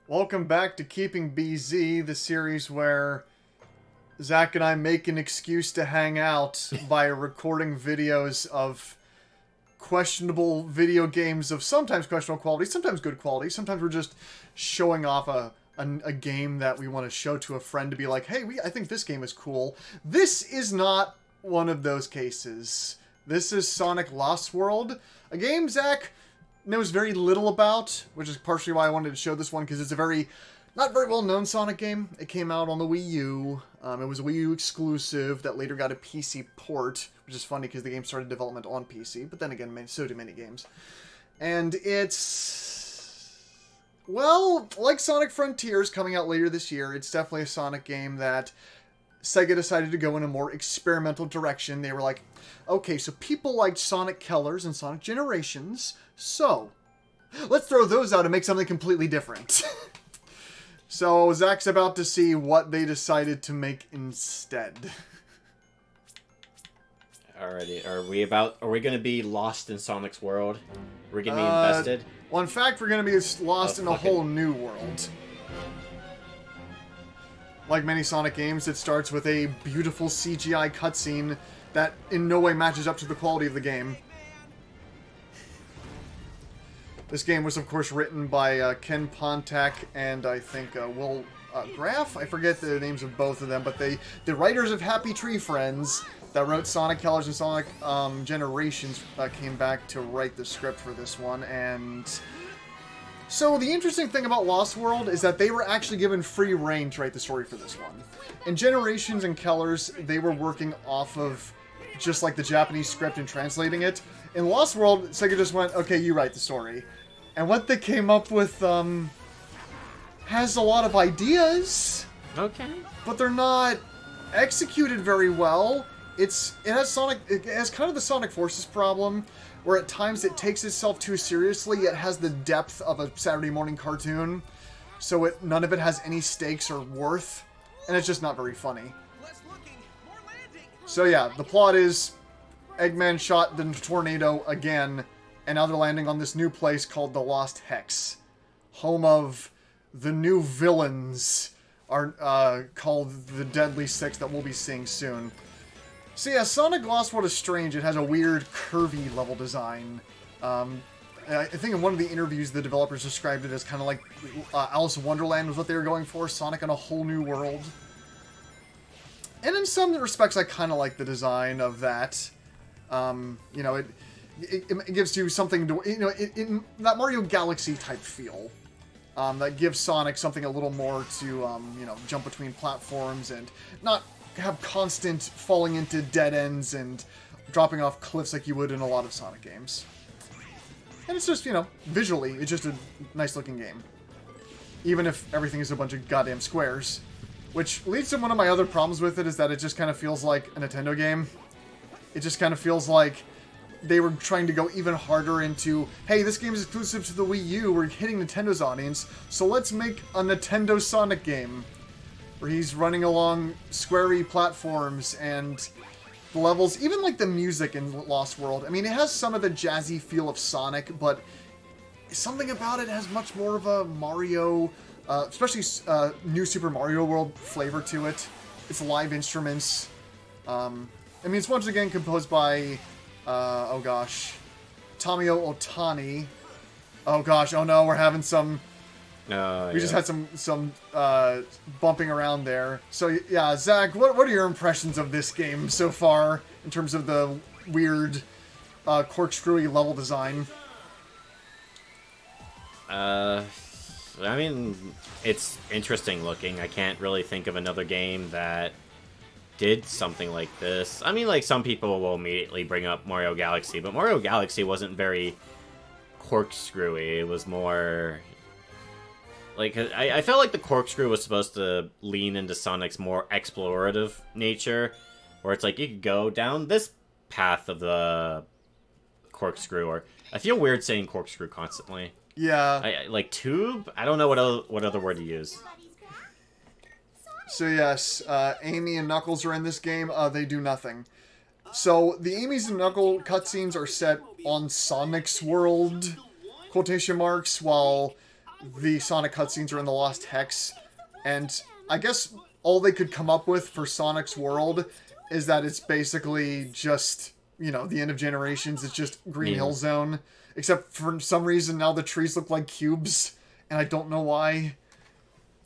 Welcome back to Keeping BZ, the series where Zach and I make an excuse to hang out by recording videos of questionable video games of sometimes questionable quality, sometimes good quality. Sometimes we're just showing off a game that we want to show to a friend to be like, hey, I think this game is cool. This is not one of those cases. This is Sonic Lost World, a game Zach knows very little about, which is partially why I wanted to show this one, because it's a not very well-known Sonic game. It came out on the Wii U. It was a Wii U exclusive that later got a PC port, which is funny because the game started development on PC, but then again, so do many games. And it's, well, like Sonic Frontiers coming out later this year, it's definitely a Sonic game that Sega decided to go in a more experimental direction. They were like, okay, so people liked Sonic Colors and Sonic Generations, so let's throw those out and make something completely different. So Zach's about to see what they decided to make instead. Alrighty, are we gonna be lost in Sonic's world? Are we gonna be invested? Well, in fact, we're going to be lost in a whole new world. Like many Sonic games, it starts with a beautiful CGI cutscene that in no way matches up to the quality of the game. This game was, of course, written by Ken Pontac and I think Will Graff. I forget the names of both of them, but the writers of Happy Tree Friends that wrote Sonic Colors and Sonic Generations came back to write the script for this one. And so the interesting thing about Lost World is that they were actually given free reign to write the story for this one. In Generations and Colors, they were working off of just like the Japanese script and translating it. In Lost World, Sega just went, okay, you write the story. And what they came up with has a lot of ideas. Okay. But they're not executed very well. It has kind of the Sonic Forces problem, where at times it takes itself too seriously, yet has the depth of a Saturday morning cartoon. So none of it has any stakes or worth. And it's just not very funny. So yeah, the plot is Eggman shot the tornado again, and now they're landing on this new place called the Lost Hex. Home of the new villains are called the Deadly Six that we'll be seeing soon. So yeah, Sonic Lost World is strange. It has a weird, curvy level design. I think in one of the interviews, the developers described it as kind of like Alice in Wonderland was what they were going for, Sonic on a whole new world. And in some respects, I kind of like the design of that. You know, it gives you something to, you know, in that Mario Galaxy type feel. That gives Sonic something a little more to, you know, jump between platforms and not have constant falling into dead ends and dropping off cliffs like you would in a lot of Sonic games. And it's just, you know, visually, it's just a nice looking game. Even if everything is a bunch of goddamn squares. Which leads to one of my other problems with it, is that it just kind of feels like a Nintendo game. It just kind of feels like they were trying to go even harder into, hey, this game is exclusive to the Wii U, we're hitting Nintendo's audience, so let's make a Nintendo Sonic game. Where he's running along squarey platforms and the levels, even like the music in Lost World. I mean, it has some of the jazzy feel of Sonic, but something about it has much more of a Mario, especially New Super Mario World flavor to it. It's live instruments. I mean, it's once again composed by, oh gosh, Tomio Otani. Oh gosh, oh no, we're having some... we just had some bumping around there. So yeah, Zach, what are your impressions of this game so far in terms of the weird, corkscrewy level design? I mean, it's interesting looking. I can't really think of another game that did something like this. I mean, like, some people will immediately bring up Mario Galaxy, but Mario Galaxy wasn't very corkscrewy. It was more... Like, I felt like the corkscrew was supposed to lean into Sonic's more explorative nature, where it's like, you could go down this path of the corkscrew, or... I feel weird saying corkscrew constantly. Yeah. Like, tube? I don't know what other word to use. So yes, Amy and Knuckles are in this game. They do nothing. So the Amy's and Knuckles cutscenes are set on Sonic's world, quotation marks, while the Sonic cutscenes are in the Lost Hex, and I guess all they could come up with for Sonic's world is that it's basically just, you know, the end of Generations. It's just Green Hill Zone, except for some reason now the trees look like cubes, and I don't know why.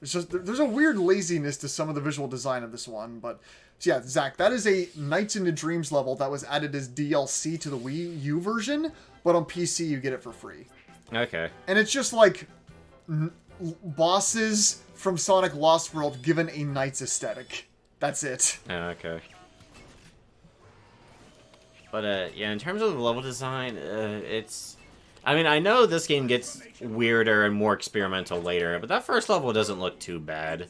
It's just, there's a weird laziness to some of the visual design of this one, but so yeah, Zach, that is a Nights into Dreams level that was added as DLC to the Wii U version, but on PC you get it for free. Okay. And it's just like bosses from Sonic Lost World given a Nights aesthetic. That's it. Okay. But, yeah, in terms of the level design, it's... I mean, I know this game gets weirder and more experimental later, but that first level doesn't look too bad.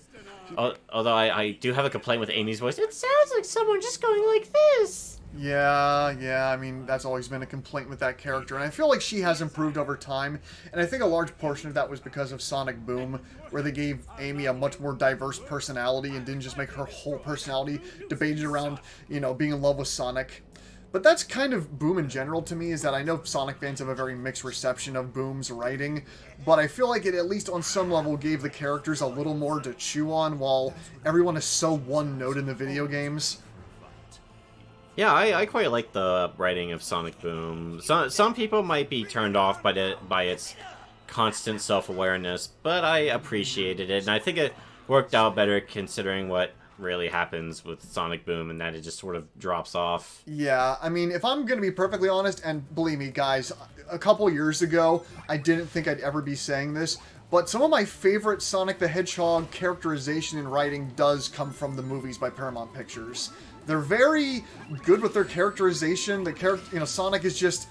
Although I do have a complaint with Amy's voice. It sounds like someone just going like this. Yeah, I mean, that's always been a complaint with that character, and I feel like she has improved over time, and I think a large portion of that was because of Sonic Boom, where they gave Amy a much more diverse personality and didn't just make her whole personality debated around, you know, being in love with Sonic. But that's kind of Boom in general to me, is that I know Sonic fans have a very mixed reception of Boom's writing, but I feel like it at least on some level gave the characters a little more to chew on while everyone is so one-note in the video games. Yeah, I quite like the writing of Sonic Boom. Some people might be turned off by its constant self-awareness, but I appreciated it, and I think it worked out better considering what really happens with Sonic Boom and that it just sort of drops off. Yeah, I mean, if I'm going to be perfectly honest, and believe me, guys, a couple years ago, I didn't think I'd ever be saying this, but some of my favorite Sonic the Hedgehog characterization and writing does come from the movies by Paramount Pictures. They're very good with their characterization. Sonic is just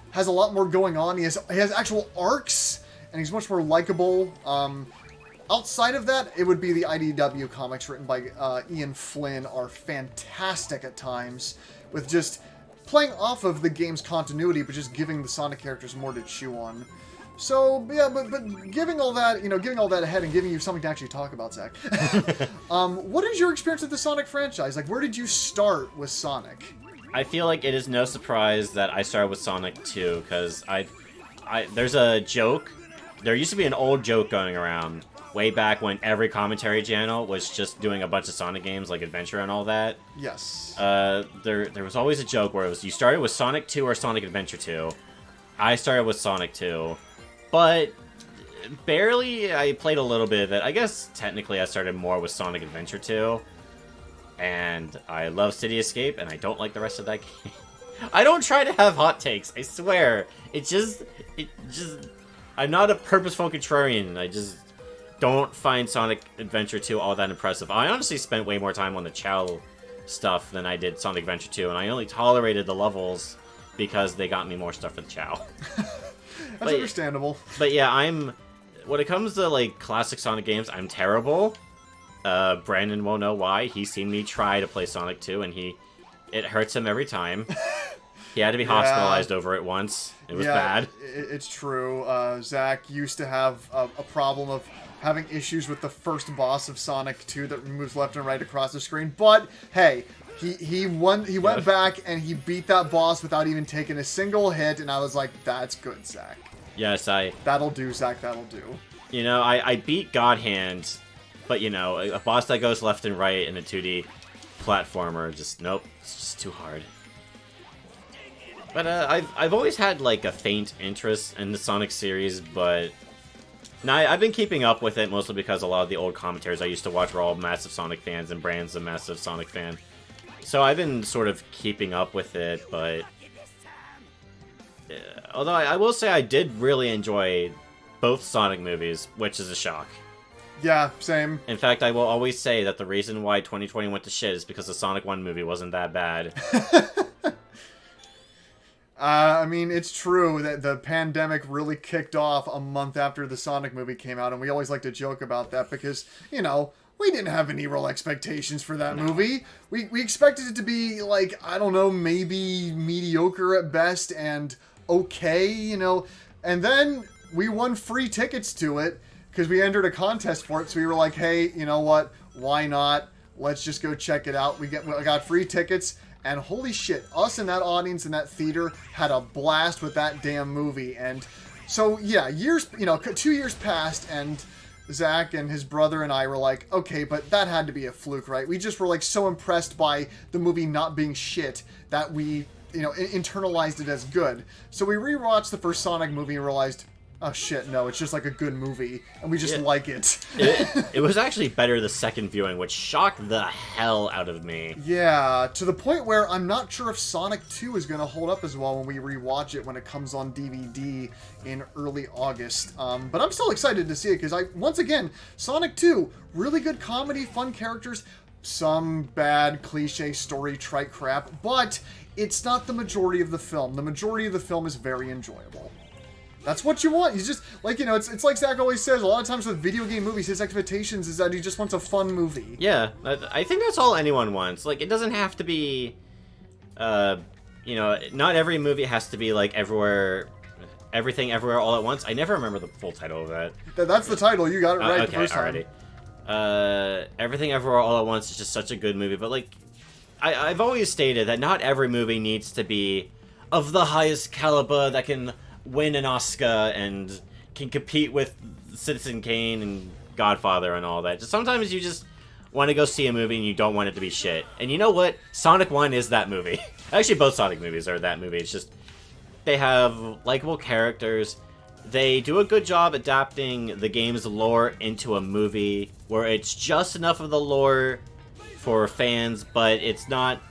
has a lot more going on. He has actual arcs, and he's much more likable. Outside of that, it would be the IDW comics written by Ian Flynn are fantastic at times, with just playing off of the game's continuity, but just giving the Sonic characters more to chew on. So, yeah, but giving all that ahead and giving you something to actually talk about, Zach. What is your experience with the Sonic franchise? Like, where did you start with Sonic? I feel like it is no surprise that I started with Sonic 2, because there's a joke. There used to be an old joke going around way back when every commentary channel was just doing a bunch of Sonic games like Adventure and all that. Yes. There was always a joke where it was you started with Sonic 2 or Sonic Adventure 2. I started with Sonic 2, but barely. I played a little bit of it. I guess technically I started more with Sonic Adventure 2, and I love City Escape, and I don't like the rest of that game. I don't try to have hot takes, I swear. It just I'm not a purposeful contrarian. I just don't find Sonic Adventure 2 all that impressive. I honestly spent way more time on the Chow stuff than I did Sonic Adventure 2, and I only tolerated the levels because they got me more stuff for the Chow. That's understandable. But yeah, when it comes to like classic Sonic games, I'm terrible. Brandon will know why. He's seen me try to play Sonic 2, and it hurts him every time. He had to be hospitalized over it once. It was bad. It's true. Zach used to have a problem of having issues with the first boss of Sonic 2 that moves left and right across the screen. But hey, he went back and he beat that boss without even taking a single hit, and I was like, that's good, Zach. Yes, That'll do, Zach, that'll do. You know, I beat God Hand, but you know, a boss that goes left and right in a 2D platformer, nope, it's just too hard. But I've always had like a faint interest in the Sonic series, but now I've been keeping up with it mostly because a lot of the old commentaries I used to watch were all massive Sonic fans, and Brand's a massive Sonic fan. So I've been sort of keeping up with it, but although I will say I did really enjoy both Sonic movies, which is a shock. Yeah, same. In fact, I will always say that the reason why 2020 went to shit is because the Sonic 1 movie wasn't that bad. I mean, it's true that the pandemic really kicked off a month after the Sonic movie came out, and we always like to joke about that because, you know, we didn't have any real expectations for that movie. We expected it to be, like, I don't know, maybe mediocre at best and okay, you know. And then we won free tickets to it because we entered a contest for it, so we were like, hey, you know what, why not? Let's just go check it out. We got free tickets. And holy shit, us in that audience in that theater had a blast with that damn movie. And So yeah, 2 years passed, and Zach and his brother and I were like, okay, but that had to be a fluke, right? We just were like so impressed by the movie not being shit that we, internalized it as good. So we rewatched the first Sonic movie and realized, oh shit, no, it's just like a good movie, and we just like it. It was actually better the second viewing, which shocked the hell out of me. Yeah, to the point where I'm not sure if Sonic 2 is going to hold up as well when we rewatch it when it comes on DVD in early August. But I'm still excited to see it because once again, Sonic 2, really good comedy, fun characters, some bad cliche story trite crap, but it's not the majority of the film. The majority of the film is very enjoyable. That's what you want. You just, it's like Zach always says, a lot of times with video game movies, his expectations is that he just wants a fun movie. Yeah, I think that's all anyone wants. Like, it doesn't have to be, not every movie has to be like Everything Everywhere All at Once. I never remember the full title of that. That's the title. You got it right okay, the first time. Alrighty. Everything Everywhere All at Once is just such a good movie, but like, I've always stated that not every movie needs to be of the highest caliber that can win an Oscar and can compete with Citizen Kane and Godfather and all that. Just sometimes you just want to go see a movie and you don't want it to be shit. And you know what? Sonic 1 is that movie. Actually, both Sonic movies are that movie. It's just they have likable characters. They do a good job adapting the game's lore into a movie where it's just enough of the lore for fans, but it's not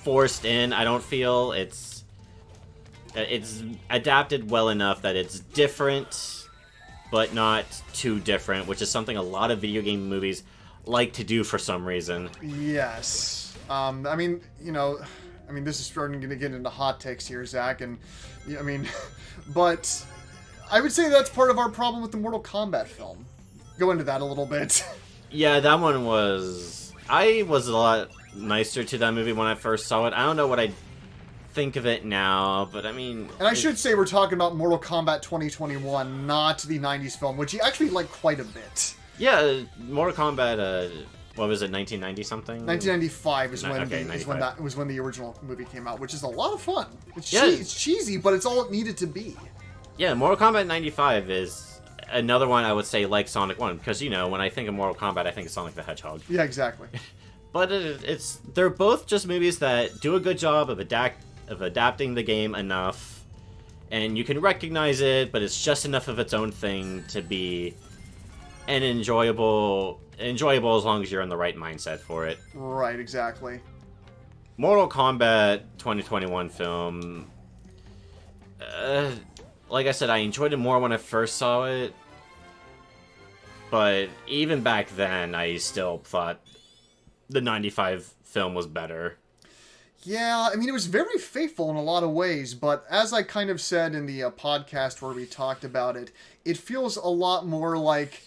forced in, I don't feel. It's adapted well enough that it's different, but not too different, which is something a lot of video game movies like to do for some reason. Yes. This is starting to get into hot takes here, Zach, and, but I would say that's part of our problem with the Mortal Kombat film. Go into that a little bit. Yeah, that one was... I was a lot nicer to that movie when I first saw it. I don't know what I think of it now, but I mean... And I should say we're talking about Mortal Kombat 2021, not the 90s film, which you actually like quite a bit. Yeah, Mortal Kombat, what was it, 1990 something? 1995 was when the original movie came out, which is a lot of fun. It's cheesy, but it's all it needed to be. Yeah, Mortal Kombat 95 is another one I would say like Sonic 1, because, when I think of Mortal Kombat, I think of Sonic the Hedgehog. Yeah, exactly. But they're both just movies that do a good job of adapting the game enough, and you can recognize it, but it's just enough of its own thing to be an enjoyable as long as you're in the right mindset for it. Right, exactly. Mortal Kombat 2021 film, like I said, I enjoyed it more when I first saw it, but even back then, I still thought the 95 film was better. Yeah, it was very faithful in a lot of ways, but as I kind of said in the podcast where we talked about it, it feels a lot more like,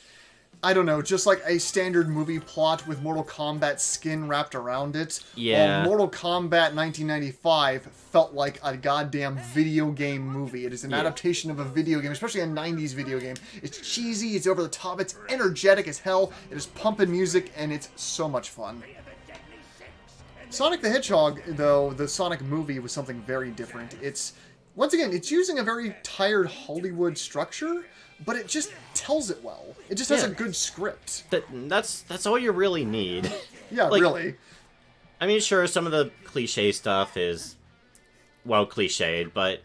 I don't know, just like a standard movie plot with Mortal Kombat skin wrapped around it. Yeah. While Mortal Kombat 1995 felt like a goddamn video game movie. It is an adaptation of a video game, especially a 90s video game. It's cheesy, it's over the top, it's energetic as hell, it is pumping music, and it's so much fun. Sonic the Hedgehog, though, the Sonic movie was something very different. It's using a very tired Hollywood structure, but it just tells it well. It just has a good script. That's all you really need. Yeah, really. I mean, sure, some of the cliche stuff is, well, cliched, but,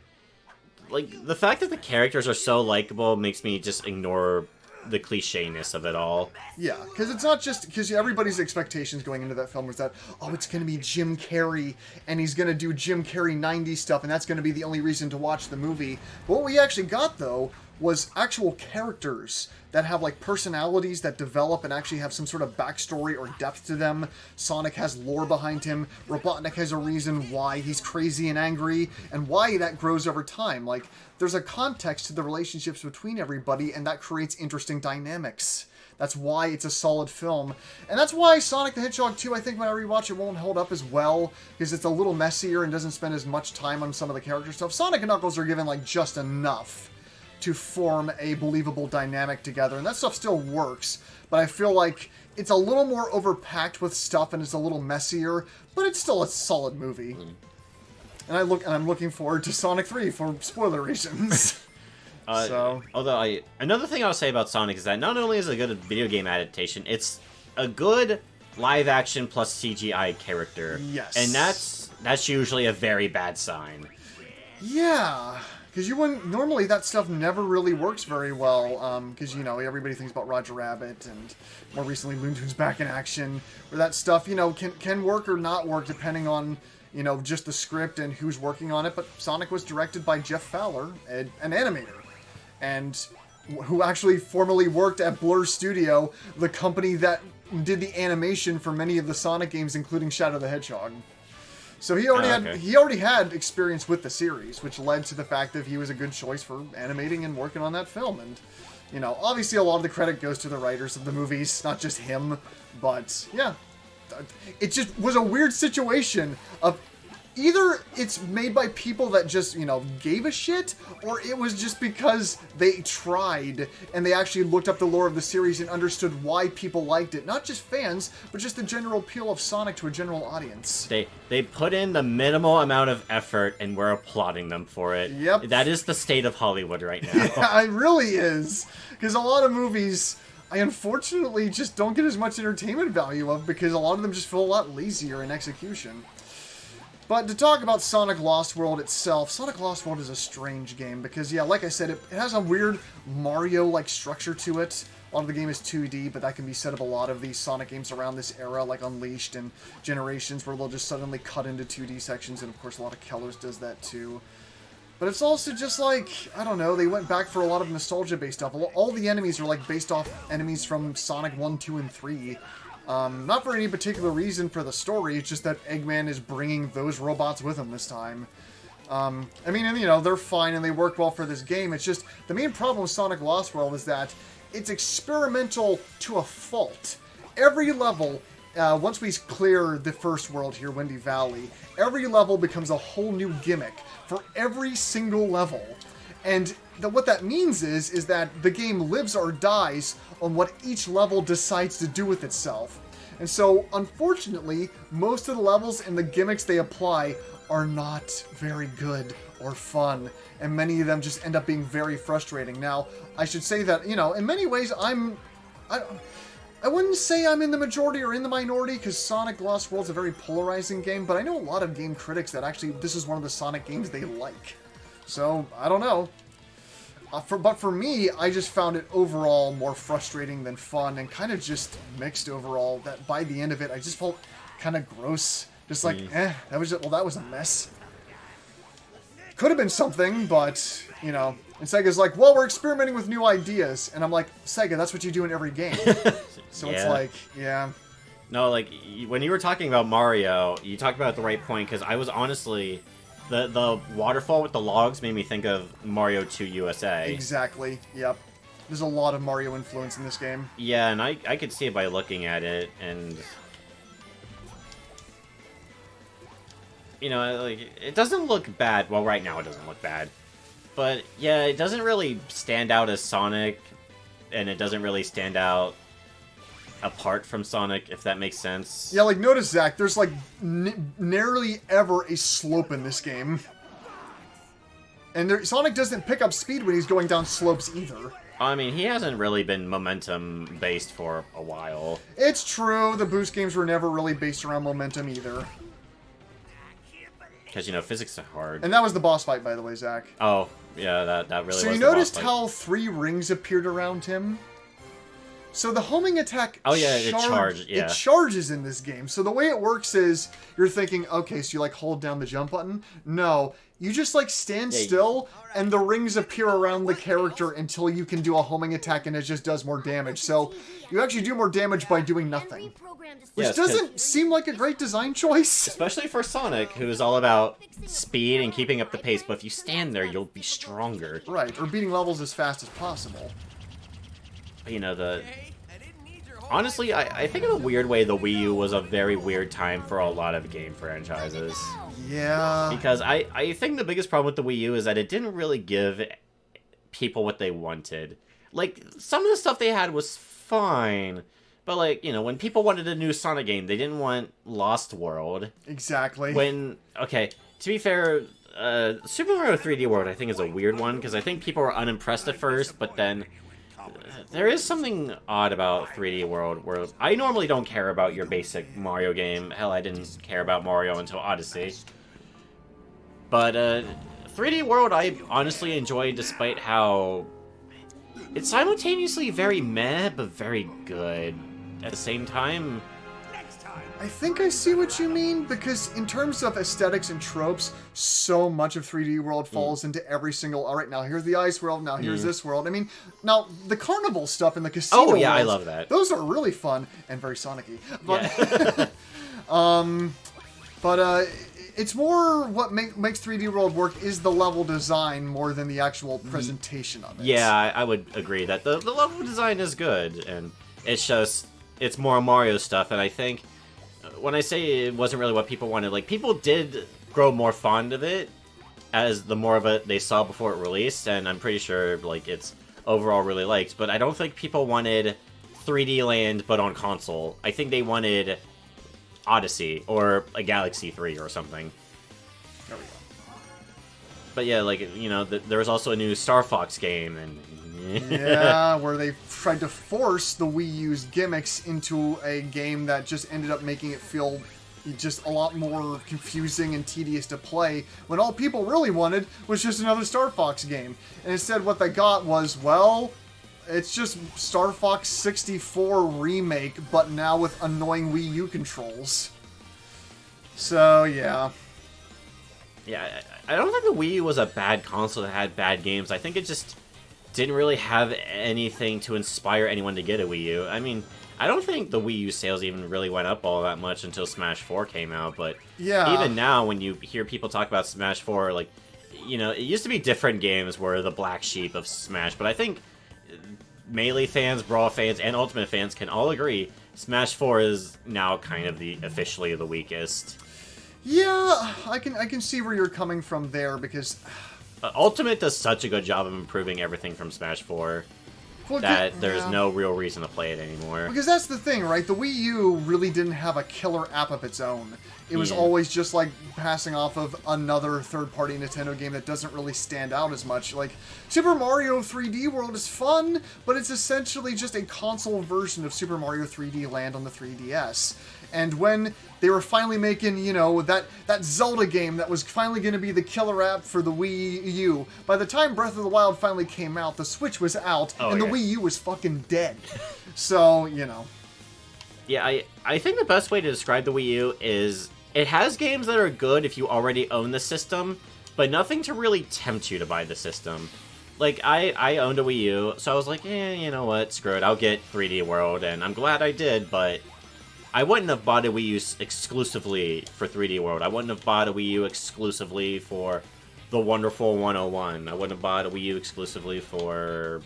like, the fact that the characters are so likable makes me just ignore the clichéness of it all. Yeah, because it's not just... Because everybody's expectations going into that film was that, it's going to be Jim Carrey, and he's going to do Jim Carrey 90s stuff, and that's going to be the only reason to watch the movie. But what we actually got, though, was actual characters that have, like, personalities that develop and actually have some sort of backstory or depth to them. Sonic has lore behind him. Robotnik has a reason why he's crazy and angry, and why that grows over time. Like, there's a context to the relationships between everybody, and that creates interesting dynamics. That's why it's a solid film. And that's why Sonic the Hedgehog 2, I think when I rewatch it, won't hold up as well, because it's a little messier and doesn't spend as much time on some of the character stuff. Sonic and Knuckles are given, like, just enough to form a believable dynamic together, and that stuff still works, but I feel like it's a little more overpacked with stuff and it's a little messier, but it's still a solid movie. And I'm looking forward to Sonic 3 for spoiler reasons. Another thing I'll say about Sonic is that not only is it a good video game adaptation, it's a good live action plus CGI character. Yes. And that's usually a very bad sign. Yeah, because you wouldn't normally that stuff never really works very well. Because everybody thinks about Roger Rabbit and more recently Looney Tunes Back in Action, where that stuff can work or not work depending on just the script and who's working on it. But Sonic was directed by Jeff Fowler, an animator, and who actually formerly worked at Blur Studio, the company that did the animation for many of the Sonic games, including Shadow the Hedgehog. So he already had experience with the series, which led to the fact that he was a good choice for animating and working on that film. And obviously a lot of the credit goes to the writers of the movies, not just him. But yeah, it just was a weird situation of either it's made by people that just, gave a shit, or it was just because they tried and they actually looked up the lore of the series and understood why people liked it. Not just fans, but just the general appeal of Sonic to a general audience. They put in the minimal amount of effort and we're applauding them for it. Yep. That is the state of Hollywood right now. Yeah, it really is. Because a lot of movies, I unfortunately just don't get as much entertainment value of, because a lot of them just feel a lot lazier in execution. But to talk about Sonic Lost World itself, Sonic Lost World is a strange game because, yeah, like I said, it has a weird Mario-like structure to it. A lot of the game is 2D, but that can be said of a lot of these Sonic games around this era, like Unleashed and Generations, where they'll just suddenly cut into 2D sections, and of course a lot of Kellers does that too. But it's also just like, I don't know, they went back for a lot of nostalgia-based stuff. All the enemies are like based off enemies from Sonic 1, 2, and 3. Not for any particular reason for the story, it's just that Eggman is bringing those robots with him this time. They're fine and they work well for this game. It's just, the main problem with Sonic Lost World is that it's experimental to a fault. Every level, once we clear the first world here, Windy Valley, every level becomes a whole new gimmick for every single level. And what that means is that the game lives or dies on what each level decides to do with itself. And so, unfortunately, most of the levels and the gimmicks they apply are not very good or fun, and many of them just end up being very frustrating. Now, I should say that, in many ways, I wouldn't say I'm in the majority or in the minority, because Sonic Lost World's a very polarizing game, but I know a lot of game critics that actually this is one of the Sonic games they like. So, I don't know. But for me, I just found it overall more frustrating than fun, and kind of just mixed overall, that by the end of it, I just felt kind of gross. Just like, that was a mess. Could have been something, but, and Sega's like, well, we're experimenting with new ideas. And I'm like, Sega, that's what you do in every game. So It's like, yeah. No, like, when you were talking about Mario, you talked about it at the right point, because I was honestly... The waterfall with the logs made me think of Mario 2 USA. Exactly, yep. There's a lot of Mario influence in this game. Yeah, and I could see it by looking at it, and... it doesn't look bad. Well, right now it doesn't look bad. But, yeah, it doesn't really stand out as Sonic, and it doesn't really stand out apart from Sonic, if that makes sense. Yeah, like, notice, Zach, there's, like, nearly ever a slope in this game. And Sonic doesn't pick up speed when he's going down slopes either. I mean, he hasn't really been momentum-based for a while. It's true, the Boost games were never really based around momentum either. Because, physics are hard. And that was the boss fight, by the way, Zach. Oh, yeah, that really was the boss fight. So you noticed how 3 rings appeared around him? So the homing attack it charges in this game. So the way it works is, you're thinking, okay, so you hold down the jump button? No. You just stand still, and the rings appear around the character until you can do a homing attack, and it just does more damage. So you actually do more damage by doing nothing. Which doesn't seem like a great design choice. Especially for Sonic, who is all about speed and keeping up the pace, but if you stand there, you'll be stronger. Right, or beating levels as fast as possible. Honestly, I think in a weird way, the Wii U was a very weird time for a lot of game franchises. Yeah. Because I think the biggest problem with the Wii U is that it didn't really give people what they wanted. Like, some of the stuff they had was fine, but when people wanted a new Sonic game, they didn't want Lost World. Exactly. To be fair, Super Mario 3D World, I think, is a weird one, because I think people were unimpressed at first, but then there is something odd about 3D World, where I normally don't care about your basic Mario game. Hell, I didn't care about Mario until Odyssey. But 3D World I honestly enjoyed, despite how it's simultaneously very meh, but very good at the same time. I think I see what you mean, because in terms of aesthetics and tropes, so much of 3D World falls into every single, all right, now here's the ice world, now here's this world. I mean, now, the carnival stuff and the casino Oh, yeah, I worlds, love that. those are really fun and very Sonic-y. But, Yeah. it's more what makes 3D World work is the level design more than the actual presentation of it. Yeah, I would agree that the level design is good, and it's just, it's more Mario stuff, and I think when I say it wasn't really what people wanted, like, people did grow more fond of it as the more of it they saw before it released, and I'm pretty sure, like, it's overall really liked, but I don't think people wanted 3D Land but on console. I think they wanted Odyssey or a Galaxy 3 or something. There we go. But yeah, like, you know, there was also a new Star Fox game, and Yeah, where they tried to force the Wii U's gimmicks into a game that just ended up making it feel just a lot more confusing and tedious to play, when all people really wanted was just another Star Fox game. And instead what they got was, well, it's just Star Fox 64 remake, but now with annoying Wii U controls. So, yeah. Yeah, I don't think the Wii U was a bad console that had bad games. I think it just didn't really have anything to inspire anyone to get a Wii U. I mean, I don't think the Wii U sales even really went up all that much until Smash 4 came out, but Yeah. even now when you hear people talk about Smash 4, like, you know, it used to be different games were the black sheep of Smash, but I think Melee fans, Brawl fans, and Ultimate fans can all agree Smash 4 is now kind of officially the weakest. Yeah, I can see where you're coming from there, because Ultimate does such a good job of improving everything from Smash 4 well, that there's yeah. no real reason to play it anymore. Because that's the thing, right? The Wii U really didn't have a killer app of its own. It was Yeah. always just like passing off of another third-party Nintendo game that doesn't really stand out as much. Like, Super Mario 3D World is fun, but it's essentially just a console version of Super Mario 3D Land on the 3DS. And when they were finally making, you know, that Zelda game that was finally going to be the killer app for the Wii U, by the time Breath of the Wild finally came out, the Switch was out, and the yeah. Wii U was fucking dead. So, you know. Yeah, I think the best way to describe the Wii U is it has games that are good if you already own the system, but nothing to really tempt you to buy the system. Like, I owned a Wii U, so I was like, you know what, screw it, I'll get 3D World, and I'm glad I did, but I wouldn't have bought a Wii U exclusively for 3D World. I wouldn't have bought a Wii U exclusively for the Wonderful 101. I wouldn't have bought a Wii U exclusively for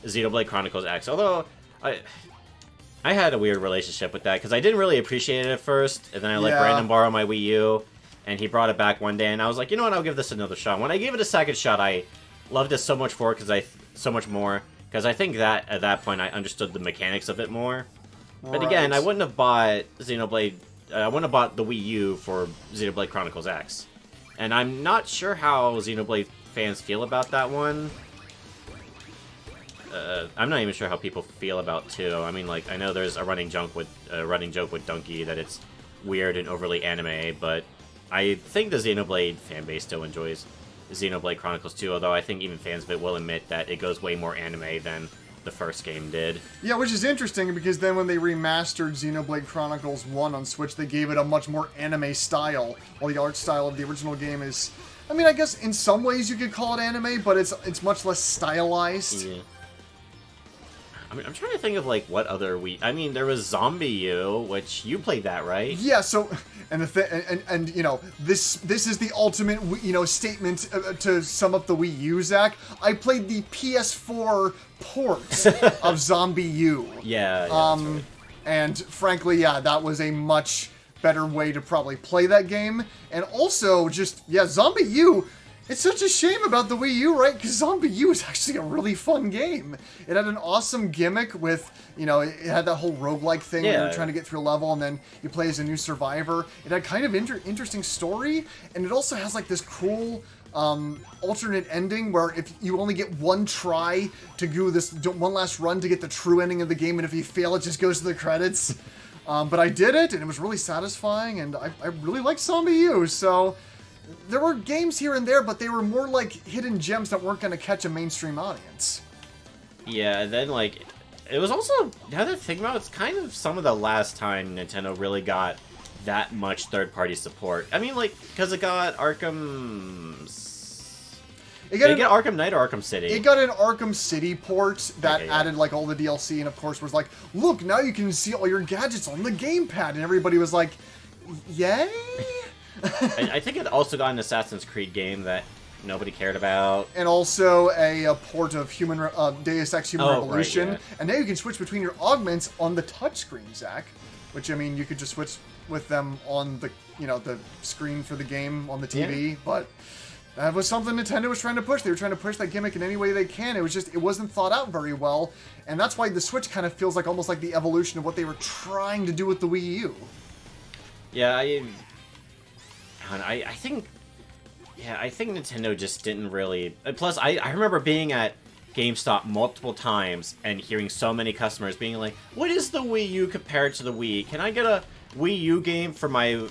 Xenoblade Chronicles X, although I had a weird relationship with that, because I didn't really appreciate it at first, and then I let Yeah. Brandon borrow my Wii U, and he brought it back one day, and I was like, you know what, I'll give this another shot. When I gave it a second shot, I loved it so much more, because I think that, at that point, I understood the mechanics of it more. But again, Right. I wouldn't have bought I wouldn't have bought the Wii U for Xenoblade Chronicles X. And I'm not sure how Xenoblade fans feel about that one. I'm not even sure how people feel about 2. I mean, like, I know there's a running joke with Donkey that it's weird and overly anime, but I think the Xenoblade fan base still enjoys Xenoblade Chronicles 2, although I think even fans of it will admit that it goes way more anime than the first game did. Yeah, which is interesting, because then when they remastered Xenoblade Chronicles 1 on Switch, they gave it a much more anime style, while the art style of the original game is, I mean, I guess in some ways you could call it anime, but it's much less stylized. Yeah. I mean, I'm trying to think of, like, what other I mean, there was Zombie U, which you played that, right? Yeah, so, and and you know, this is the ultimate, you know, statement to sum up the Wii U, Zach. I played the PS4 port of Zombie U. Yeah, that's right. And frankly, yeah, that was a much better way to probably play that game. And also, just, yeah, Zombie U, It's such a shame about the Wii U, right? Because Zombie U is actually a really fun game. It had an awesome gimmick with, you know, it had that whole roguelike thing where you're trying to get through a level and then you play as a new survivor. It had kind of interesting story, and it also has like this cool alternate ending where if you only get one try to do this one last run to get the true ending of the game, and if you fail, it just goes to the credits. But I did it, and it was really satisfying, and I really like Zombie U, so... There were games here and there, but they were more like hidden gems that weren't going to catch a mainstream audience. Yeah, and then, like, it was also, now that I think about it, it's kind of some of the last time Nintendo really got that much third-party support. I mean, like, because it got Arkham... Did it get Arkham Knight or Arkham City? It got an Arkham City port that added, like, all the DLC, and of course was like, look, now you can see all your gadgets on the gamepad, and everybody was like, yay? I think it also got an Assassin's Creed game that nobody cared about. And also a port of Deus Ex Human Revolution. Right, yeah. And now you can switch between your augments on the touchscreen, Zach. Which, I mean, you could just switch with them on the, you know, the screen for the game on the TV. Yeah. But that was something Nintendo was trying to push. They were trying to push that gimmick in any way they can. It was just, it wasn't thought out very well. And that's why the Switch kind of feels like almost like the evolution of what they were trying to do with the Wii U. Yeah, I think Nintendo just didn't really... Plus, I remember being at GameStop multiple times and hearing so many customers being like, what is the Wii U compared to the Wii? Can I get a Wii U game for my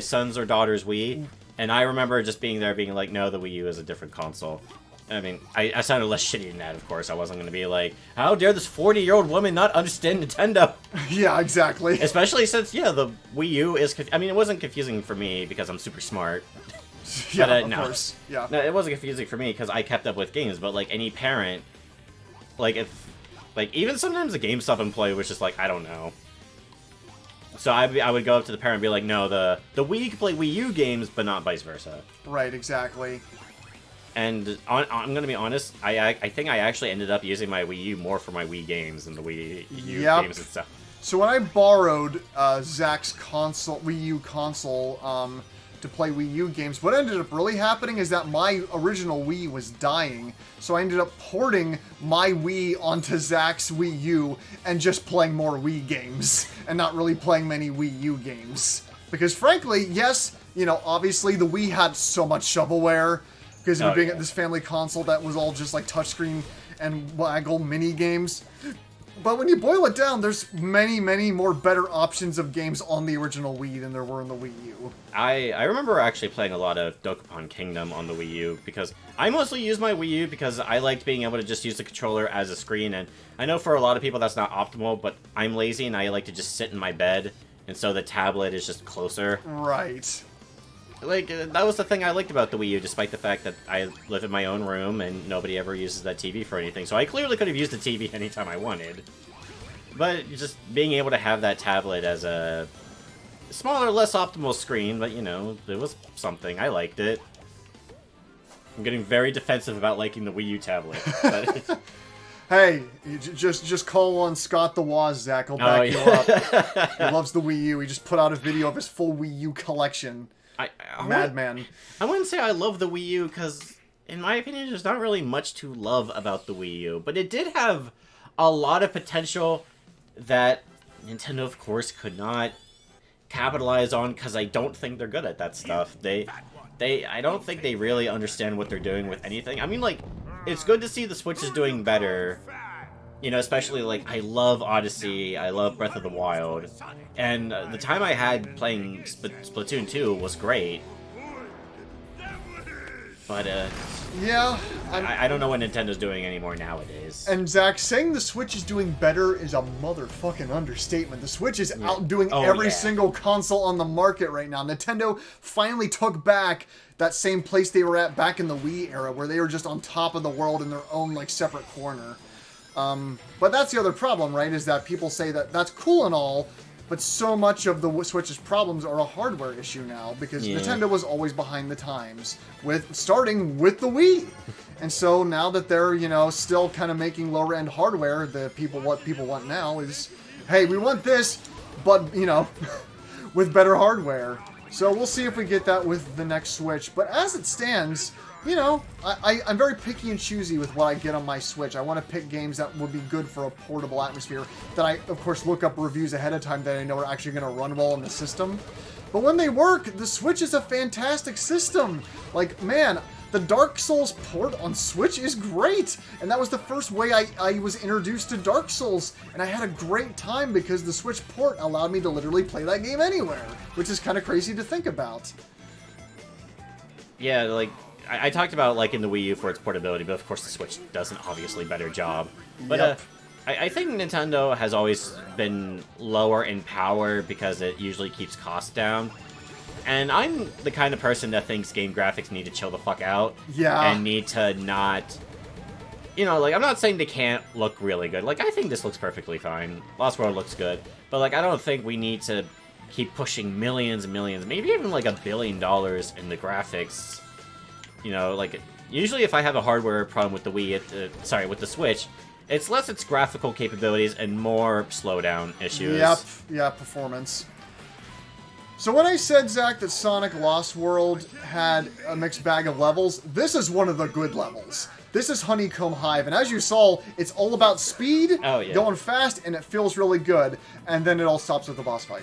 son's or daughter's Wii? And I remember just being there being like, no, the Wii U is a different console. I mean, I sounded less shitty than that, of course. I wasn't going to be like, how dare this 40-year-old woman not understand Nintendo? Yeah, exactly. Especially since, yeah, the Wii U is... I mean, it wasn't confusing for me because I'm super smart. Yeah, but, of course. Yeah. No, it wasn't confusing for me because I kept up with games, but, like, any parent... Like, if... Like, even sometimes a GameStop employee was just like, I don't know. So I would go up to the parent and be like, no, the Wii can play Wii U games, but not vice versa. Right, exactly. And I'm going to be honest, I think I actually ended up using my Wii U more for my Wii games than the Wii U games itself. So when I borrowed Zach's Wii U console to play Wii U games, what ended up really happening is that my original Wii was dying. So I ended up porting my Wii onto Zach's Wii U and just playing more Wii games and not really playing many Wii U games. Because frankly, yes, you know, obviously the Wii had so much shovelware. Because of being at this family console that was all just like touchscreen and waggle mini games. But when you boil it down, there's many, many more better options of games on the original Wii than there were in the Wii U. I remember actually playing a lot of Dokapon Kingdom on the Wii U because I mostly use my Wii U because I liked being able to just use the controller as a screen. And I know for a lot of people that's not optimal, but I'm lazy and I like to just sit in my bed. And so the tablet is just closer. Right. Like, that was the thing I liked about the Wii U, despite the fact that I live in my own room and nobody ever uses that TV for anything. So I clearly could have used the TV anytime I wanted. But just being able to have that tablet as a smaller, less optimal screen, but, you know, it was something. I liked it. I'm getting very defensive about liking the Wii U tablet. But hey, you just call on Scott the Woz, Zach. He'll back you up. He loves the Wii U. He just put out a video of his full Wii U collection. Madman. I wouldn't say I love the Wii U, because, in my opinion, there's not really much to love about the Wii U. But it did have a lot of potential that Nintendo, of course, could not capitalize on, because I don't think they're good at that stuff. I don't think they really understand what they're doing with anything. I mean, like, it's good to see the Switch is doing better. You know, especially, like, I love Odyssey, I love Breath of the Wild, and the time I had playing Splatoon 2 was great. But, yeah, I don't know what Nintendo's doing anymore nowadays. And Zach, saying the Switch is doing better is a motherfucking understatement. The Switch is outdoing every single console on the market right now. Nintendo finally took back that same place they were at back in the Wii era, where they were just on top of the world in their own, like, separate corner. But that's the other problem, right, is that people say that that's cool and all, but so much of the Switch's problems are a hardware issue now, because Nintendo was always behind the times, starting with the Wii. And so now that they're, you know, still kind of making lower-end hardware, what people want now is, hey, we want this, but, you know, with better hardware. So we'll see if we get that with the next Switch. But as it stands, you know, I'm very picky and choosy with what I get on my Switch. I want to pick games that would be good for a portable atmosphere that I, of course, look up reviews ahead of time that I know are actually going to run well in the system. But when they work, the Switch is a fantastic system. Like, man, the Dark Souls port on Switch is great. And that was the first way I was introduced to Dark Souls. And I had a great time because the Switch port allowed me to literally play that game anywhere, which is kind of crazy to think about. Yeah, like, I talked about, like, in the Wii U for its portability, but of course the Switch does an obviously better job. But, Yep. I think Nintendo has always been lower in power because it usually keeps costs down. And I'm the kind of person that thinks game graphics need to chill the fuck out. Yeah. And need to not... You know, like, I'm not saying they can't look really good. Like, I think this looks perfectly fine. Lost World looks good. But, like, I don't think we need to keep pushing millions and millions, maybe even, like, $1 billion in the graphics. You know, like, usually if I have a hardware problem with the Wii, with the Switch, it's less its graphical capabilities and more slowdown issues. Yep, yeah, performance. So when I said, Zach, that Sonic Lost World had a mixed bag of levels, this is one of the good levels. This is Honeycomb Hive, and as you saw, it's all about speed, going fast, and it feels really good, and then it all stops with the boss fight.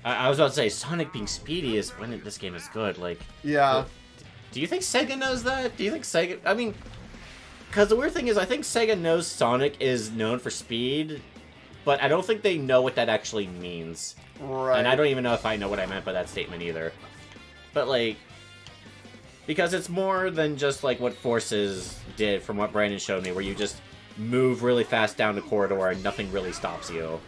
I was about to say, Sonic being speedy is when this game is good, like... Yeah. Do you think Sega knows that? Do you think Sega... I mean... Because the weird thing is, I think Sega knows Sonic is known for speed, but I don't think they know what that actually means. Right. And I don't even know if I know what I meant by that statement either. But, like... Because it's more than just, like, what Forces did from what Brandon showed me, where you just move really fast down the corridor and nothing really stops you.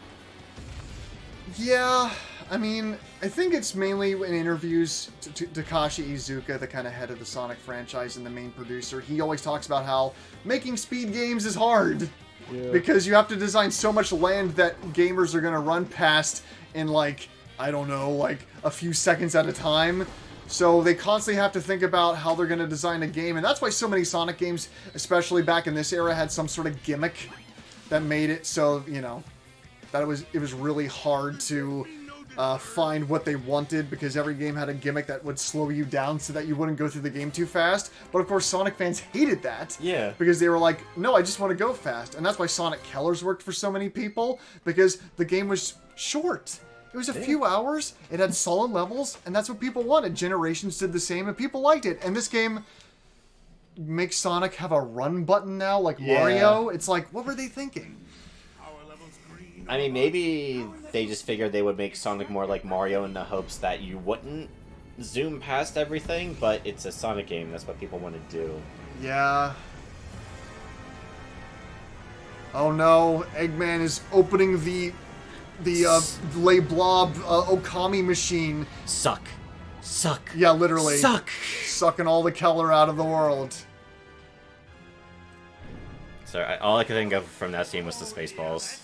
Yeah, I mean, I think it's mainly in interviews to Takashi Iizuka, the kind of head of the Sonic franchise and the main producer. He always talks about how making speed games is hard. Yeah. Because you have to design so much land that gamers are going to run past in, like, I don't know, like a few seconds at a time. So they constantly have to think about how they're going to design a game. And that's why so many Sonic games, especially back in this era, had some sort of gimmick that made it so, you know, that it was really hard to find what they wanted, because every game had a gimmick that would slow you down so that you wouldn't go through the game too fast. But of course, Sonic fans hated that. Yeah. Because they were like, no, I just want to go fast. And that's why Sonic Colors worked for so many people, because the game was short. It was a few hours, it had solid levels, and that's what people wanted. Generations did the same, and people liked it. And this game makes Sonic have a run button now, like Mario. It's like, what were they thinking? I mean, maybe they just figured they would make Sonic more like Mario in the hopes that you wouldn't zoom past everything, but it's a Sonic game. That's what people want to do. Yeah. Oh no, Eggman is opening the Le Blob Okami machine. Suck. Yeah, literally. Sucking all the color out of the world. So all I could think of from that scene was the Spaceballs.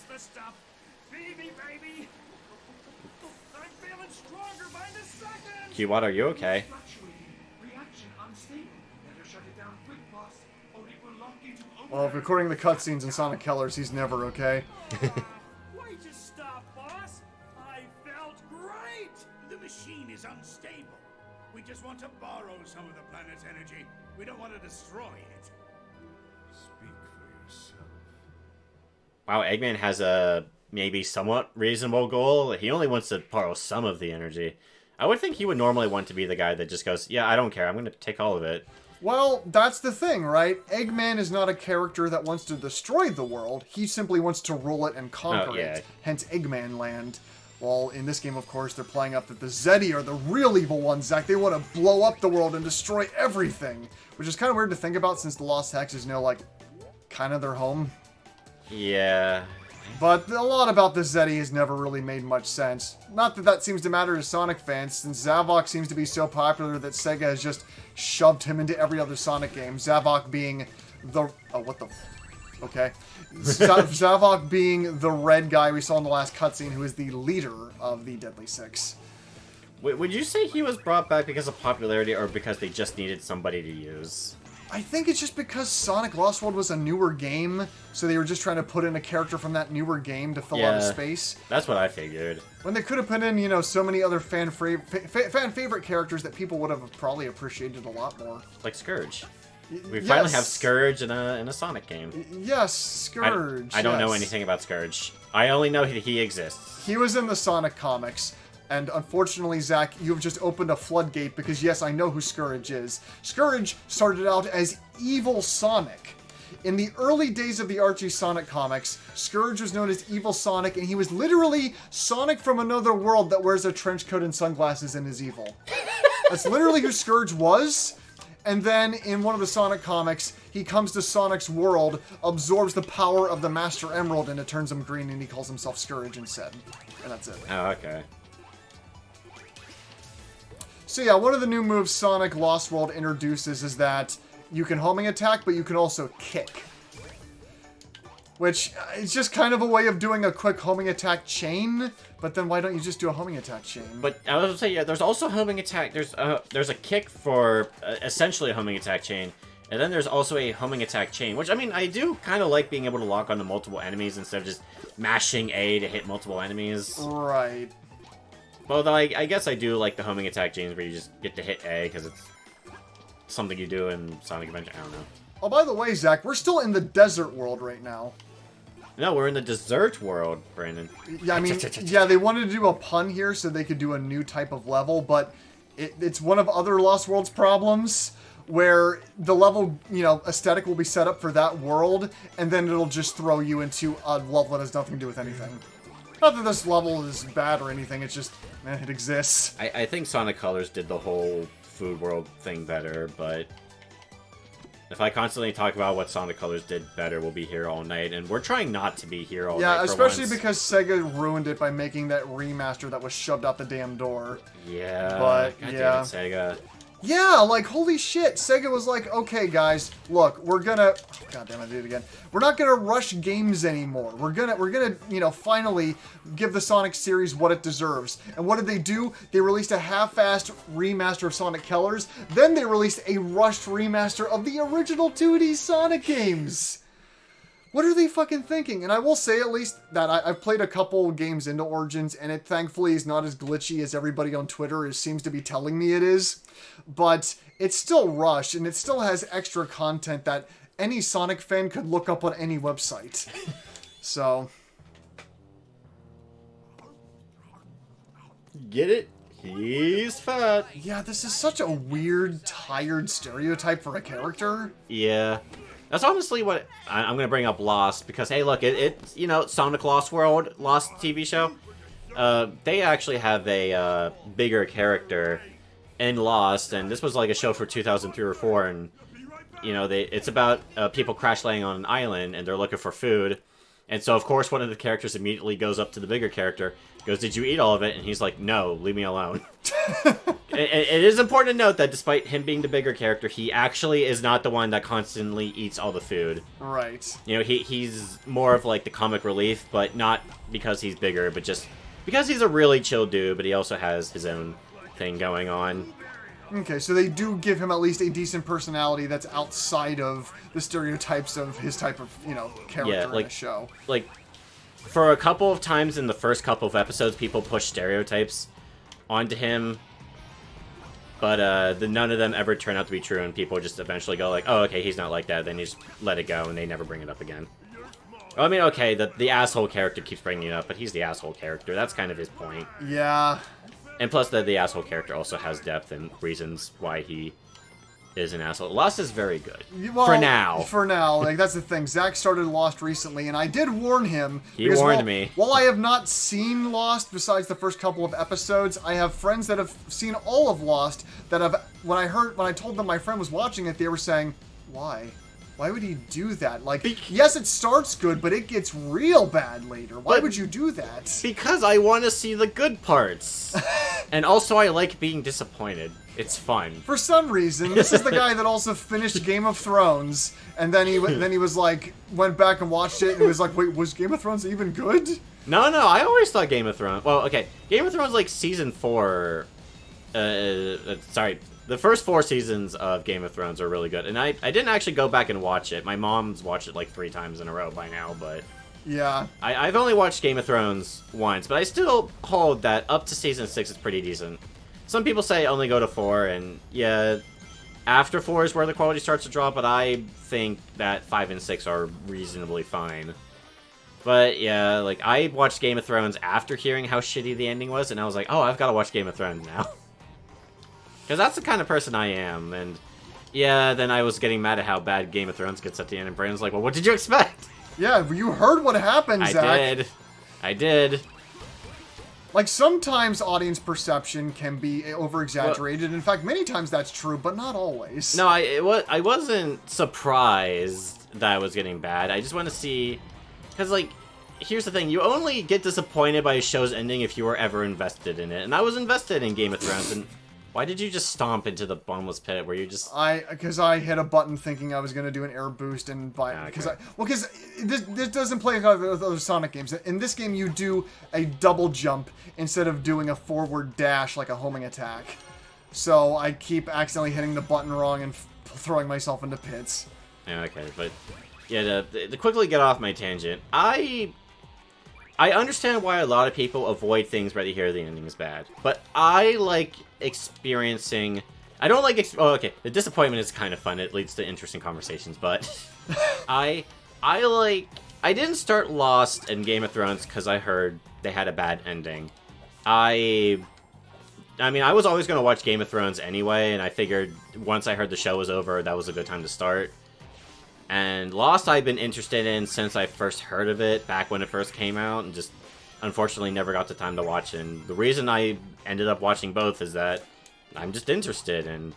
Q-Watt, are you okay? Well, according to the cutscenes in Sonic Colors, he's never okay. Why just stop, boss? I felt great! The machine is unstable. We just want to borrow some of the planet's energy. We don't want to destroy it. Speak for yourself. Wow, Eggman has a maybe somewhat reasonable goal. He only wants to borrow some of the energy. I would think he would normally want to be the guy that just goes, yeah, I don't care, I'm going to take all of it. Well, that's the thing, right? Eggman is not a character that wants to destroy the world. He simply wants to rule it and conquer it. Hence Eggman Land. Well, in this game, of course, they're playing up that the Zeti are the real evil ones, Zach. They want to blow up the world and destroy everything. Which is kind of weird to think about, since the Lost Hex is now, like, kind of their home. Yeah. But a lot about the Zeti has never really made much sense. Not that that seems to matter to Sonic fans, since Zavok seems to be so popular that Sega has just shoved him into every other Sonic game. Zavok being the... Oh, what the... Okay. Zavok being the red guy we saw in the last cutscene, who is the leader of the Deadly Six. Wait, would you say he was brought back because of popularity, or because they just needed somebody to use? I think it's just because Sonic Lost World was a newer game, so they were just trying to put in a character from that newer game to fill out a Yeah. space. That's what I figured. When they could have put in, you know, so many other fan favorite characters that people would have probably appreciated a lot more. Like Scourge. We Yes. finally have Scourge in a Sonic game. Yes, Scourge. I don't know yes. anything about Scourge. I only know he exists. He was in the Sonic comics, and unfortunately, Zach, you've just opened a floodgate because, yes, I know who Scourge is. Scourge started out as Evil Sonic. In the early days of the Archie Sonic comics, Scourge was known as Evil Sonic, and he was literally Sonic from another world that wears a trench coat and sunglasses and is evil. That's literally who Scourge was. And then in one of the Sonic comics, he comes to Sonic's world, absorbs the power of the Master Emerald, and it turns him green, and he calls himself Scourge instead. And that's it. Oh, okay. So yeah, one of the new moves Sonic Lost World introduces is that you can homing attack, but you can also kick. Which is just kind of a way of doing a quick homing attack chain, but then why don't you just do a homing attack chain? But I was gonna say, yeah, there's also homing attack. There's a kick for essentially a homing attack chain, and then there's also a homing attack chain. Which I mean, I do kind of like being able to lock onto multiple enemies instead of just mashing A to hit multiple enemies. Right. Although I guess I do like the homing attack chains where you just get to hit A because it's something you do in Sonic Adventure. I don't know. Oh, by the way, Zach, we're still in the desert world right now. No, we're in the dessert world, Brandon. Yeah, I mean, yeah, they wanted to do a pun here so they could do a new type of level, but it's one of other Lost Worlds problems where the level, you know, aesthetic will be set up for that world, and then it'll just throw you into a level that has nothing to do with anything. Not that this level is bad or anything, it's just, it exists. I think Sonic Colors did the whole food world thing better, but if I constantly talk about what Sonic Colors did better, we'll be here all night, and we're trying not to be here all night. Yeah, for especially once. because Sega ruined it by making that remaster that was shoved out the damn door. Yeah, But, God yeah. damn it, Sega. Yeah, like, holy shit. Sega was like, okay, guys, look, we're gonna... God damn, I did it again. We're not gonna rush games anymore. We're gonna, you know, finally give the Sonic series what it deserves. And what did they do? They released a half-assed remaster of Sonic Colors. Then they released a rushed remaster of the original 2D Sonic games. What are they fucking thinking? And I will say at least that I've played a couple games into Origins, and it thankfully is not as glitchy as everybody on Twitter seems to be telling me it is. But it's still rushed, and it still has extra content that any Sonic fan could look up on any website. So, Get it? He's fat. yeah, this is such a weird, tired stereotype for a character. Yeah. That's honestly what I'm going to bring up Lost because hey, look, it's you know Sonic Lost World, Lost TV show. They actually have a bigger character in Lost, and this was like a show for 2003 or 4, and you know it's about people crash landing on an island and they're looking for food, and so of course one of the characters immediately goes up to the bigger character, goes, "Did you eat all of it?" And he's like, "No, leave me alone." It is important to note that despite him being the bigger character, he actually is not the one that constantly eats all the food. Right. You know, he's more of like the comic relief, but not because he's bigger, but just because he's a really chill dude, but he also has his own thing going on. Okay, so they do give him at least a decent personality that's outside of the stereotypes of his type of, you know, character in the show. Like, for a couple of times in the first couple of episodes, people push stereotypes onto him, but none of them ever turn out to be true, and people just eventually go like, oh, okay, he's not like that, then you just let it go, and they never bring it up again. I mean, okay, the asshole character keeps bringing it up, but he's the asshole character. That's kind of his point. Yeah. And plus, the asshole character also has depth and reasons why he is an asshole. Lost is very good. Well, for now. For now. Like, that's the thing. Zach started Lost recently, and I did warn him. He warned me. While I have not seen Lost besides the first couple of episodes, I have friends that have seen all of Lost that have... When I told them my friend was watching it, they were saying, why? Why would he do that? Like, yes, it starts good, but it gets real bad later. Why would you do that? Because I want to see the good parts. And also, I like being disappointed. It's fun. For some reason, this is the guy that also finished Game of Thrones, and then he was like, went back and watched it, and was like, wait, was Game of Thrones even good? No, I always thought Game of Thrones... Well, okay, Game of Thrones, like, Season 4... sorry, The first 4 seasons of Game of Thrones are really good, and I didn't actually go back and watch it. My mom's watched it like 3 times in a row by now, but Yeah. I've only watched Game of Thrones once, but I still hold that up to season 6 is pretty decent. Some people say only go to 4, and yeah, after 4 is where the quality starts to drop, but I think that 5 and 6 are reasonably fine. But yeah, like, I watched Game of Thrones after hearing how shitty the ending was, and I was like, oh, I've got to watch Game of Thrones now. Because that's the kind of person I am, and yeah, then I was getting mad at how bad Game of Thrones gets at the end, and Brandon's like, well, what did you expect? Yeah, you heard what happened, Zach. I did. Like, sometimes audience perception can be over-exaggerated. In fact, many times that's true, but not always. No, I wasn't surprised that I was getting bad. I just want to see... Because, like, here's the thing. You only get disappointed by a show's ending if you were ever invested in it. And I was invested in Game of Thrones, and why did you just stomp into the bottomless pit where you just... Because I hit a button thinking I was going to do an air boost and because this doesn't play like other Sonic games. In this game, you do a double jump instead of doing a forward dash like a homing attack. So I keep accidentally hitting the button wrong and throwing myself into pits. Yeah, okay, but... Yeah, to quickly get off my tangent, I understand why a lot of people avoid things where they hear the ending is bad. But I like experiencing... I don't like... Oh, okay, the disappointment is kind of fun. It leads to interesting conversations, but... I didn't start Lost and Game of Thrones because I heard they had a bad ending. I mean, I was always going to watch Game of Thrones anyway, and I figured once I heard the show was over, that was a good time to start. And Lost I've been interested in since I first heard of it, back when it first came out, and just unfortunately never got the time to watch it. And the reason I ended up watching both is that I'm just interested, and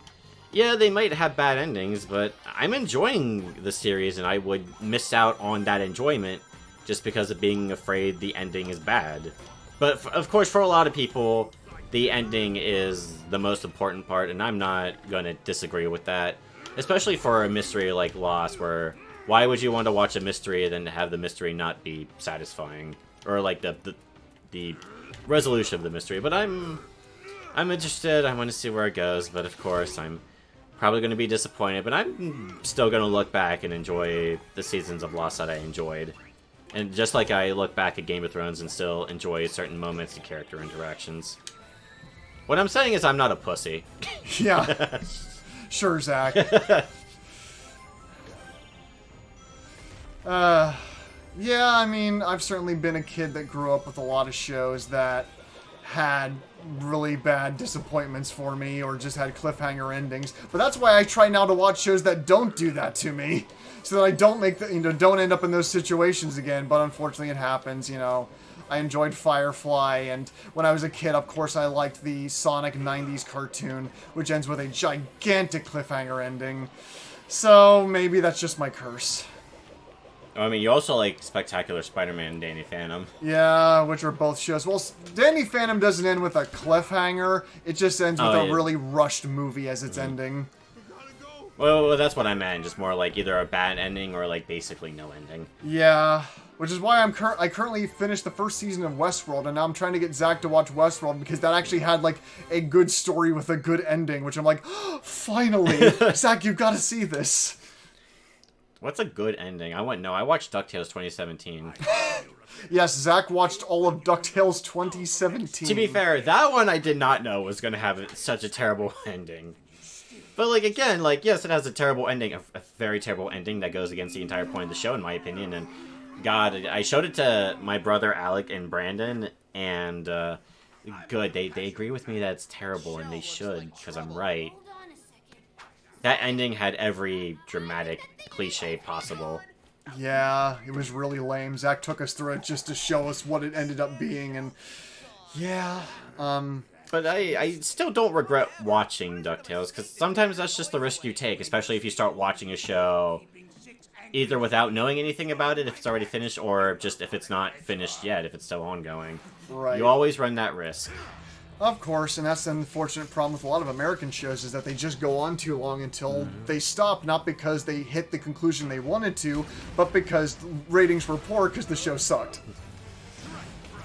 yeah, they might have bad endings, but I'm enjoying the series, and I would miss out on that enjoyment just because of being afraid the ending is bad. But of course, for a lot of people, the ending is the most important part, and I'm not going to disagree with that. Especially for a mystery like Lost, where why would you want to watch a mystery and then have the mystery not be satisfying? Or like the resolution of the mystery. But I'm interested, I want to see where it goes, but of course I'm probably going to be disappointed, but I'm still going to look back and enjoy the seasons of Lost that I enjoyed. And just like I look back at Game of Thrones and still enjoy certain moments and character interactions. What I'm saying is I'm not a pussy. Yeah. Sure, Zach. Yeah, I mean, I've certainly been a kid that grew up with a lot of shows that had really bad disappointments for me or just had cliffhanger endings. But that's why I try now to watch shows that don't do that to me, so that I don't don't end up in those situations again. But unfortunately, it happens, I enjoyed Firefly, and when I was a kid, of course, I liked the Sonic 90s cartoon, which ends with a gigantic cliffhanger ending. So maybe that's just my curse. I mean, you also like Spectacular Spider-Man and Danny Phantom. Yeah, which are both shows. Well, Danny Phantom doesn't end with a cliffhanger. It just ends with a really rushed movie as its ending. Well, that's what I meant. Just more like either a bad ending or like basically no ending. Yeah, which is why I currently finished the first season of Westworld, and now I'm trying to get Zach to watch Westworld because that actually had like a good story with a good ending, which I'm like, oh, finally, Zach, you've got to see this. What's a good ending? I watched DuckTales 2017. Yes, Zach watched all of DuckTales 2017. To be fair, that one I did not know was going to have such a terrible ending. But, like, again, like, yes, it has a terrible ending, a very terrible ending that goes against the entire point of the show, in my opinion. And, God, I showed it to my brother Alec and Brandon, and, good, they agree with me that it's terrible, and they should, because I'm right. That ending had every dramatic cliche possible. Yeah, it was really lame. Zach took us through it just to show us what it ended up being, and yeah, But I still don't regret watching DuckTales, because sometimes that's just the risk you take, especially if you start watching a show either without knowing anything about it, if it's already finished, or just if it's not finished yet, if it's still ongoing. Right. You always run that risk. Of course, and that's the unfortunate problem with a lot of American shows, is that they just go on too long until they stop, not because they hit the conclusion they wanted to, but because ratings were poor because the show sucked.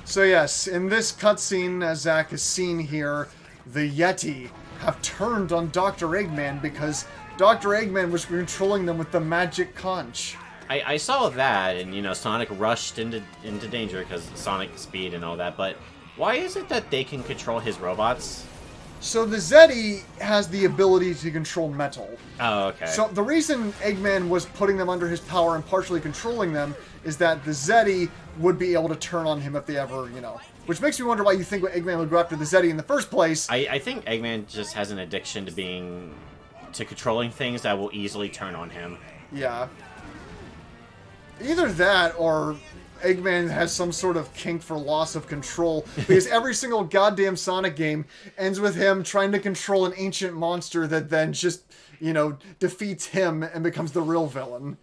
So yes, in this cutscene, as Zach has seen here, the Yeti have turned on Dr. Eggman because Dr. Eggman was controlling them with the magic conch. I saw that, and, you know, Sonic rushed into danger because Sonic speed and all that, but why is it that they can control his robots? So the Zeddy has the ability to control metal. Oh, okay. So the reason Eggman was putting them under his power and partially controlling them is that the Zeddy would be able to turn on him if they ever, you know... Which makes me wonder why you think Eggman would go after the Zeddy in the first place. I think Eggman just has an addiction to controlling things that will easily turn on him. Yeah. Either that, or Eggman has some sort of kink for loss of control, because every single goddamn Sonic game ends with him trying to control an ancient monster that then just, you know, defeats him and becomes the real villain.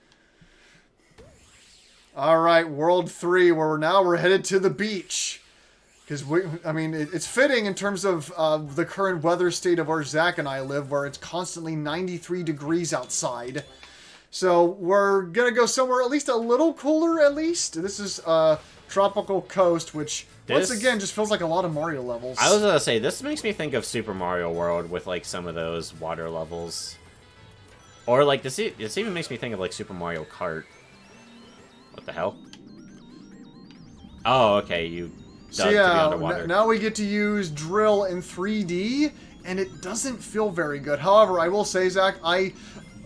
Alright, World 3, where we're headed to the beach. Because, it's fitting in terms of the current weather state of where Zach and I live, where it's constantly 93 degrees outside. So we're going to go somewhere at least a little cooler, at least. This is Tropical Coast, which, once again, just feels like a lot of Mario levels. I was going to say, this makes me think of Super Mario World with, like, some of those water levels. Or, like, this even makes me think of, like, Super Mario Kart. What the hell? Oh, okay, you dug to be underwater. Now we get to use Drill in 3D, and it doesn't feel very good. However, I will say, Zach,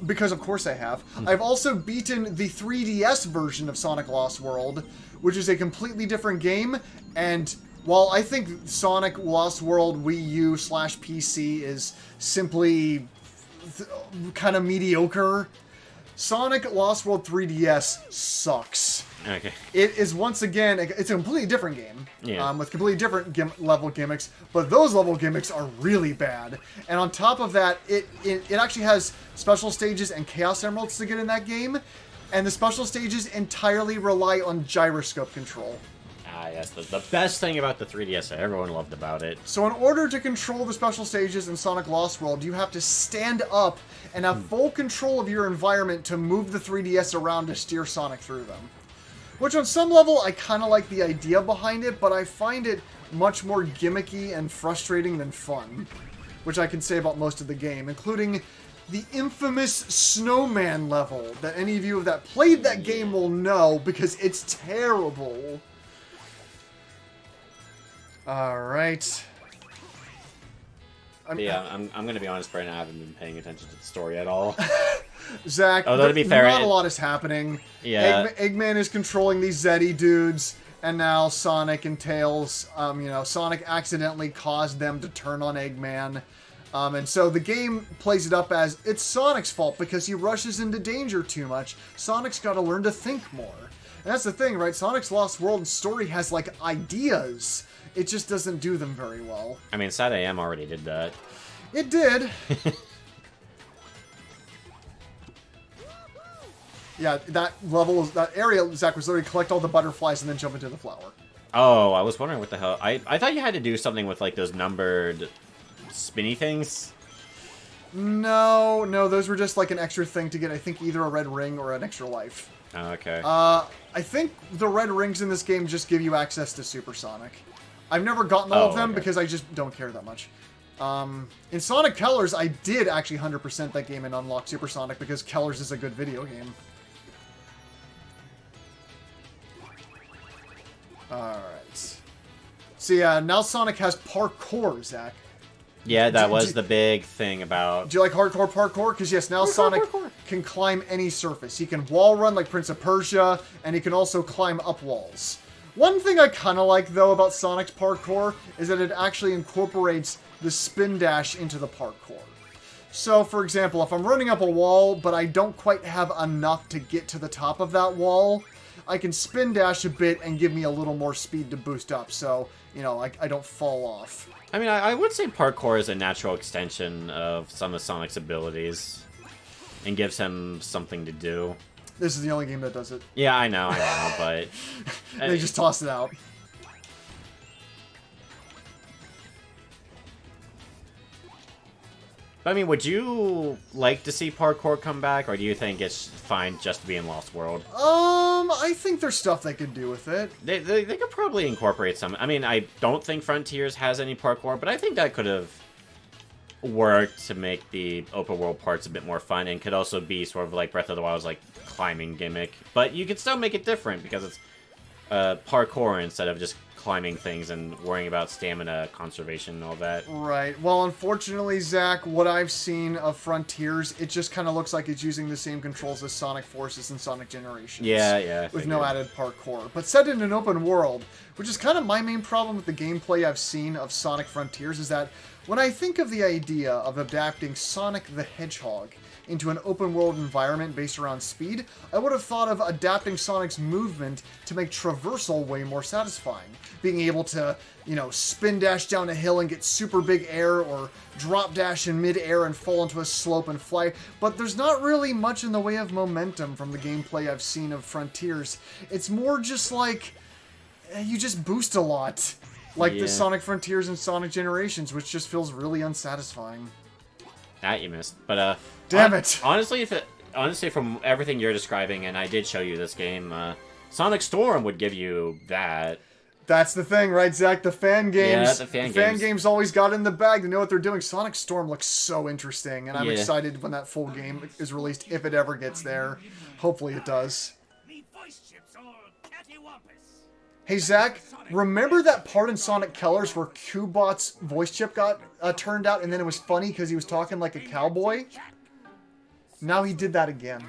because of course I have, I've also beaten the 3DS version of Sonic Lost World, which is a completely different game, and while I think Sonic Lost World Wii U/PC is simply kind of mediocre, Sonic Lost World 3DS sucks. Okay. It is, once again, it's a completely different game. Yeah. With completely different level gimmicks, but those level gimmicks are really bad. And on top of that, it actually has special stages and Chaos Emeralds to get in that game, and the special stages entirely rely on gyroscope control. Ah, yes, the best thing about the 3DS that everyone loved about it. So in order to control the special stages in Sonic Lost World, you have to stand up and have full control of your environment to move the 3DS around to steer Sonic through them. Which on some level, I kind of like the idea behind it, but I find it much more gimmicky and frustrating than fun. Which I can say about most of the game, including the infamous Snowman level that any of you that played that game will know, because it's terrible. Alright. Yeah, I'm going to be honest, Brian, I haven't been paying attention to the story at all. Zach, to be fair, not a lot is happening. Yeah. Eggman is controlling these Zeddy dudes, and now Sonic and Tails, Sonic accidentally caused them to turn on Eggman. And so the game plays it up as, it's Sonic's fault because he rushes into danger too much. Sonic's got to learn to think more. And that's the thing, right? Sonic's Lost World story has, like, ideas. It just doesn't do them very well. I mean, Sad AM already did that. It did. Yeah, that area, Zach, was literally collect all the butterflies and then jump into the flower. Oh, I was wondering what the hell. I thought you had to do something with, like, those numbered spinny things. No, those were just, like, an extra thing to get, I think, either a red ring or an extra life. Oh, okay. I think the red rings in this game just give you access to Super Sonic. I've never gotten all of them because I just don't care that much. In Sonic Colors, I did actually 100% that game and unlock Super Sonic because Colors is a good video game. Alright. So yeah, now Sonic has parkour, Zach. Yeah, that was the big thing about... Do you like hardcore parkour? Because yes, now Sonic can climb any surface. He can wall run like Prince of Persia, and he can also climb up walls. One thing I kind of like, though, about Sonic's parkour is that it actually incorporates the spin dash into the parkour. So, for example, if I'm running up a wall, but I don't quite have enough to get to the top of that wall, I can spin dash a bit and give me a little more speed to boost up, so, you know, I don't fall off. I mean, I would say parkour is a natural extension of some of Sonic's abilities and gives him something to do. This is the only game that does it. Yeah, I know, but... They just toss it out. I mean, would you like to see parkour come back, or do you think it's fine just to be in Lost World? I think there's stuff they could do with it. They could probably incorporate some. I mean, I don't think Frontiers has any parkour, but I think that could have work to make the open world parts a bit more fun, and could also be sort of like Breath of the Wild's like climbing gimmick. But you could still make it different because it's parkour instead of just climbing things and worrying about stamina conservation and all that. Right. Well, unfortunately, Zach, what I've seen of Frontiers, it just kind of looks like it's using the same controls as Sonic Forces and Sonic Generations. Yeah. With no added parkour. But set in an open world, which is kind of my main problem with the gameplay I've seen of Sonic Frontiers, is that when I think of the idea of adapting Sonic the Hedgehog into an open world environment based around speed, I would have thought of adapting Sonic's movement to make traversal way more satisfying. Being able to, spin dash down a hill and get super big air, or drop dash in mid-air and fall into a slope and fly. But there's not really much in the way of momentum from the gameplay I've seen of Frontiers. It's more just like, you just boost a lot. Like the Sonic Frontiers and Sonic Generations, which just feels really unsatisfying. That you missed. But, damn it! Honestly, from everything you're describing, and I did show you this game, Sonic Storm would give you that. That's the thing, right, Zach? The fan games. Yeah, the fan games always got in the bag. They know what they're doing. Sonic Storm looks so interesting, and I'm excited when that full game is released, if it ever gets there. Hopefully it does. Me voice chips all cattywampus. Hey, Zach, remember that part in Sonic Colors where Cubot's voice chip got turned out, and then it was funny because he was talking like a cowboy? Now he did that again.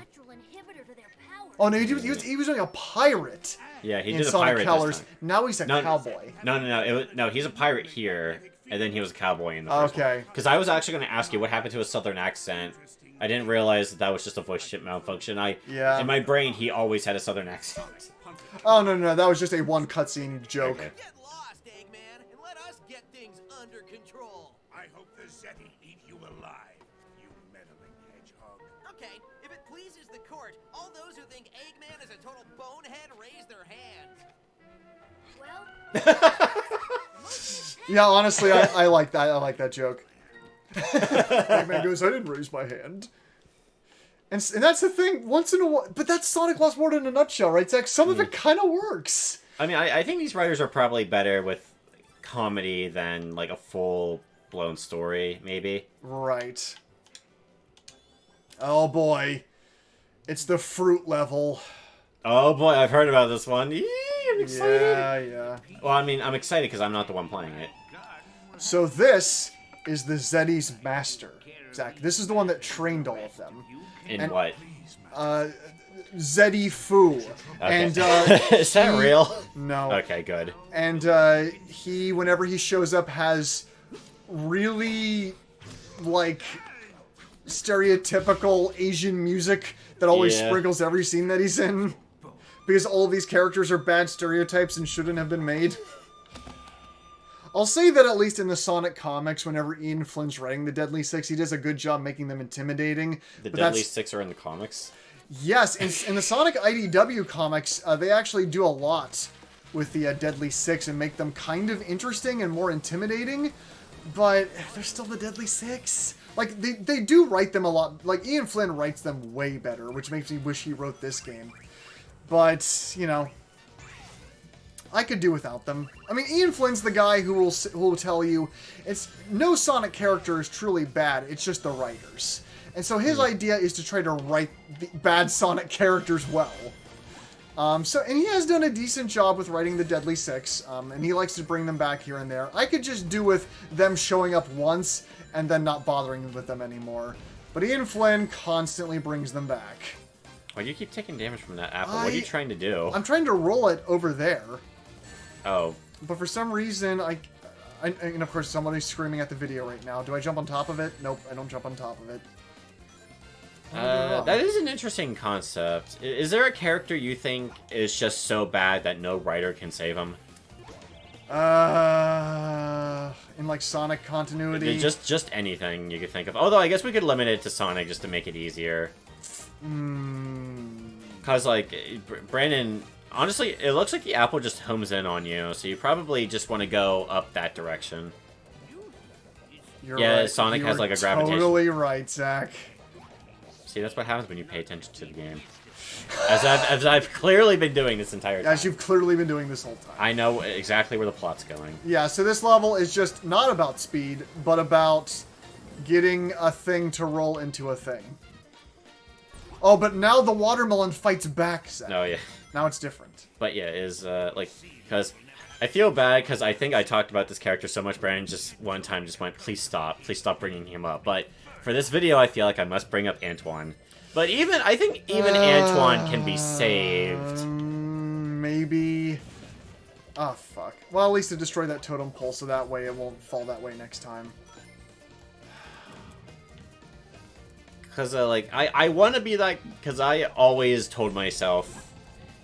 Oh, no, he was doing a pirate. Yeah, he in did a Sonic pirate Colors. this time. Now he's a cowboy. No, he's a pirate here, and then he was a cowboy in the first one. Okay. Because I was actually going to ask you what happened to his southern accent. I didn't realize that was just a voice chip malfunction. Yeah. In my brain, he always had a southern accent. Oh, no, that was just a one cutscene joke. Okay. Get lost, Eggman, and let us get things under control. I hope the Zeti eat you alive, you meddling hedgehog. Okay, if it pleases the court, all those who think Eggman is a total bonehead raise their hands. Well, Yeah, honestly, I like that. I like that joke. Eggman goes, I didn't raise my hand. And that's the thing, once in a while, but that's Sonic Lost World in a nutshell, right, Zach? Some of it kind of works. I mean, I think these writers are probably better with comedy than, like, a full-blown story, maybe. Right. Oh, boy. It's the fruit level. Oh, boy, I've heard about this one. Yee, I'm excited. Yeah. Well, I mean, I'm excited because I'm not the one playing it. So this is the Zeti's master, Zach. This is the one that trained all of them. In what? Zeti Fu. Okay. And, Is that real? No. Okay, good. And he, whenever he shows up, has really, like, stereotypical Asian music that always sprinkles every scene that he's in. Because all of these characters are bad stereotypes and shouldn't have been made. I'll say that at least in the Sonic comics, whenever Ian Flynn's writing the Deadly Six, he does a good job making them intimidating. The But Deadly that's- Six are in the comics? Yes, in the Sonic IDW comics, they actually do a lot with the Deadly Six and make them kind of interesting and more intimidating, but they're still the Deadly Six. Like, they do write them a lot. Like, Ian Flynn writes them way better, which makes me wish he wrote this game. But, I could do without them. I mean, Ian Flynn's the guy who will tell you, it's no Sonic character is truly bad, it's just the writers. And so his idea is to try to write the bad Sonic characters well. And he has done a decent job with writing the Deadly Six, and he likes to bring them back here and there. I could just do with them showing up once and then not bothering with them anymore. But Ian Flynn constantly brings them back. Why do you keep taking damage from that apple? What are you trying to do? I'm trying to roll it over there. Oh. But for some reason, and of course somebody's screaming at the video right now. Do I jump on top of it? Nope, I don't jump on top of it. That is an interesting concept. Is there a character you think is just so bad that no writer can save him? In like Sonic continuity? Just anything you could think of. Although I guess we could limit it to Sonic just to make it easier. Cause like, Brandon, honestly, it looks like the apple just homes in on you, so you probably just want to go up that direction. You're Yeah, right. Sonic has, like, a gravitation. Totally right, Zach. See, that's what happens when you pay attention to the game. As I've clearly been doing this entire time. As you've clearly been doing this whole time. I know exactly where the plot's going. Yeah, so this level is just not about speed, but about getting a thing to roll into a thing. Oh, but now the watermelon fights back, Zach. No, yeah. Now it's different. But yeah, is like, because I feel bad because I think I talked about this character so much, Brandon just one time just went, please stop bringing him up. But for this video, I feel like I must bring up Antoine. But I think even Antoine can be saved. Maybe. Ah, fuck. Well, at least to destroy that totem pole, so that way it won't fall that way next time. Because, like, I want to be that, because I always told myself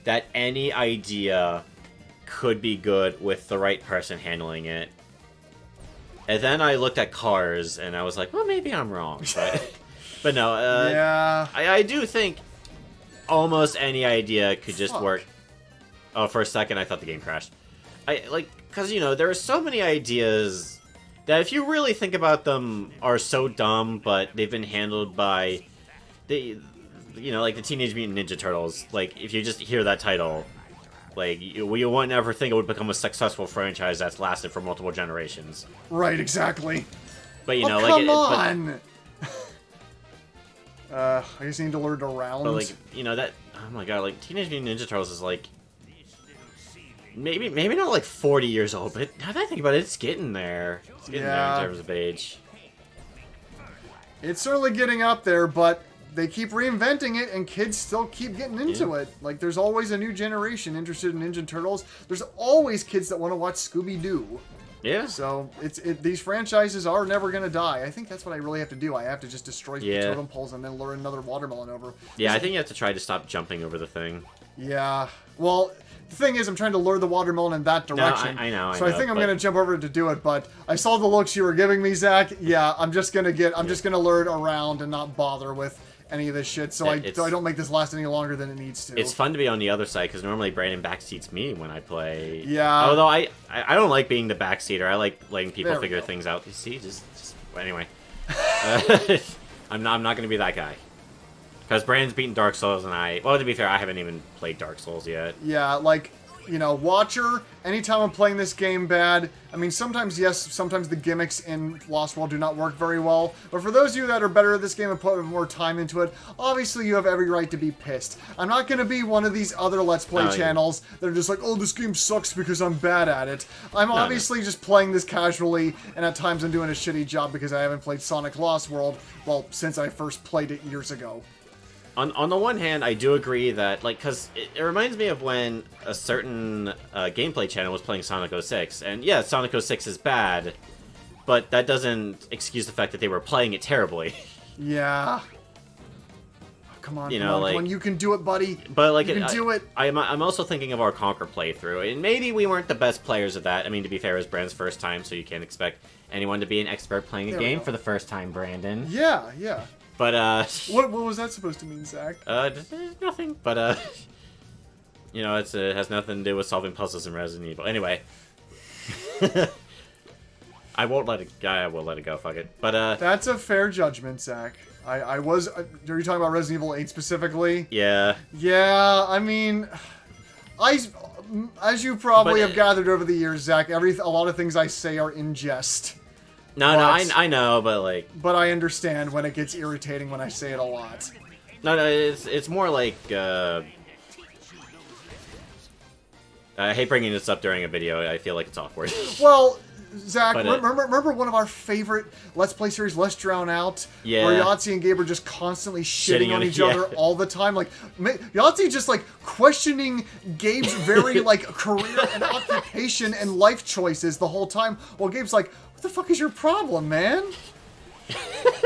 that any idea could be good with the right person handling it. And then I looked at Cars, and I was like, well, maybe I'm wrong. But no, yeah. I do think almost any idea could just work. Oh, for a second, I thought the game crashed. Because, you know, there are so many ideas that if you really think about them are so dumb, but they've been handled by the Teenage Mutant Ninja Turtles. Like, if you just hear that title, like, you wouldn't ever think it would become a successful franchise that's lasted for multiple generations. Right, exactly. But, you know, come on! I just need to learn to round. But, like, you know, that... Oh my god, like, Teenage Mutant Ninja Turtles is, like... Maybe not, like, 40 years old, but now that I think about it, it's getting there. It's getting there in terms of age. It's certainly getting up there, but they keep reinventing it, and kids still keep getting into it. Like, there's always a new generation interested in Ninja Turtles. There's always kids that want to watch Scooby-Doo. Yeah. So, these franchises are never going to die. I think that's what I really have to do. I have to just destroy the totem poles and then lure another watermelon over. Yeah, I think you have to try to stop jumping over the thing. Yeah. Well, the thing is, I'm trying to lure the watermelon in that direction. No, I know. So I think I'm going to jump over to do it, but I saw the looks you were giving me, Zach. Yeah, I'm just going to lure it around and not bother with any of this shit, so I don't make this last any longer than it needs to. It's fun to be on the other side, because normally Brandon backseats me when I play. Yeah. Although I don't like being the backseater. I like letting people figure things out. You see, just anyway. I'm not going to be that guy. Because Brandon's beaten Dark Souls, and well, to be fair, I haven't even played Dark Souls yet. Yeah, like, you know, Watcher, anytime I'm playing this game bad, I mean, sometimes, yes, sometimes the gimmicks in Lost World do not work very well, but for those of you that are better at this game and put more time into it, obviously you have every right to be pissed. I'm not going to be one of these other Let's Play channels that are just like, oh, this game sucks because I'm bad at it. I'm obviously just playing this casually, and at times I'm doing a shitty job because I haven't played Sonic Lost World, well, since I first played it years ago. On the one hand, I do agree that, like, because it reminds me of when a certain gameplay channel was playing Sonic 06, and yeah, Sonic 06 is bad, but that doesn't excuse the fact that they were playing it terribly. Yeah. Oh, come on, come on, you can do it, buddy. But, like, you can do it. I'm also thinking of our Conquer playthrough, and maybe we weren't the best players at that. I mean, to be fair, it was Brandon's first time, so you can't expect anyone to be an expert playing a game for the first time, Brandon. Yeah, yeah. But, What was that supposed to mean, Zach? Nothing. But, you know, it has nothing to do with solving puzzles in Resident Evil. Anyway. I will let it go, fuck it. But, That's a fair judgment, Zach. Are you talking about Resident Evil 8 specifically? yeah. Yeah, I mean... As you probably have gathered over the years, Zach, a lot of things I say are in jest. No, I know, but like... But I understand when it gets irritating when I say it a lot. No, it's more like, I hate bringing this up during a video, I feel like it's awkward. Well, Zach, remember one of our favorite Let's Play series, Let's Drown Out? Yeah. Where Yahtzee and Gabe are just constantly shitting on each other yeah. all the time? Like, Yahtzee just, like, questioning Gabe's very, like, career and occupation and life choices the whole time, while Gabe's like, what the fuck is your problem, man?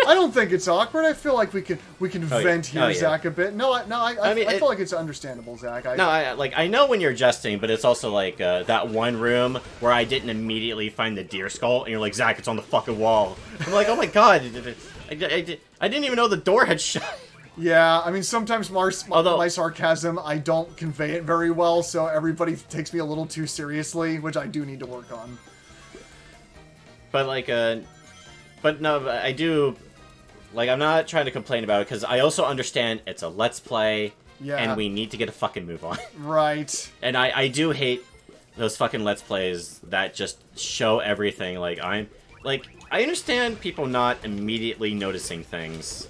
I don't think it's awkward. I feel like we can vent here, Zach, a bit. I feel like it's understandable, Zach. I know when you're jesting, but it's also like that one room where I didn't immediately find the deer skull, and you're like, Zach, it's on the fucking wall. I'm like, oh my god, I didn't even know the door had shut. Yeah, I mean, sometimes my sarcasm, I don't convey it very well, so everybody takes me a little too seriously, which I do need to work on. But no, I do, like, I'm not trying to complain about it, because I also understand it's a Let's Play, and we need to get a fucking move on. Right. And I do hate those fucking Let's Plays that just show everything, like, like, I understand people not immediately noticing things,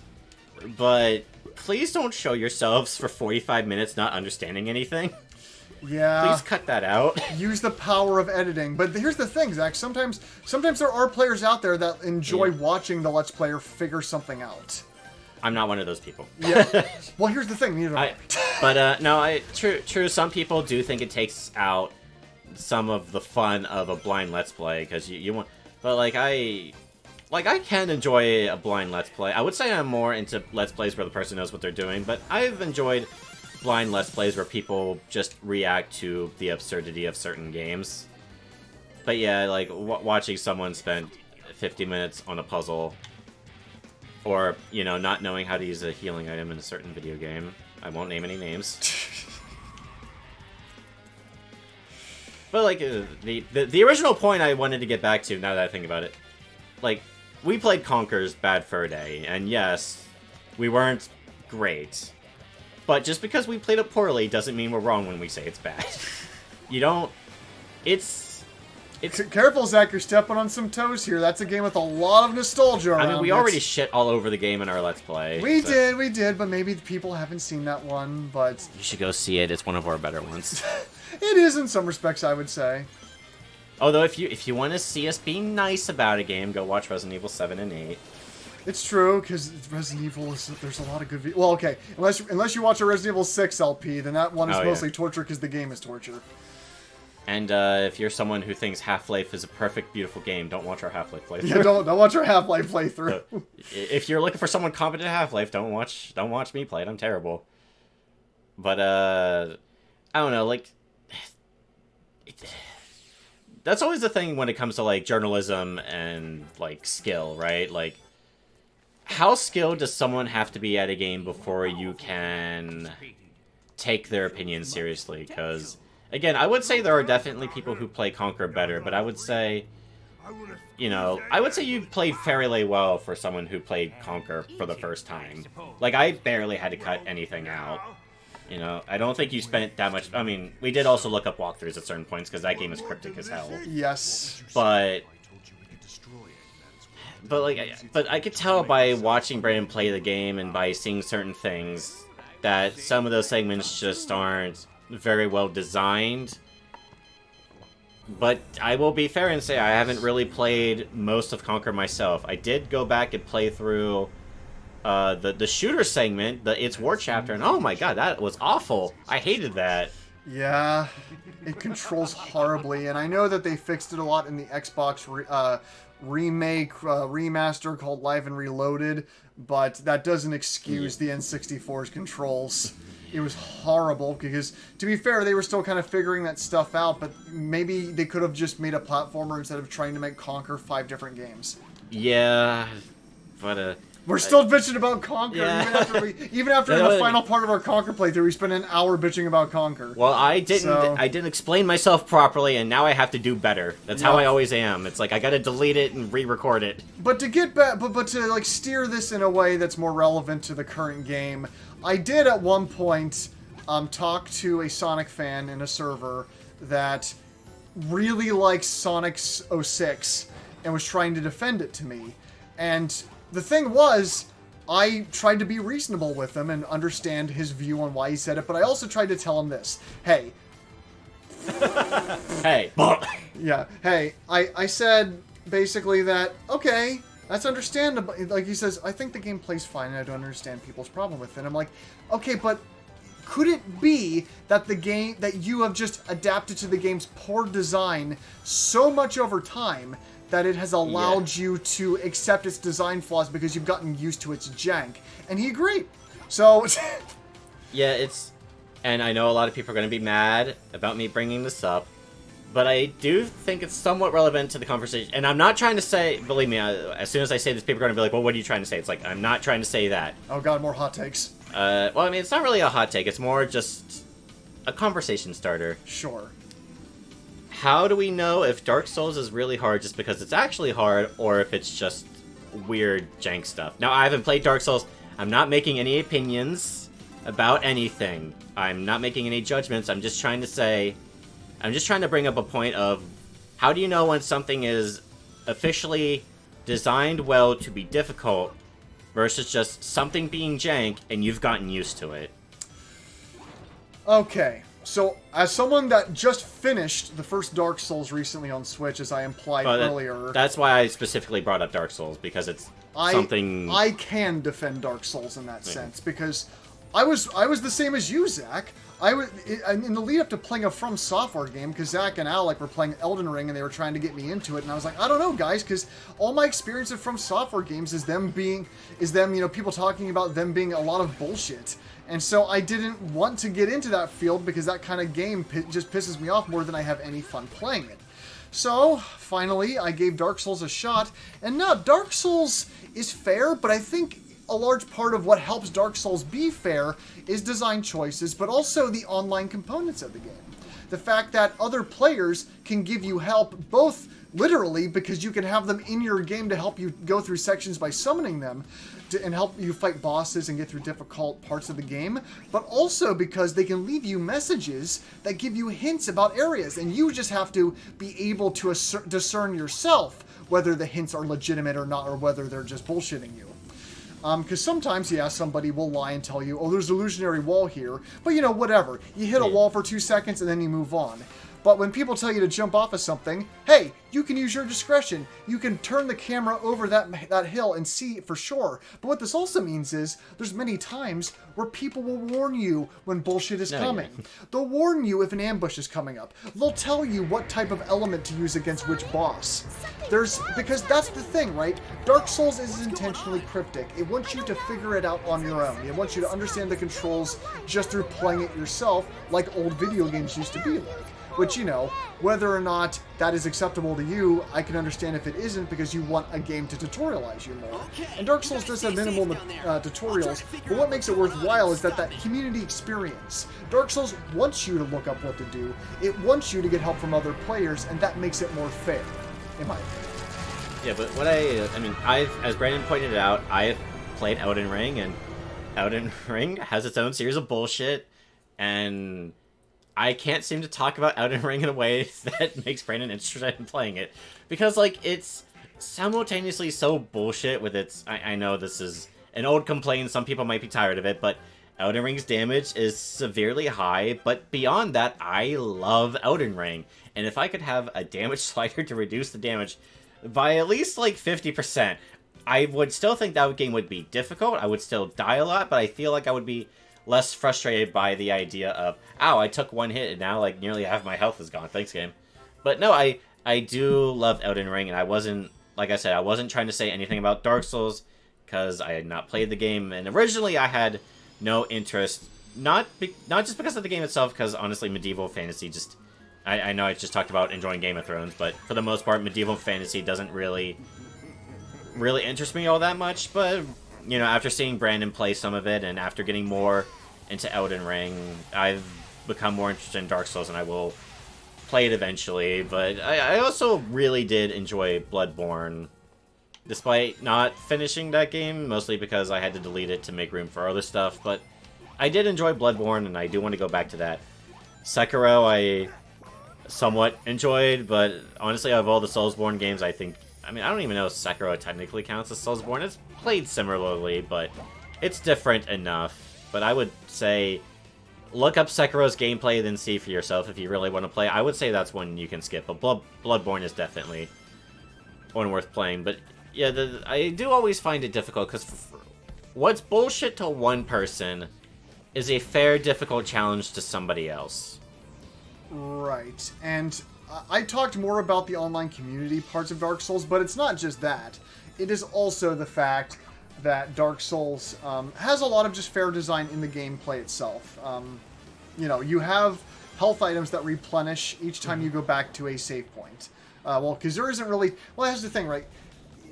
but please don't show yourselves for 45 minutes not understanding anything. Yeah. Please cut that out. Use the power of editing. But here's the thing, Zach. Sometimes there are players out there that enjoy watching the Let's Player figure something out. I'm not one of those people. Yeah. Well, here's the thing. Neither am I. But no, true. Some people do think it takes out some of the fun of a blind Let's Play because you want. But like I can enjoy a blind Let's Play. I would say I'm more into Let's Plays where the person knows what they're doing, but I've enjoyed blind Let's Plays where people just react to the absurdity of certain games. But yeah, like watching someone spend 50 minutes on a puzzle, or you know, not knowing how to use a healing item in a certain video game. I won't name any names. But like the original point I wanted to get back to, now that I think about it, like we played Conker's Bad Fur Day, and yes, we weren't great. But just because we played it poorly doesn't mean we're wrong when we say it's bad. You don't. It's. Careful, Zach. You're stepping on some toes here. That's a game with a lot of nostalgia around I mean, we already shit all over the game in our Let's Play. We did, but maybe the people haven't seen that one. But You should go see it. It's one of our better ones. it is in some respects, I would say. Although, if you want to see us be nice about a game, go watch Resident Evil 7 and 8. It's true, because Resident Evil there's a lot of good. Well, okay, unless you watch a Resident Evil 6 LP, then that one is mostly torture because the game is torture. And if you're someone who thinks Half-Life is a perfect, beautiful game, don't watch our Half-Life playthrough. Yeah, don't watch our Half-Life playthrough. If you're looking for someone competent at Half-Life, don't watch me play it. I'm terrible. But I don't know, like that's always the thing when it comes to like journalism and like skill, right? Like, how skilled does someone have to be at a game before you can take their opinion seriously? Because again, I would say there are definitely people who play Conker better, but I would say, you know, you played fairly well for someone who played Conker for the first time. Like, I barely had to cut anything out. You know, I don't think you spent that much. I mean, we did also look up walkthroughs at certain points because that game is cryptic as hell. Yes. But I could tell by watching Brandon play the game and by seeing certain things that some of those segments just aren't very well designed. But I will be fair and say I haven't really played most of Conker myself. I did go back and play through the shooter segment, the It's War chapter, and oh my god, that was awful. I hated that. Yeah, it controls horribly, and I know that they fixed it a lot in the Xbox remaster called Live and Reloaded, but that doesn't excuse the N64's controls. It was horrible because, to be fair, they were still kind of figuring that stuff out, but maybe they could have just made a platformer instead of trying to make Conker 5 different games. Yeah, but we're still bitching about Conker, yeah. even after the final part of our Conker playthrough, we spent an hour bitching about Conker. Well, I didn't explain myself properly, and now I have to do better. That's how I always am. It's like I gotta delete it and re-record it. But to get back, but to like steer this in a way that's more relevant to the current game, I did at one point talk to a Sonic fan in a server that really likes Sonic 06 and was trying to defend it to me, and the thing was, I tried to be reasonable with him and understand his view on why he said it, but I also tried to tell him this. Hey. Hey. Yeah, hey, I said basically that, okay, that's understandable. Like, he says, I think the game plays fine and I don't understand people's problem with it. I'm like, okay, but could it be that that you have just adapted to the game's poor design so much over time that it has allowed you to accept its design flaws because you've gotten used to its jank? And he agreed. So yeah, and I know a lot of people are going to be mad about me bringing this up, but I do think it's somewhat relevant to the conversation. And I'm not trying to say, believe me, as soon as I say this, people are going to be like, well, what are you trying to say? It's like, I'm not trying to say that. Oh god, more hot takes. Well, I mean, it's not really a hot take. It's more just a conversation starter. Sure. How do we know if Dark Souls is really hard just because it's actually hard, or if it's just weird jank stuff? Now, I haven't played Dark Souls. I'm not making any opinions about anything. I'm not making any judgments. I'm just trying to bring up a point of, how do you know when something is officially designed well to be difficult versus just something being jank and you've gotten used to it. Okay, so as someone that just finished the first Dark Souls recently on Switch, as I implied earlier... That's why I specifically brought up Dark Souls, because it's something... I can defend Dark Souls in that sense, because I was the same as you, Zach. In the lead up to playing a From Software game, because Zach and Alec were playing Elden Ring and they were trying to get me into it, and I was like, I don't know, guys, because all my experience of From Software games is them, people talking about them being a lot of bullshit. And so I didn't want to get into that field because that kind of game just pisses me off more than I have any fun playing it. So, finally, I gave Dark Souls a shot, and now Dark Souls is fair, but I think a large part of what helps Dark Souls be fair is design choices, but also the online components of the game. The fact that other players can give you help, both literally because you can have them in your game to help you go through sections by summoning them, and help you fight bosses and get through difficult parts of the game, but also because they can leave you messages that give you hints about areas, and you just have to be able to discern yourself whether the hints are legitimate or not, or whether they're just bullshitting you. Because sometimes, yeah, somebody will lie and tell you, oh, there's an illusionary wall here, but whatever. You hit a wall for 2 seconds and then you move on. But when people tell you to jump off of something, hey, you can use your discretion. You can turn the camera over that hill and see for sure. But what this also means is there's many times where people will warn you when bullshit is coming. Yeah. They'll warn you if an ambush is coming up. They'll tell you what type of element to use against which boss. Because that's the thing, right? Dark Souls is intentionally cryptic. It wants you to figure it out on your own. It wants you to understand the controls just through playing it yourself, like old video games used to be like. Which, whether or not that is acceptable to you, I can understand if it isn't, because you want a game to tutorialize you more. And Dark Souls does have minimal tutorials, but what makes it worthwhile is that community experience. Dark Souls wants you to look up what to do, it wants you to get help from other players, and that makes it more fair, in my opinion. Yeah, but as Brandon pointed out, I've played Elden Ring, and Elden Ring has its own series of bullshit, and I can't seem to talk about Elden Ring in a way that makes Brandon interested in playing it. Because, it's simultaneously so bullshit with its... I know this is an old complaint, some people might be tired of it, but Elden Ring's damage is severely high, but beyond that, I love Elden Ring. And if I could have a damage slider to reduce the damage by at least, 50%, I would still think that game would be difficult, I would still die a lot, but I feel like I would be less frustrated by the idea of, ow, I took one hit and now nearly half my health is gone. Thanks, game. But no, I do love Elden Ring, and I wasn't trying to say anything about Dark Souls because I had not played the game, and originally I had no interest, not just because of the game itself, because honestly, medieval fantasy I know I just talked about enjoying Game of Thrones, but for the most part, medieval fantasy doesn't really interest me all that much, but after seeing Brandon play some of it, and after getting more into Elden Ring, I've become more interested in Dark Souls, and I will play it eventually. But I also really did enjoy Bloodborne, despite not finishing that game, mostly because I had to delete it to make room for other stuff. But I did enjoy Bloodborne, and I do want to go back to that. Sekiro, I somewhat enjoyed, but honestly, of all the Soulsborne games, I don't even know if Sekiro technically counts as Soulsborne. It's played similarly, but it's different enough. But I would say, look up Sekiro's gameplay, then see for yourself if you really want to play. I would say that's one you can skip, but Bloodborne is definitely one worth playing. But yeah, I do always find it difficult, because what's bullshit to one person is a fair, difficult challenge to somebody else. Right, and I talked more about the online community parts of Dark Souls, but it's not just that. It is also the fact that Dark Souls has a lot of just fair design in the gameplay itself. You have health items that replenish each time you go back to a save point. Because there isn't really... Well, that's the thing, right?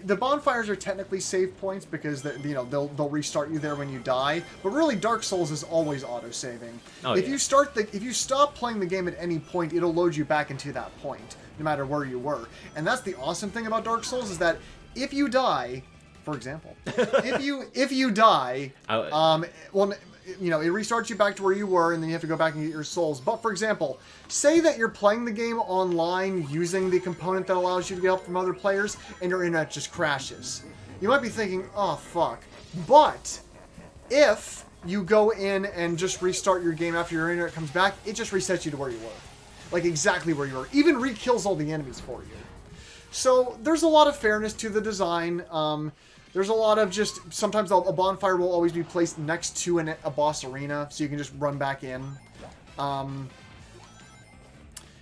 The bonfires are technically save points because they'll restart you there when you die, but really Dark Souls is always auto-saving. If you stop playing the game at any point, it'll load you back into that point, no matter where you were. And that's the awesome thing about Dark Souls, is that if you die, for example, if you die, you know, it restarts you back to where you were, and then you have to go back and get your souls. But for example, say that you're playing the game online using the component that allows you to get help from other players, and your internet just crashes. You might be thinking, oh fuck. But if you go in and just restart your game after your internet comes back, it just resets you to where you were. Like exactly where you were. Even re-kills all the enemies for you. So there's a lot of fairness to the design. There's a lot of just, sometimes a bonfire will always be placed next to a boss arena, so you can just run back in.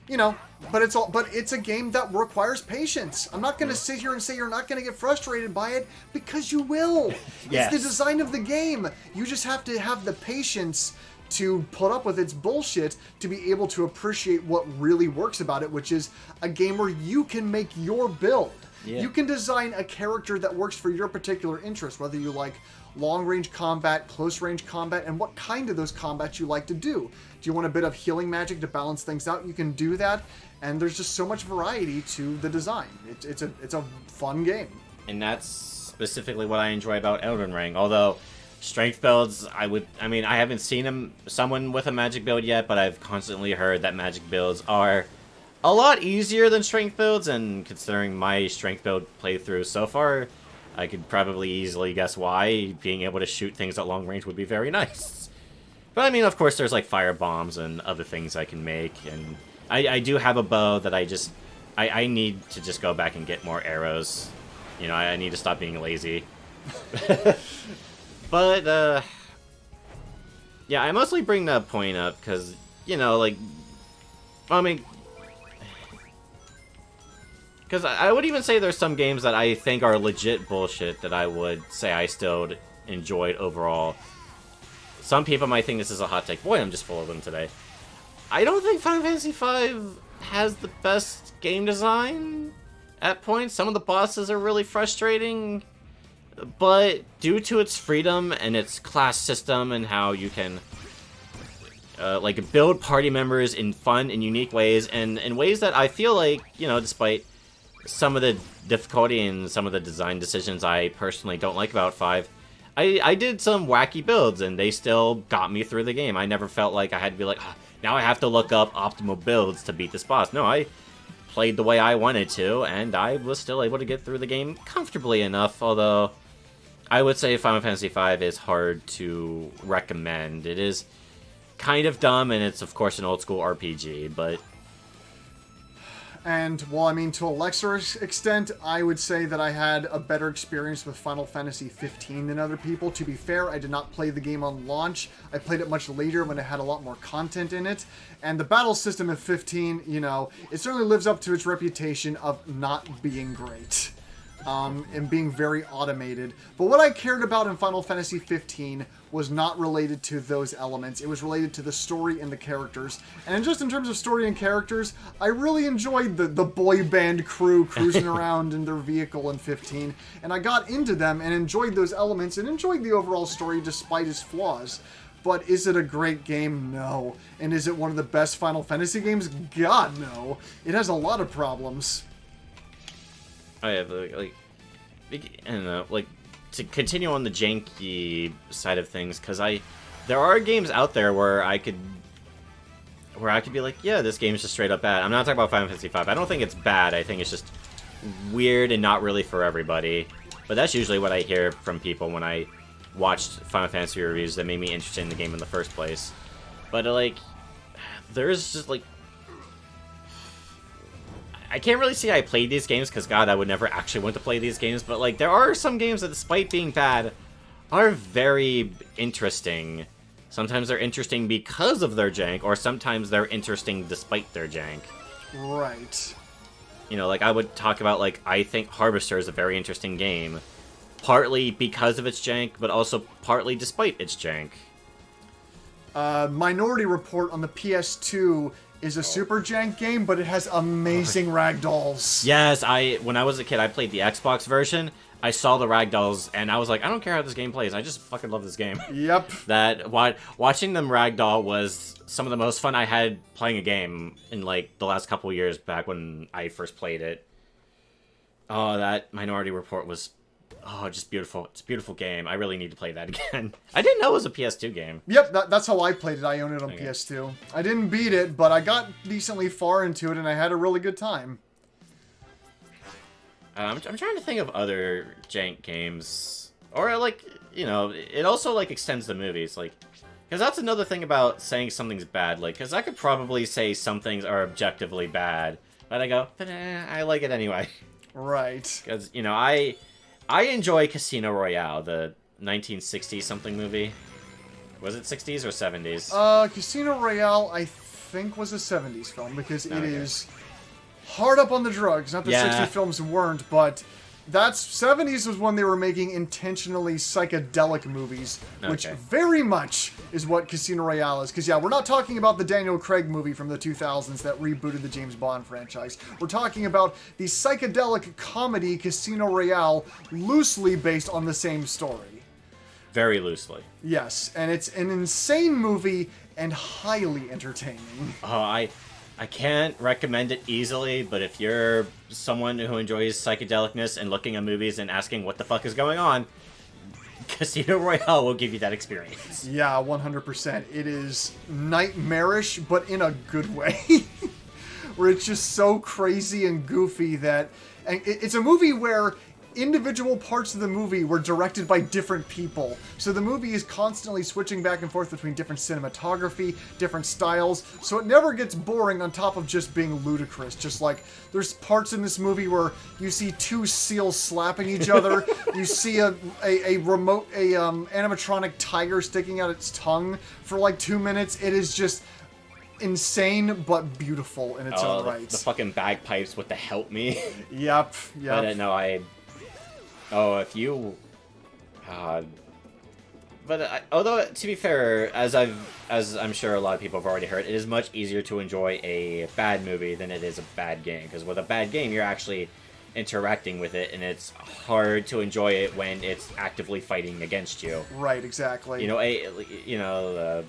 You know, but it's a game that requires patience. I'm not going to sit here and say you're not going to get frustrated by it, because you will. Yes. It's the design of the game. You just have to have the patience to put up with its bullshit to be able to appreciate what really works about it, which is a game where you can make your build. Yeah. You can design a character that works for your particular interest, whether you like long-range combat, close-range combat, and what kind of those combats you like to do. Do you want a bit of healing magic to balance things out? You can do that, and there's just so much variety to the design. It's a fun game. And that's specifically what I enjoy about Elden Ring. Although strength builds, I haven't seen someone with a magic build yet, but I've constantly heard that magic builds are a lot easier than strength builds, and considering my strength build playthrough so far, I could probably easily guess why. Being able to shoot things at long range would be very nice. But I mean, of course, there's like fire bombs and other things I can make, and I do have a bow that I need to just go back and get more arrows. You know, I need to stop being lazy. But, yeah, I mostly bring that point up because, you know, like, I mean, because I would even say there's some games that I think are legit bullshit that I would say I still enjoyed overall. Some people might think this is a hot take. Boy, I'm just full of them today. I don't think Final Fantasy V has the best game design at points. Some of the bosses are really frustrating, but due to its freedom and its class system and how you can like build party members in fun and unique ways, and in ways that I feel like, you know, despite some of the difficulty and some of the design decisions I personally don't like about 5, I did some wacky builds, and they still got me through the game. I never felt like I had to be like, oh, now I have to look up optimal builds to beat this boss. No, I played the way I wanted to, and I was still able to get through the game comfortably enough, although I would say Final Fantasy V is hard to recommend. It is kind of dumb, and it's, of course, an old-school RPG, but... And, well, I mean, to a lesser extent, I would say that I had a better experience with Final Fantasy 15 than other people. To be fair, I did not play the game on launch. I played it much later when it had a lot more content in it. And the battle system in 15, you know, it certainly lives up to its reputation of not being great. And being very automated. But what I cared about in Final Fantasy 15 was not related to those elements. It was related to the story and the characters. And just in terms of story and characters, I really enjoyed the boy band crew cruising around in their vehicle in 15. And I got into them and enjoyed those elements and enjoyed the overall story despite its flaws. But is it a great game? No. And is it one of the best Final Fantasy games? God, no. It has a lot of problems. I have, like, I don't know, like, to continue on the janky side of things, because there are games out there where I could be like, yeah, this game's just straight up bad. I'm not talking about Final Fantasy V. I don't think it's bad. I think it's just weird and not really for everybody. But that's usually what I hear from people when I watched Final Fantasy reviews that made me interested in the game in the first place. But, like, there's just, like, I can't really say I played these games, because, God, I would never actually want to play these games, but, like, there are some games that, despite being bad, are very interesting. Sometimes they're interesting because of their jank, or sometimes they're interesting despite their jank. Right. You know, like, I would talk about, like, I think Harvester is a very interesting game. Partly because of its jank, but also partly despite its jank. Minority Report on the PS2 is a super jank game, but it has amazing ragdolls. Yes, when I was a kid, I played the Xbox version. I saw the ragdolls, and I was like, I don't care how this game plays. I just fucking love this game. Yep. Watching them ragdoll was some of the most fun I had playing a game in, like, the last couple years back when I first played it. Oh, that Minority Report was Oh, just beautiful. It's a beautiful game. I really need to play that again. I didn't know it was a PS2 game. Yep, that's how I played it. I own it on PS2. I didn't beat it, but I got decently far into it, and I had a really good time. I'm trying to think of other jank games. Or, like, you know, it also, like, extends the movies. Like, because that's another thing about saying something's bad. Like, because I could probably say some things are objectively bad, but I go, but I like it anyway. Right. Because, you know, I enjoy Casino Royale, the 1960-something movie. Was it 60s or 70s? Casino Royale, I think, was a 70s film, because it Okay. is hard up on the drugs. Not that Yeah. 60 films weren't, but that's 70s was when they were making intentionally psychedelic movies, which Okay. very much is what Casino Royale is. Because, yeah, we're not talking about the Daniel Craig movie from the 2000s that rebooted the James Bond franchise. We're talking about the psychedelic comedy Casino Royale, loosely based on the same story. Very loosely. Yes, and it's an insane movie and highly entertaining. Oh, I can't recommend it easily, but if you're someone who enjoys psychedelicness and looking at movies and asking what the fuck is going on, Casino Royale will give you that experience. Yeah, 100%. It is nightmarish, but in a good way. Where it's just so crazy and goofy that... And it's a movie where individual parts of the movie were directed by different people. So the movie is constantly switching back and forth between different cinematography, different styles, so it never gets boring on top of just being ludicrous. Just like, there's parts in this movie where you see two seals slapping each other, you see a animatronic tiger sticking out its tongue for like 2 minutes. It is just insane, but beautiful in its own right. The fucking bagpipes with the help me. Yep. But no, if you... although, to be fair, as I'm sure a lot of people have already heard, it is much easier to enjoy a bad movie than it is a bad game. Because with a bad game, you're actually interacting with it, and it's hard to enjoy it when it's actively fighting against you. Right, exactly. You know,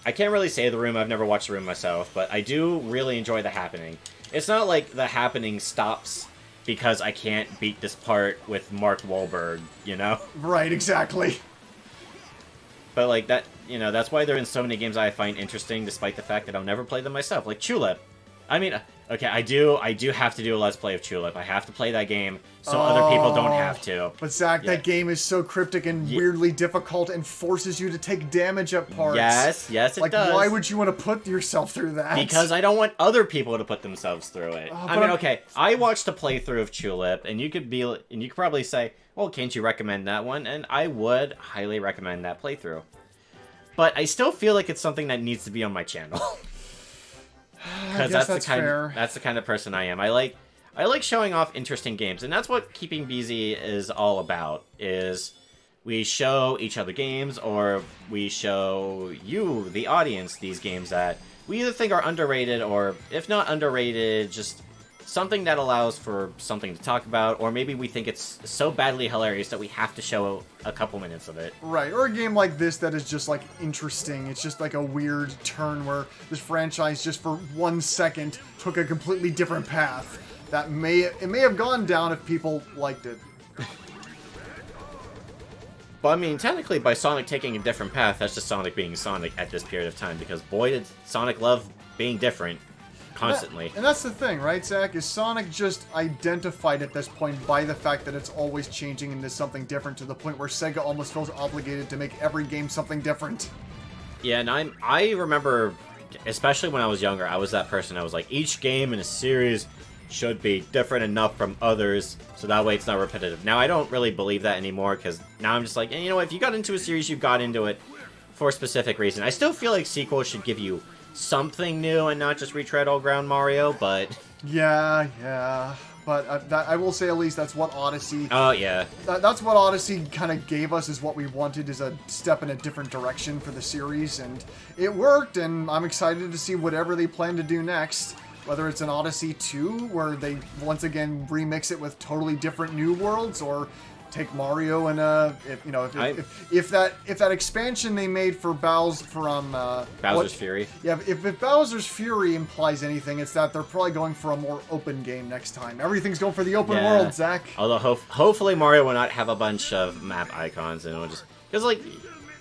I can't really say The Room. I've never watched The Room myself, but I do really enjoy The Happening. It's not like The Happening stops because I can't beat this part with Mark Wahlberg, you know? Right, exactly. But, like, that, you know, that's why there are so many games I find interesting, despite the fact that I'll never play them myself. Like Tulip. I mean, okay, I do have to do a Let's Play of Tulip. I have to play that game so other people don't have to. But Zach, Yeah. that game is so cryptic and weirdly difficult and forces you to take damage at parts. Yes, it like, does. why would you want to put yourself through that? Because I don't want other people to put themselves through it. Oh, I but mean, okay, I watched a playthrough of Tulip, and you could probably say, well, can't you recommend that one? And I would highly recommend that playthrough. But I still feel like it's something that needs to be on my channel. Because that's the kind of person I am. I like showing off interesting games, and that's what Keeping Busy is all about. Is we show each other games, or we show you, the audience, these games that we either think are underrated, or if not underrated, just something that allows for something to talk about, or maybe we think it's so badly hilarious that we have to show a couple minutes of it. Right, or a game like this that is just, like, interesting. It's just, like, a weird turn where this franchise just for 1 second took a completely different path. It may have gone down if people liked it. But I mean, technically, by Sonic taking a different path, that's just Sonic being Sonic at this period of time, because boy, did Sonic love being different. Constantly. And that's the thing, right, Zach? Is Sonic just identified at this point by the fact that it's always changing into something different, to the point where Sega almost feels obligated to make every game something different. Yeah, and I remember, especially when I was younger, I was that person. I was like, each game in a series should be different enough from others, so that way it's not repetitive. Now, I don't really believe that anymore, because now I'm just like, you know, if you got into a series, you got into it for a specific reason. I still feel like sequels should give you something new and not just retread old ground Mario, but... Yeah. But I will say, at least, that's what Odyssey... Oh, yeah. That's what Odyssey kind of gave us, is what we wanted, is a step in a different direction for the series, and it worked, and I'm excited to see whatever they plan to do next. Whether it's an Odyssey 2, where they once again remix it with totally different new worlds, or take Mario and if that expansion they made for Bowser's Fury. Yeah, if Bowser's Fury implies anything, it's that they're probably going for a more open game next time. Everything's going for the open world, Zach. Although hopefully Mario will not have a bunch of map icons and it'll just because like.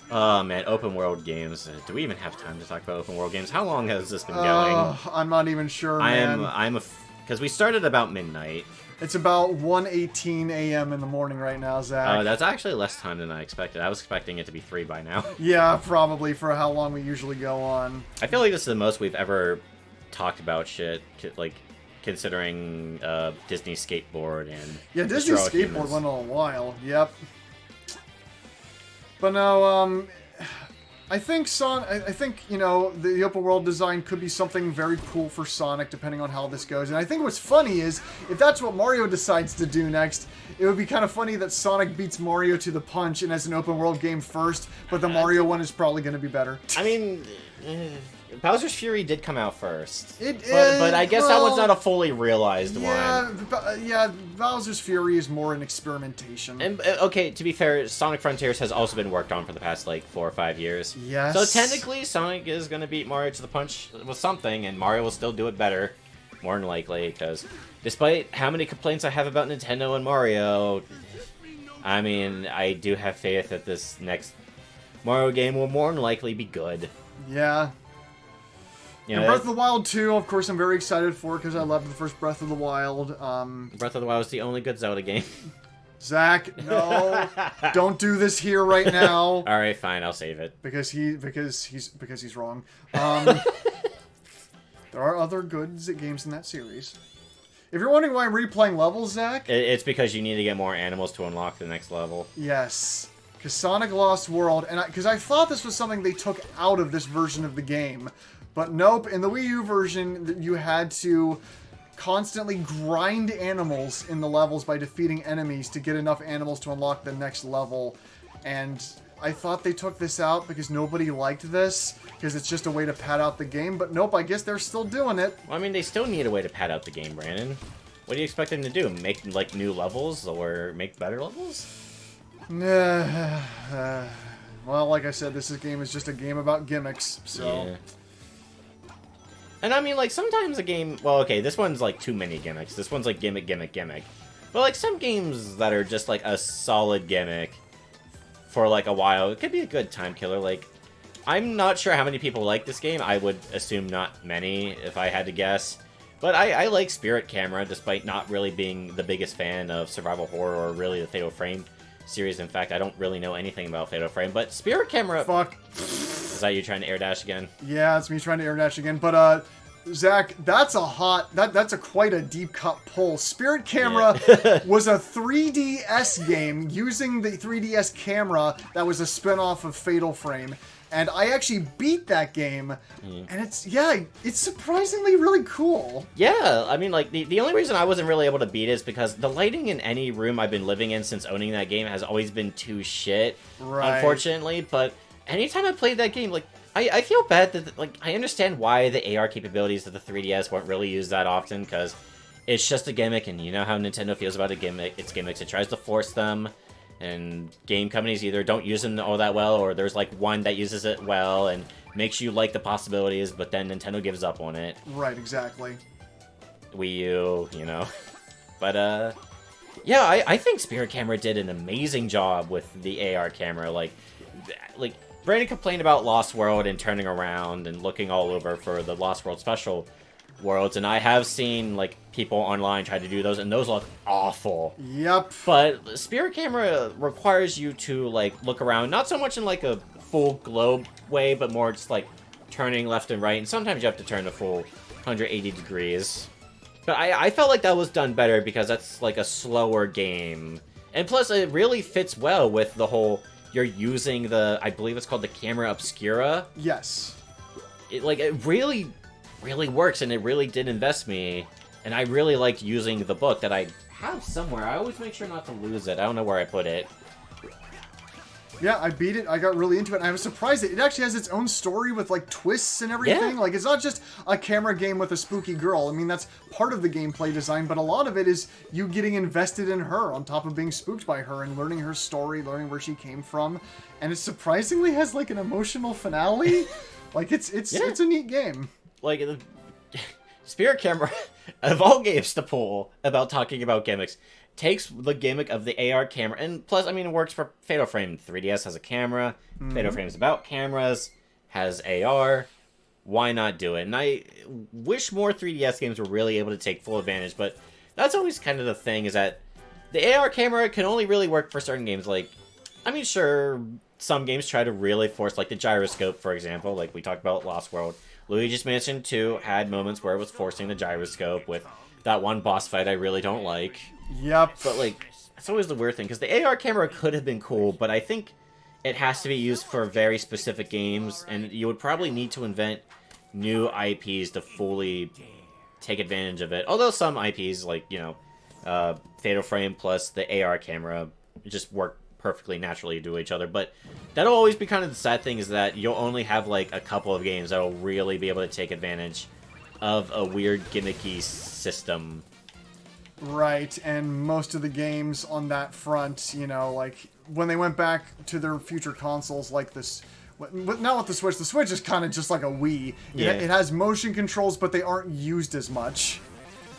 Oh man, open world games. Do we even have time to talk about open world games? How long has this been going? I'm not even sure, man. Because we started about midnight. It's about 1:18 a.m. in the morning right now, Zach. Oh, that's actually less time than I expected. I was expecting it to be 3 by now. Yeah, probably for how long we usually go on. I feel like this is the most we've ever talked about shit, like considering Disney Skateboard and Disney Skateboard went on a while. Yep. But no, I think the open world design could be something very cool for Sonic, depending on how this goes. And I think what's funny is, if that's what Mario decides to do next, it would be kind of funny that Sonic beats Mario to the punch and as an open world game first, but the Mario one is probably going to be better. I mean, Bowser's Fury did come out first. But I guess that was not a fully realized one. Yeah, Bowser's Fury is more an experimentation. And okay, to be fair, Sonic Frontiers has also been worked on for the past like 4 or 5 years. Yes. So technically, Sonic is going to beat Mario to the punch with something, and Mario will still do it better, more than likely, because despite how many complaints I have about Nintendo and Mario, I mean, I do have faith that this next Mario game will more than likely be good. Yeah. You know, and Breath of the Wild 2, of course, I'm very excited for because I loved the first Breath of the Wild. Breath of the Wild was the only good Zelda game. Zach, no, don't do this here right now. All right, fine, I'll save it. Because he's wrong. There are other good games in that series. If you're wondering why I'm replaying levels, Zach, It's because you need to get more animals to unlock the next level. yes, because Sonic Lost World, and because I thought this was something they took out of this version of the game. But nope, in the Wii U version, you had to constantly grind animals in the levels by defeating enemies to get enough animals to unlock the next level. And I thought they took this out because nobody liked this, because it's just a way to pad out the game. But nope, I guess they're still doing it. Well, I mean, they still need a way to pad out the game, Brandon. What do you expect them to do? Make, like, new levels or make better levels? Well, like I said, this game is just a game about gimmicks, so... Yeah. And I mean, like, sometimes a game... Well, okay, this one's, like, too many gimmicks. This one's, like, gimmick, gimmick, gimmick. But, like, some games that are just, like, a solid gimmick for, like, a while, it could be a good time killer. Like, I'm not sure how many people like this game. I would assume not many, if I had to guess. But I like Spirit Camera, despite not really being the biggest fan of survival horror or really the Fatal Frame series. In fact, I don't really know anything about Fatal Frame, but Spirit Camera... Fuck. Is that you trying to air dash again? Yeah, it's me trying to air dash again. But, Zach, that's quite a deep cut pull. Spirit Camera was a 3DS game using the 3DS camera that was a spin-off of Fatal Frame. And I actually beat that game, and it's surprisingly really cool. Yeah, I mean, like, the only reason I wasn't really able to beat it is because the lighting in any room I've been living in since owning that game has always been too shit, unfortunately, but anytime I played that game, like, I feel bad that, like, I understand why the AR capabilities of the 3DS weren't really used that often, because it's just a gimmick, and you know how Nintendo feels about its gimmicks. It tries to force them, and game companies either don't use them all that well, or there's, like, one that uses it well and makes you like the possibilities, but then Nintendo gives up on it. Right, exactly. Wii U, you know. But, yeah, I think Spirit Camera did an amazing job with the AR camera. Like, Brandon complained about Lost World and turning around and looking all over for the Lost World Special Worlds, and I have seen, like, people online try to do those, and those look awful. Yep. But Spirit Camera requires you to, like, look around, not so much in, like, a full globe way, but more just, like, turning left and right, and sometimes you have to turn a full 180 degrees. But I felt like that was done better because that's, like, a slower game. And plus, it really fits well with the whole... You're using the... I believe it's called the Camera Obscura. Yes. It really works, and it really did invest me. And I really liked using the book that I have somewhere. I always make sure not to lose it. I don't know where I put it. Yeah, I beat it. I got really into it. And I was surprised that it actually has its own story with like twists and everything. Yeah. Like it's not just a camera game with a spooky girl. I mean, that's part of the gameplay design, but a lot of it is you getting invested in her on top of being spooked by her and learning her story, learning where she came from. And it surprisingly has like an emotional finale. Like it's a neat game. Like, the Spirit Camera, of all games to pull about talking about gimmicks, takes the gimmick of the AR camera, and plus, I mean, it works for Fatal Frame. 3DS has a camera, Fatal Frame's about cameras, has AR. Why not do it? And I wish more 3DS games were really able to take full advantage, but that's always kind of the thing, is that the AR camera can only really work for certain games. Like, I mean, sure, some games try to really force, like the gyroscope, for example, like we talked about Lost World. Luigi's Mansion 2 had moments where it was forcing the gyroscope with that one boss fight I really don't like. Yep. But, like, that's always the weird thing, because the AR camera could have been cool, but I think it has to be used for very specific games, and you would probably need to invent new IPs to fully take advantage of it. Although some IPs, like, you know, Fatal Frame plus the AR camera just work perfectly naturally to each other. But that'll always be kind of the sad thing, is that you'll only have, like, a couple of games that'll really be able to take advantage of a weird gimmicky system. Right, and most of the games on that front, you know, like, when they went back to their future consoles like this, not with the Switch is kind of just like a Wii. Yeah. It has motion controls, but they aren't used as much.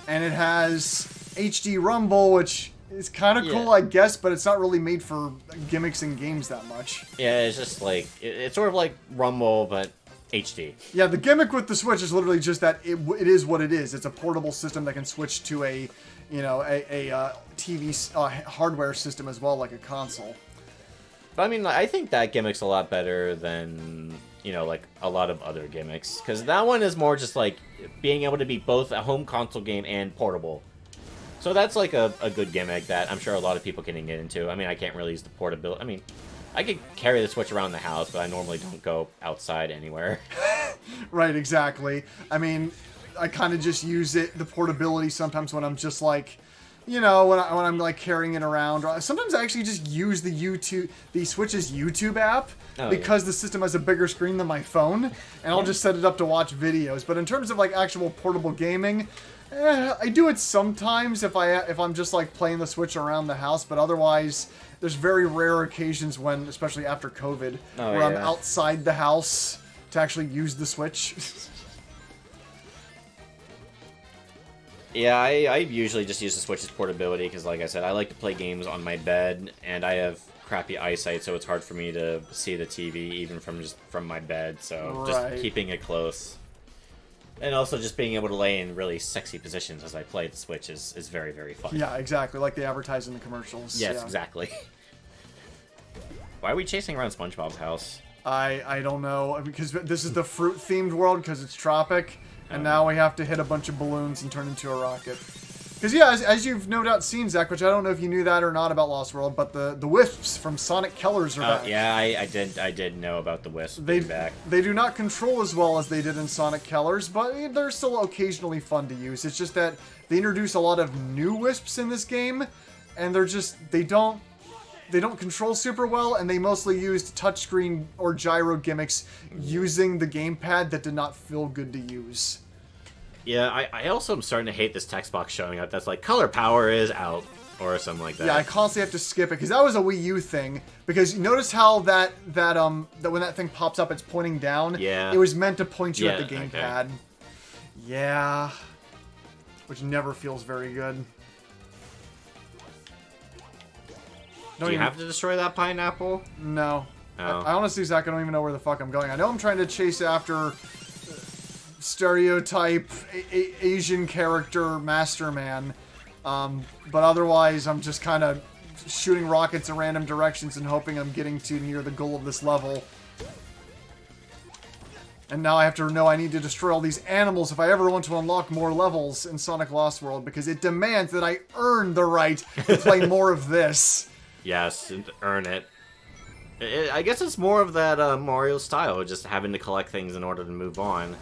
And it has HD Rumble, which is kind of cool, I guess, but it's not really made for gimmicks in games that much. Yeah, it's just like, it's sort of like Rumble, but HD. Yeah, the gimmick with the Switch is literally just that it is what it is. It's a portable system that can switch to a, you know, a TV hardware system as well, like a console. But I mean, I think that gimmick's a lot better than, you know, like a lot of other gimmicks. Because that one is more just like being able to be both a home console game and portable. So that's like a good gimmick that I'm sure a lot of people can get into. I mean, I can't really use the portability. I mean, I could carry the Switch around the house, but I normally don't go outside anywhere. Right, exactly. I mean, I kind of just use the portability sometimes when I'm just like, you know, when I'm like carrying it around. Sometimes I actually just use the Switch's YouTube app because the system has a bigger screen than my phone, and I'll just set it up to watch videos. But in terms of like actual portable gaming, I do it sometimes if I'm just like playing the Switch around the house, but otherwise there's very rare occasions when, especially after COVID, where I'm outside the house to actually use the Switch. Yeah, I usually just use the Switch's portability because, like I said, I like to play games on my bed, and I have crappy eyesight, so it's hard for me to see the TV even from my bed. So just keeping it close, and also just being able to lay in really sexy positions as I play the Switch is very, very fun. Yeah, exactly, like they advertise in the commercials. Yes, yeah. exactly. Why are we chasing around SpongeBob's house? I don't know, because this is the fruit-themed world because it's tropic. And now we have to hit a bunch of balloons and turn into a rocket. Because, yeah, as you've no doubt seen, Zach, which I don't know if you knew that or not about Lost World, but the Wisps from Sonic Killers are back. Yeah, I did know about the Wisps being back. They do not control as well as they did in Sonic Killers, but they're still occasionally fun to use. It's just that they introduce a lot of new Wisps in this game, and they don't control super well, and they mostly used touchscreen or gyro gimmicks using the gamepad that did not feel good to use. Yeah, I also am starting to hate this text box showing up that's like, color power is out, or something like that. Yeah, I constantly have to skip it, because that was a Wii U thing. Because you notice how that when that thing pops up, it's pointing down? Yeah. It was meant to point you at the okay. gamepad. Yeah. Which never feels very good. Do you have to destroy that pineapple? No. Oh. I honestly, Zach, I don't even know where the fuck I'm going. I know I'm trying to chase after stereotype Asian character Master Man, but otherwise I'm just kind of shooting rockets in random directions and hoping I'm getting to near the goal of this level. And now I have to know I need to destroy all these animals if I ever want to unlock more levels in Sonic Lost World, because it demands that I earn the right to play more of this. Yes, earn it. I guess it's more of that Mario style, just having to collect things in order to move on.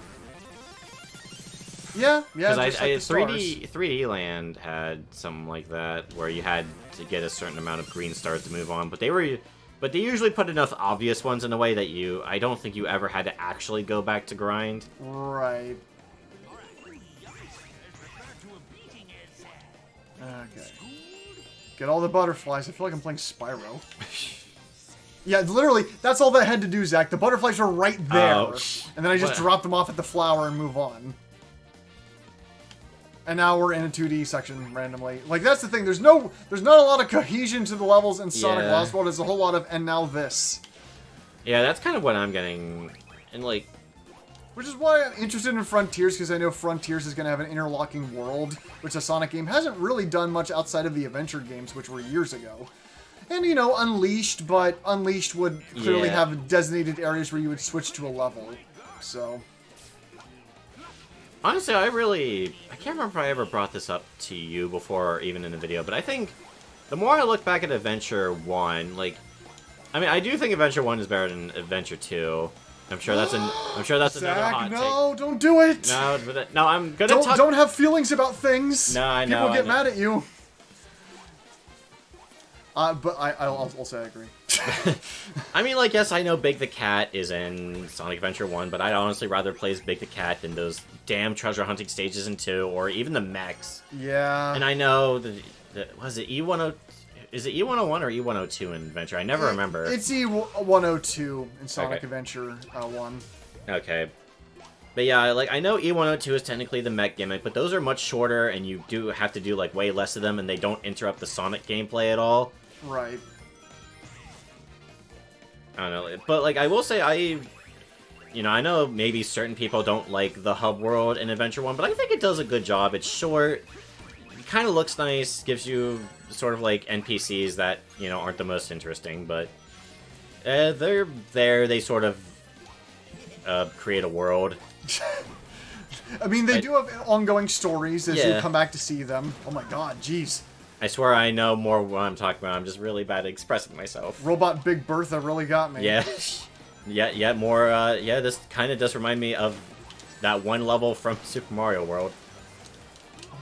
Yeah. Because Just like the stars. 3D Land had something like that, where you had to get a certain amount of green stars to move on, but they were But they usually put enough obvious ones in a way that I don't think you ever had to actually go back to grind. Right. Okay. Get all the butterflies. I feel like I'm playing Spyro. Yeah, literally, that's all that had to do, Zach. The butterflies are right there. Oh, And then I just what? drop them off at the flower and move on. And now we're in a 2D section randomly. Like, that's the thing. There's not a lot of cohesion to the levels in Sonic Yeah. Lost World. There's a whole lot of, and now this. Yeah, that's kind of what I'm getting. And, like, Which is why I'm interested in Frontiers, because I know Frontiers is going to have an interlocking world, which a Sonic game hasn't really done much outside of the adventure games, which were years ago. And, you know, Unleashed, but Unleashed would clearly Yeah. have designated areas where you would switch to a level. So, honestly, I can't remember if I ever brought this up to you before or even in the video, but I think the more I look back at Adventure 1, like, I mean, I do think Adventure 1 is better than Adventure 2. I'm sure that's another Zach, hot no, don't do it! take. No, I'm gonna talk. Don't have feelings about things. No, I know, People I get know. mad at you. But I'll say I agree. I mean, like, yes, I know Big the Cat is in Sonic Adventure 1, but I'd honestly rather play as Big the Cat than those damn treasure hunting stages in 2, or even the mechs. Yeah. And I know was it E10? Is it E101 or E102 in Adventure? I never remember. It's E102 in Sonic Okay. Adventure 1. Okay. But yeah, like, I know E102 is technically the mech gimmick, but those are much shorter, and you do have to do, like, way less of them, and they don't interrupt the Sonic gameplay at all. Right. I don't know. But, like, I will say, I know maybe certain people don't like the hub world in Adventure 1, but I think it does a good job. It's short, it kind of looks nice, gives you sort of, like, NPCs that, you know, aren't the most interesting, but they're there, they sort of create a world. I mean, they do have ongoing stories as you Yeah. come back to see them. Oh my god, jeez. I swear I know more what I'm talking about. I'm just really bad at expressing myself. Robot Big Bertha really got me. Yeah. Yeah, more, this kind of does remind me of that one level from Super Mario World.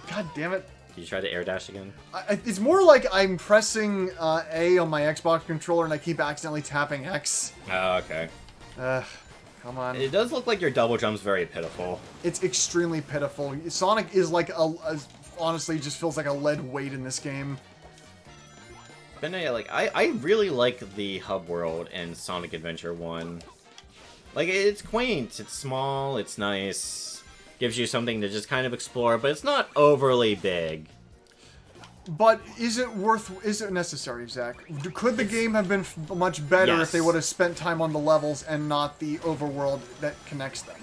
God damn it. Did you try to air dash again? It's more like I'm pressing A on my Xbox controller and I keep accidentally tapping X. Oh, okay. Come on. It does look like your double jump's very pitiful. It's extremely pitiful. Sonic is like honestly just feels like a lead weight in this game. But no, yeah, like, I really like the hub world in Sonic Adventure 1. Like, it's quaint, it's small, it's nice, gives you something to just kind of explore, but it's not overly big. But is it necessary, Zach? Could the game have been much better if they Yes. would have spent time on the levels and not the overworld that connects them?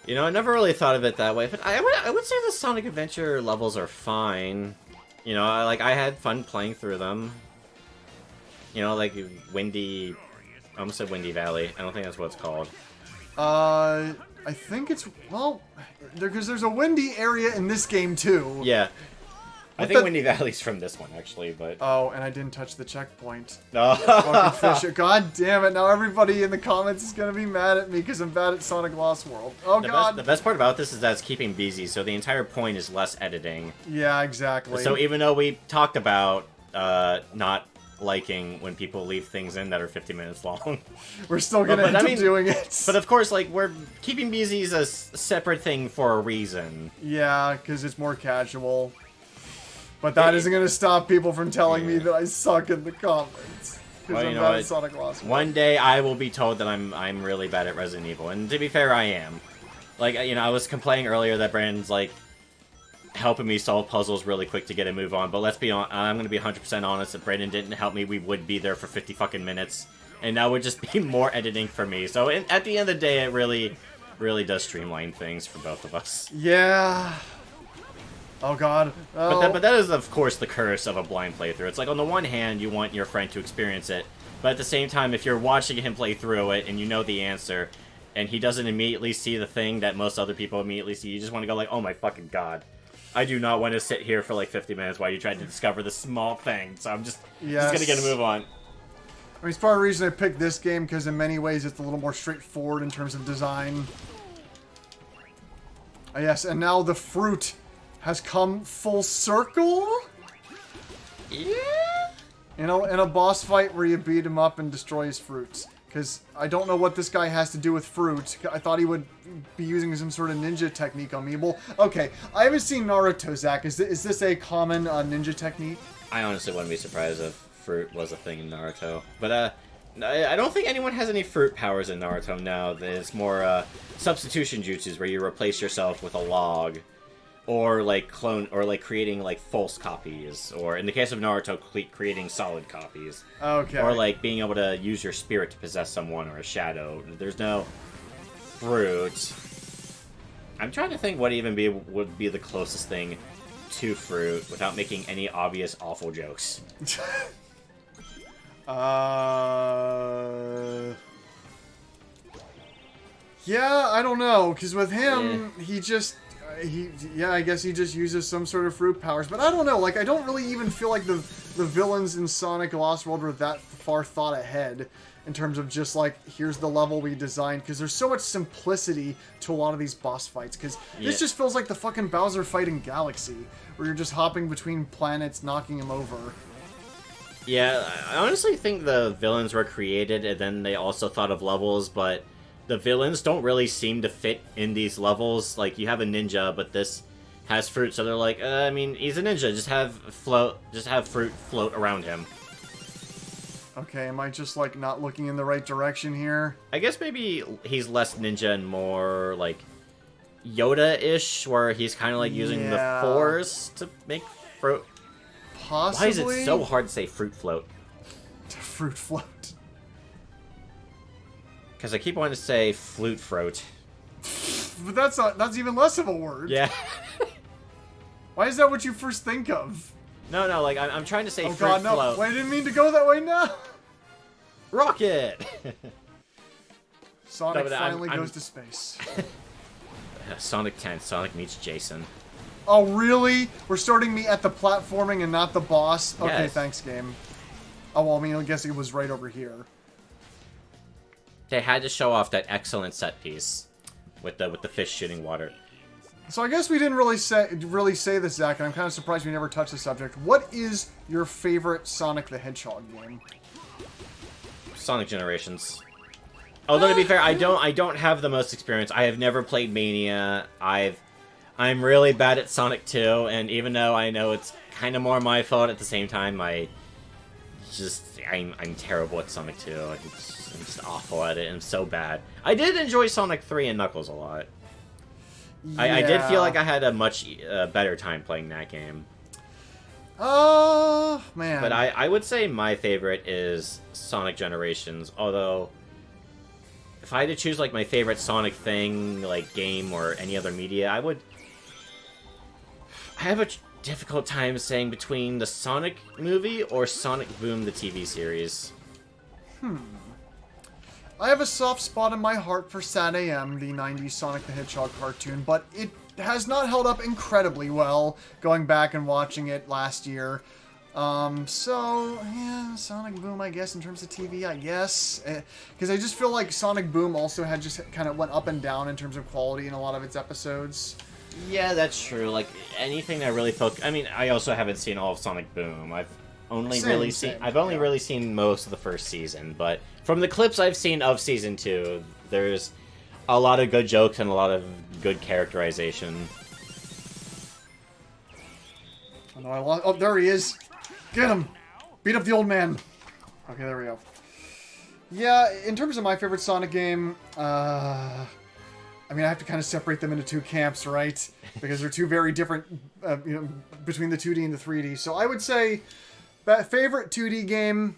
You know, I never really thought of it that way, but I would say the Sonic Adventure levels are fine. You know, I had fun playing through them. You know, like I almost said Windy Valley. I don't think that's what it's called. I think it's, well, because there's a windy area in this game too. Yeah. I What think the- Windy Valley's from this one, actually, but... Oh, and I didn't touch the checkpoint. No. Fucking fish. God damn it, now everybody in the comments is gonna be mad at me because I'm bad at Sonic Lost World. Oh god. The best part about this is that it's keeping busy, so the entire point is less editing. Yeah, exactly. So even though we talked about not liking when people leave things in that are 50 minutes long. We're still gonna But end I up mean- doing it. But of course, like, we're keeping busy is a separate thing for a reason. Yeah, because it's more casual. But that isn't going to stop people from telling me that I suck in the comments. Because Well, you I'm know bad what? at Sonic Lost World. One day I will be told that I'm really bad at Resident Evil, and to be fair, I am. Like, you know, I was complaining earlier that Brandon's, like, helping me solve puzzles really quick to get a move on, but let's be on. I'm gonna be 100% honest. If Brandon didn't help me, we would be there for 50 fucking minutes, and that would just be more editing for me. So at the end of the day, it really does streamline things for both of us. Yeah. Oh god. Oh. But that is, of course, the curse of a blind playthrough. It's like, on the one hand, you want your friend to experience it, but at the same time, if you're watching him play through it and you know the answer, and he doesn't immediately see the thing that most other people immediately see, you just want to go like, oh my fucking god. I do not want to sit here for like 50 minutes while you try to discover this small thing, so I'm just gonna get a move on. I mean, it's part of the reason I picked this game, because in many ways it's a little more straightforward in terms of design. Yes, and now the fruit has come full circle? Yeah? In a boss fight where you beat him up and destroy his fruits. Because I don't know what this guy has to do with fruit. I thought he would be using some sort of ninja technique on me. Well, okay, I haven't seen Naruto, Zach. Is this a common ninja technique? I honestly wouldn't be surprised if fruit was a thing in Naruto. But, I don't think anyone has any fruit powers in Naruto now. It's more, substitution jutsus where you replace yourself with a log. Or, like, clone, or, like, creating, like, false copies. Or, in the case of Naruto, creating solid copies. Okay. Or, like, being able to use your spirit to possess someone or a shadow. There's no fruit. I'm trying to think what would be the closest thing to fruit without making any obvious awful jokes. Yeah, I don't know, because with him, he just... I guess he just uses some sort of fruit powers, but I don't know, like, I don't really even feel like the villains in Sonic Lost World were that far thought ahead in terms of just, like, here's the level we designed, because there's so much simplicity to a lot of these boss fights, because this just feels like the fucking Bowser fight in Galaxy, where you're just hopping between planets, knocking him over. Yeah, I honestly think the villains were created, and then they also thought of levels, but the villains don't really seem to fit in these levels. Like, you have a ninja, but this has fruit, so they're like, I mean, he's a ninja, just have fruit float around him. Okay, am I just, like, not looking in the right direction here? I guess maybe he's less ninja and more, like, Yoda-ish, where he's kind of, like, using the Force to make fruit. Possibly? Why is it so hard to say fruit float? Fruit float. Because I keep wanting to say flute throat. But that's even less of a word. Yeah. Why is that what you first think of? No, like, I'm trying to say fruit God, no. float. Wait, I didn't mean to go that way, no! Rocket! Sonic No, but finally I'm- goes to space. Sonic 10, Sonic meets Jason. Oh, really? We're starting me at the platforming and not the boss? Okay, Yes. thanks, game. Oh, well, I mean, I guess it was right over here. They had to show off that excellent set piece with the fish shooting water. So I guess we didn't really say this, Zach, and I'm kind of surprised we never touched the subject. What is your favorite Sonic the Hedgehog game? Sonic Generations. Although to be fair, I don't have the most experience. I have never played Mania. I'm really bad at Sonic 2, and even though I know it's kind of more my fault, at the same time, I'm terrible at Sonic 2. I'm just awful at it. I'm so bad. I did enjoy Sonic 3 and Knuckles a lot. Yeah. I did feel like I had a much better time playing that game. Oh, man. But I would say my favorite is Sonic Generations, although if I had to choose like my favorite Sonic thing, like game or any other media, I have a difficult time saying between the Sonic movie or Sonic Boom the TV series. I have a soft spot in my heart for Sad AM, the 90s Sonic the Hedgehog cartoon, but it has not held up incredibly well going back and watching it last year. So, yeah, Sonic Boom, I guess, in terms of TV, I guess. Because I just feel like Sonic Boom also had just kind of went up and down in terms of quality in a lot of its episodes. Yeah, that's true. Like, anything that really I mean, I also haven't seen all of Sonic Boom. I've only really seen most of the first season, but from the clips I've seen of season 2, there's a lot of good jokes and a lot of good characterization. Oh, no, I lost. Oh, there he is. Get him. Beat up the old man. Okay, there we go. Yeah, in terms of my favorite Sonic game, I mean, I have to kind of separate them into two camps, right? Because they're two very different, between the 2D and the 3D. So I would say, favorite 2D game,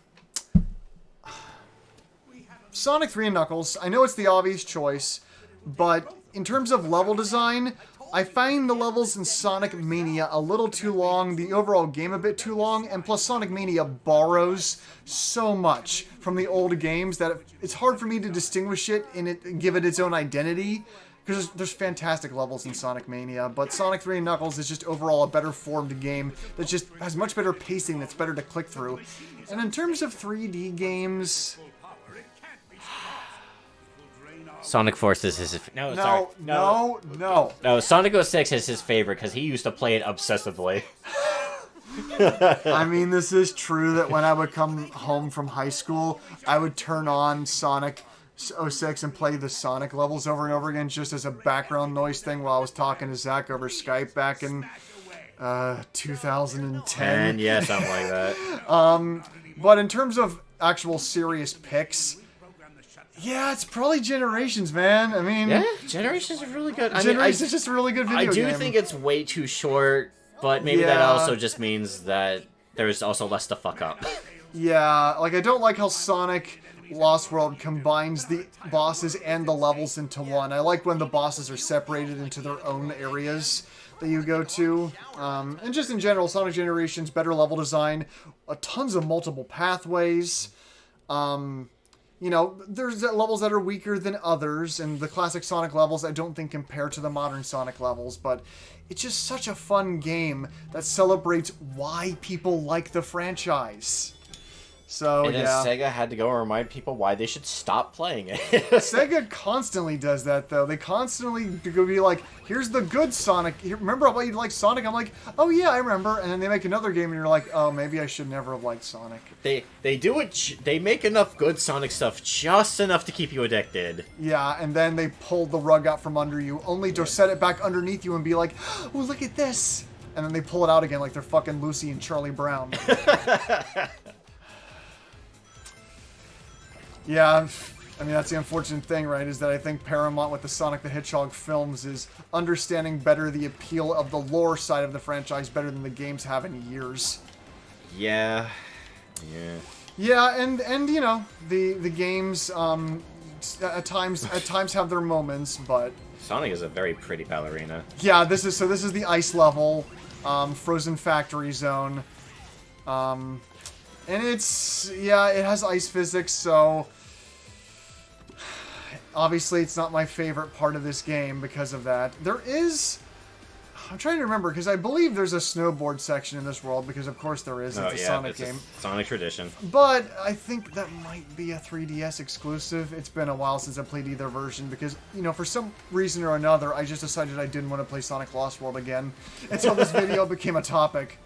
Sonic 3 and Knuckles. I know it's the obvious choice, but in terms of level design, I find the levels in Sonic Mania a little too long, the overall game a bit too long, and plus Sonic Mania borrows so much from the old games that it's hard for me to distinguish it and give it its own identity, because there's fantastic levels in Sonic Mania, but Sonic 3 and Knuckles is just overall a better formed game that just has much better pacing that's better to click through. And in terms of 3D games... Sonic Forces is his... No. No, Sonic 06 is his favorite because he used to play it obsessively. I mean, this is true that when I would come home from high school, I would turn on Sonic 06 and play the Sonic levels over and over again just as a background noise thing while I was talking to Zach over Skype back in 2010. And yeah, something like that. But in terms of actual serious picks, yeah, it's probably Generations, man. I mean, Yeah, Generations is really good. Generations is just a really good video I do game. think it's way too short, but maybe that Yeah. also just means that there's also less to fuck up. Yeah, like I don't like how Sonic Lost World combines the bosses and the levels into one. I like when the bosses are separated into their own areas that you go to. And just in general, Sonic Generations, better level design, tons of multiple pathways. You know, there's levels that are weaker than others, and the classic Sonic levels I don't think compare to the modern Sonic levels, but it's just such a fun game that celebrates why people like the franchise. So, And then yeah. Sega had to go and remind people why they should stop playing it. Sega constantly does that, though. They constantly go be like, here's the good Sonic. Remember why you like Sonic? I'm like, oh yeah, I remember. And then they make another game and you're like, oh, maybe I should never have liked Sonic. They do it. They make enough good Sonic stuff, just enough to keep you addicted. Yeah, and then they pull the rug out from under you, only to set it back underneath you and be like, oh, look at this. And then they pull it out again like they're fucking Lucy and Charlie Brown. Yeah, I mean, that's the unfortunate thing, right, is that I think Paramount with the Sonic the Hedgehog films is understanding better the appeal of the lore side of the franchise better than the games have in years. Yeah. Yeah, and you know, the games at times have their moments, but Sonic is a very pretty ballerina. yeah, this is the ice level, Frozen Factory Zone. And it has ice physics, so obviously it's not my favorite part of this game because of that. I'm trying to remember, because I believe there's a snowboard section in this world, because of course there is, it's a Sonic game. A Sonic tradition. But I think that might be a 3DS exclusive. It's been a while since I played either version, because, you know, for some reason or another, I just decided I didn't want to play Sonic Lost World again until this video became a topic.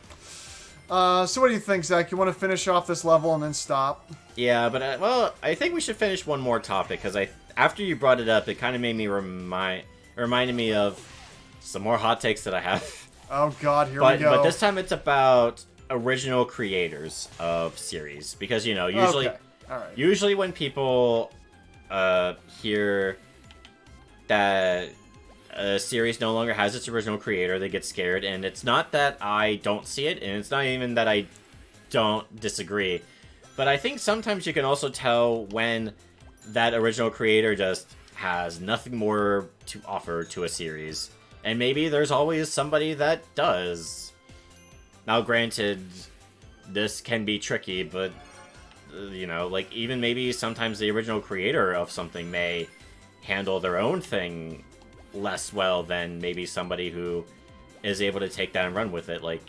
So what do you think, Zach? You want to finish off this level and then stop? Yeah, but well, I think we should finish one more topic because after you brought it up, it kind of made me reminded me of some more hot takes that I have. Oh God, here but we go. but this time it's about original creators of series because usually Okay. All right. usually when people hear that a series no longer has its original creator, they get scared, and it's not that I don't see it, and it's not even that I don't disagree, but I think sometimes you can also tell when that original creator just has nothing more to offer to a series, and maybe there's always somebody that does. Now granted, this can be tricky, but like even maybe sometimes the original creator of something may handle their own thing less well than maybe somebody who is able to take that and run with it. Like,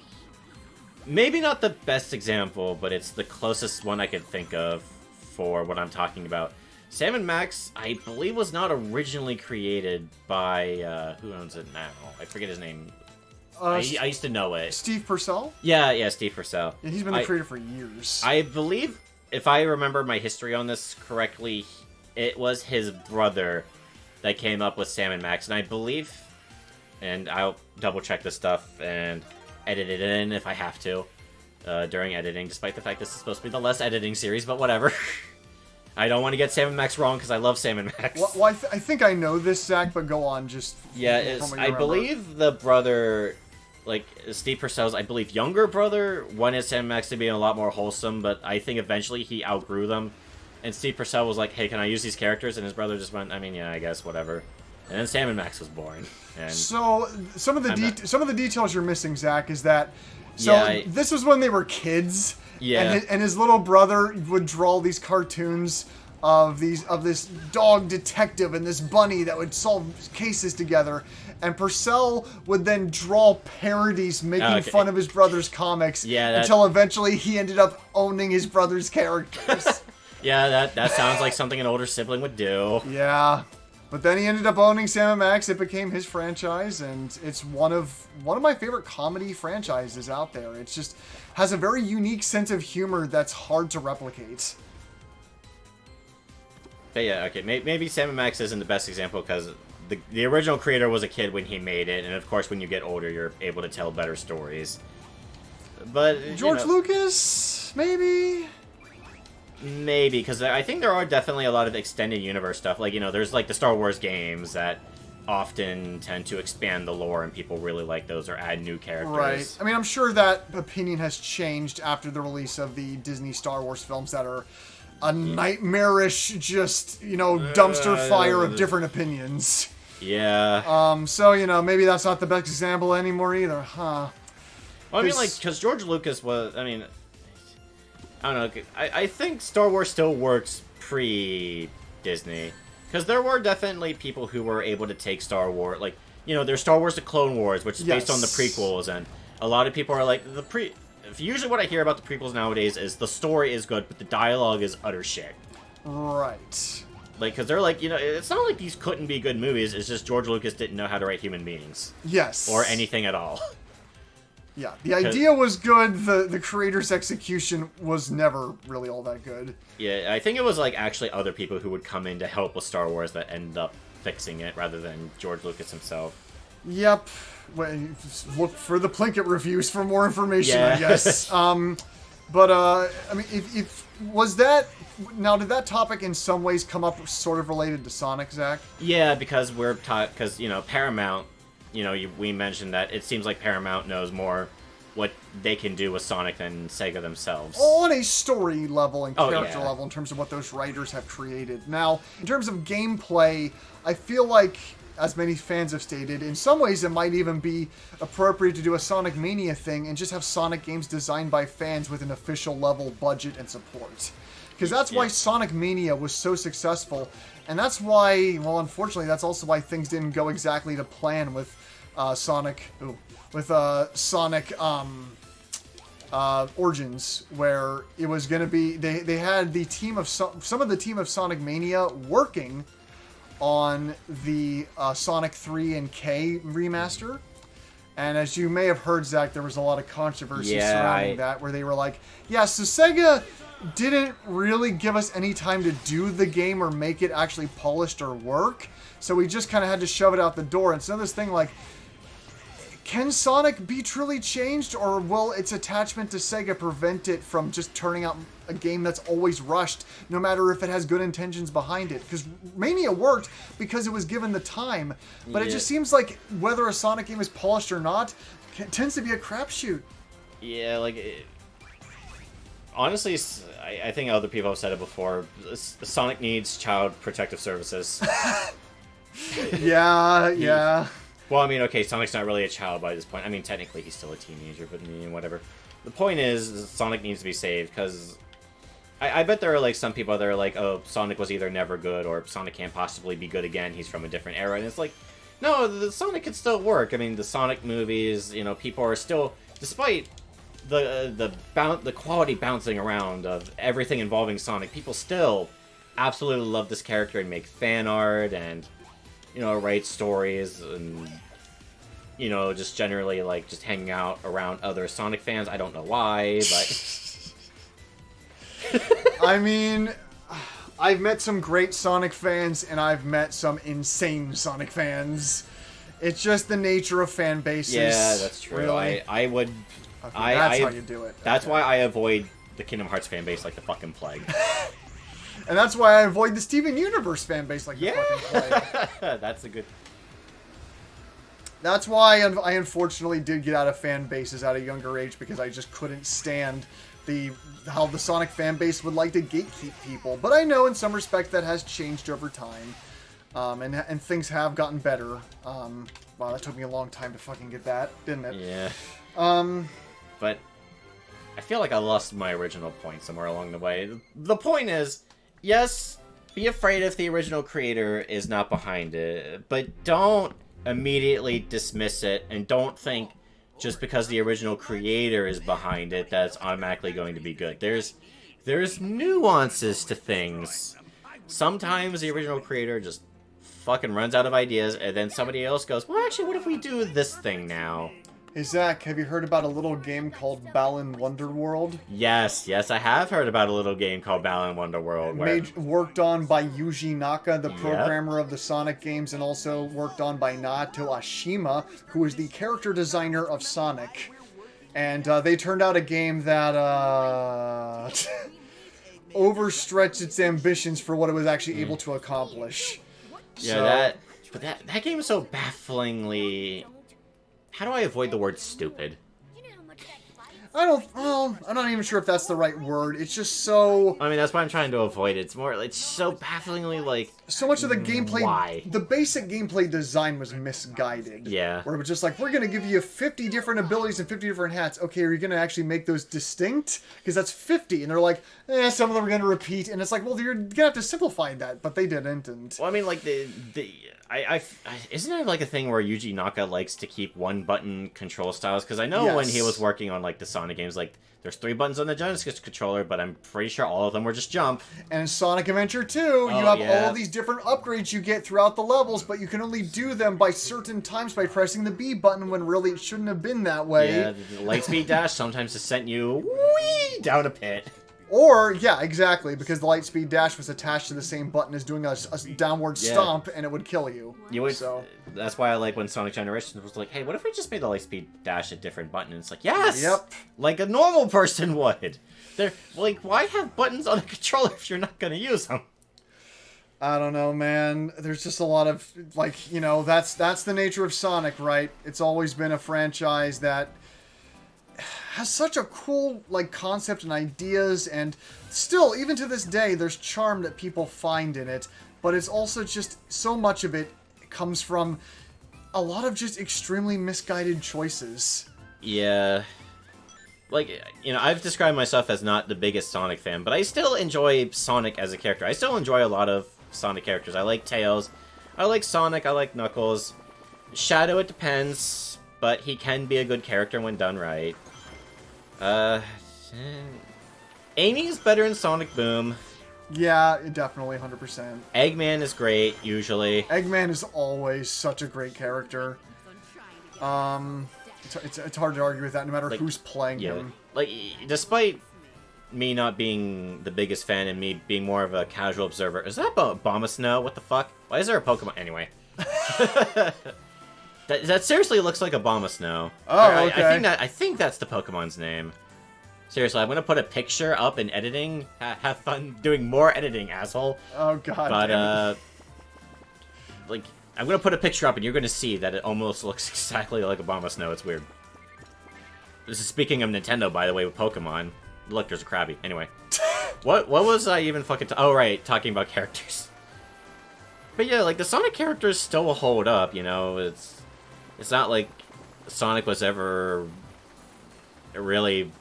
maybe not the best example, but it's the closest one I could think of for what I'm talking about. Sam & Max, I believe, was not originally created by, who owns it now? I forget his name. I used to know it. Steve Purcell? Yeah, Steve Purcell. Yeah, he's been the creator for years. I believe, if I remember my history on this correctly, it was his brother that came up with Sam & Max, and I believe, and I'll double check this stuff and edit it in if I have to during editing, despite the fact this is supposed to be the less editing series, but whatever. I don't want to get Sam & Max wrong because I love Sam & Max. Well, I think I know this, Zach, but go on. Just Yeah, from what you I remember. believe the brother, like Steve Purcell's, I believe, younger brother wanted Sam & Max to be a lot more wholesome, but I think eventually he outgrew them. And Steve Purcell was like, hey, can I use these characters? And his brother just went, I mean, yeah, I guess, whatever. And then Sam & Max was born. And So some of the details you're missing, Zach, is that this was when they were kids. Yeah. And his little brother would draw these cartoons of this dog detective and this bunny that would solve cases together. And Purcell would then draw parodies making fun of his brother's comics until eventually he ended up owning his brother's characters. Yeah, that sounds like something an older sibling would do. Yeah. But then he ended up owning Sam & Max. It became his franchise, and it's one of my favorite comedy franchises out there. It just has a very unique sense of humor that's hard to replicate. But yeah, okay, maybe Sam & Max isn't the best example because the original creator was a kid when he made it, and of course when you get older you're able to tell better stories. But George Lucas, maybe? Maybe, because I think there are definitely a lot of extended universe stuff. Like, there's like the Star Wars games that often tend to expand the lore, and people really like those or add new characters. Right. I mean, I'm sure that opinion has changed after the release of the Disney Star Wars films that are a nightmarish, just, dumpster fire of different opinions. Yeah. So, maybe that's not the best example anymore either, huh? Well, I mean, like, because George Lucas was, I don't know, I think Star Wars still works pre-Disney. Because there were definitely people who were able to take Star Wars, like, there's Star Wars The Clone Wars, which is based on the prequels, and a lot of people are like, usually what I hear about the prequels nowadays is the story is good, but the dialogue is utter shit. Right. Like, because they're like, it's not like these couldn't be good movies, it's just George Lucas didn't know how to write human beings. Yes. Or anything at all. Yeah, the idea was good, the creator's execution was never really all that good. Yeah, I think it was, like, actually other people who would come in to help with Star Wars that ended up fixing it, rather than George Lucas himself. Yep. Well, look for the Plinkett reviews for more information, Yeah. I guess. I mean, if was that... Now, did that topic in some ways come up sort of related to Sonic, Zach? Yeah, because Paramount, we mentioned that it seems like Paramount knows more what they can do with Sonic than Sega themselves. On a story level and character yeah. level in terms of what those writers have created. Now, in terms of gameplay, I feel like, as many fans have stated, in some ways it might even be appropriate to do a Sonic Mania thing and just have Sonic games designed by fans with an official level budget and support. Because that's why Sonic Mania was so successful, and that's why, well, unfortunately, that's also why things didn't go exactly to plan with Sonic Origins, where it was going to be, they had the team of, some of the team of Sonic Mania working on the Sonic 3 and K remaster. And as you may have heard, Zach, there was a lot of controversy surrounding that, where they were like, yeah, so Sega didn't really give us any time to do the game or make it actually polished or work, so we just kind of had to shove it out the door. And so this thing, like, can Sonic be truly changed, or will its attachment to Sega prevent it from just turning out a game that's always rushed, no matter if it has good intentions behind it? Because Mania worked because it was given the time, but it just seems like whether a Sonic game is polished or not tends to be a crapshoot. Yeah, like, honestly, I think other people have said it before, Sonic needs child protective services. Yeah. Well, I mean, okay, Sonic's not really a child by this point. I mean, technically he's still a teenager, but I mean, whatever. The point is, Sonic needs to be saved, because I bet there are, like, some people that are like, oh, Sonic was either never good, or Sonic can't possibly be good again, he's from a different era, and it's like, no, the Sonic can still work. I mean, the Sonic movies, people are still, despite the quality bouncing around of everything involving Sonic, people still absolutely love this character and make fan art and, write stories and, just generally, like, just hanging out around other Sonic fans. I don't know why, but... I mean, I've met some great Sonic fans, and I've met some insane Sonic fans. It's just the nature of fan bases. Yeah, that's true. Really. I would... Okay, that's how you do it. That's why I avoid the Kingdom Hearts fan base like the fucking plague. And that's why I avoid the Steven Universe fan base like the fucking plague. That's a good... That's why I unfortunately did get out of fan bases at a younger age, because I just couldn't stand how the Sonic fan base would like to gatekeep people. But I know in some respect that has changed over time. And things have gotten better. Wow, that took me a long time to fucking get that, didn't it? Yeah. But I feel like I lost my original point somewhere along the way. The point is, yes, be afraid if the original creator is not behind it, but don't immediately dismiss it, and don't think just because the original creator is behind it that it's automatically going to be good. There's nuances to things. Sometimes the original creator just fucking runs out of ideas, and then somebody else goes, well, actually, what if we do this thing now? Hey Zach, have you heard about a little game called Balan Wonderworld? Yes, I have heard about a little game called Balan Wonderworld. Where... Worked on by Yuji Naka, the programmer of the Sonic games, and also worked on by Naoto Ashima, who is the character designer of Sonic. And they turned out a game that overstretched its ambitions for what it was actually able to accomplish. Yeah, that game is so bafflingly... How do I avoid the word stupid? I'm not even sure if that's the right word. It's just so... I mean, that's why I'm trying to avoid it. It's so bafflingly, like... So much of the gameplay... Why? The basic gameplay design was misguided. Yeah. Where it was just like, we're going to give you 50 different abilities and 50 different hats. Okay, are you going to actually make those distinct? Because that's 50. And they're like, some of them are going to repeat. And it's like, well, you're going to have to simplify that. But they didn't. And... Well, I mean, like, isn't there, like, a thing where Yuji Naka likes to keep one-button control styles? Because I know when he was working on, like, the Sonic games, like, there's 3 buttons on the Genesis controller, but I'm pretty sure all of them were just jump. And in Sonic Adventure 2, you have all these different upgrades you get throughout the levels, but you can only do them by certain times by pressing the B button when really it shouldn't have been that way. Yeah, the Lightspeed Dash sometimes has sent you wee down a pit. Or, yeah, exactly, because the Lightspeed Dash was attached to the same button as doing a downward stomp, and it would kill you. That's why I like when Sonic Generations was like, hey, what if we just made the Lightspeed Dash a different button? And it's like, yes! Yep. Like a normal person would. They're like, why have buttons on a controller if you're not going to use them? I don't know, man. There's just a lot of, like, that's the nature of Sonic, right? It's always been a franchise that has such a cool, like, concept and ideas, and still, even to this day, there's charm that people find in it, but it's also just, so much of it comes from a lot of just extremely misguided choices. Yeah. Like, I've described myself as not the biggest Sonic fan, but I still enjoy Sonic as a character. I still enjoy a lot of Sonic characters. I like Tails, I like Sonic, I like Knuckles. Shadow, it depends, but he can be a good character when done right. Amy is better in Sonic Boom. Yeah, definitely, 100%. Eggman is great, usually. Eggman is always such a great character. It's hard to argue with that, no matter who's playing him. Like, despite me not being the biggest fan and me being more of a casual observer, is that Abomasnow? What the fuck? Why is there a Pokemon? Anyway. That seriously looks like Abomasnow. Oh, okay. I think that's the Pokemon's name. Seriously, I'm gonna put a picture up in editing. Have fun doing more editing, asshole. Oh god. But like, I'm gonna put a picture up, and you're gonna see that it almost looks exactly like Abomasnow. It's weird. This is speaking of Nintendo, by the way, with Pokemon. Look, there's a Krabby. Anyway, what was I even fucking? Oh right, talking about characters. But yeah, like the Sonic characters still hold up. It's not like Sonic was ever really,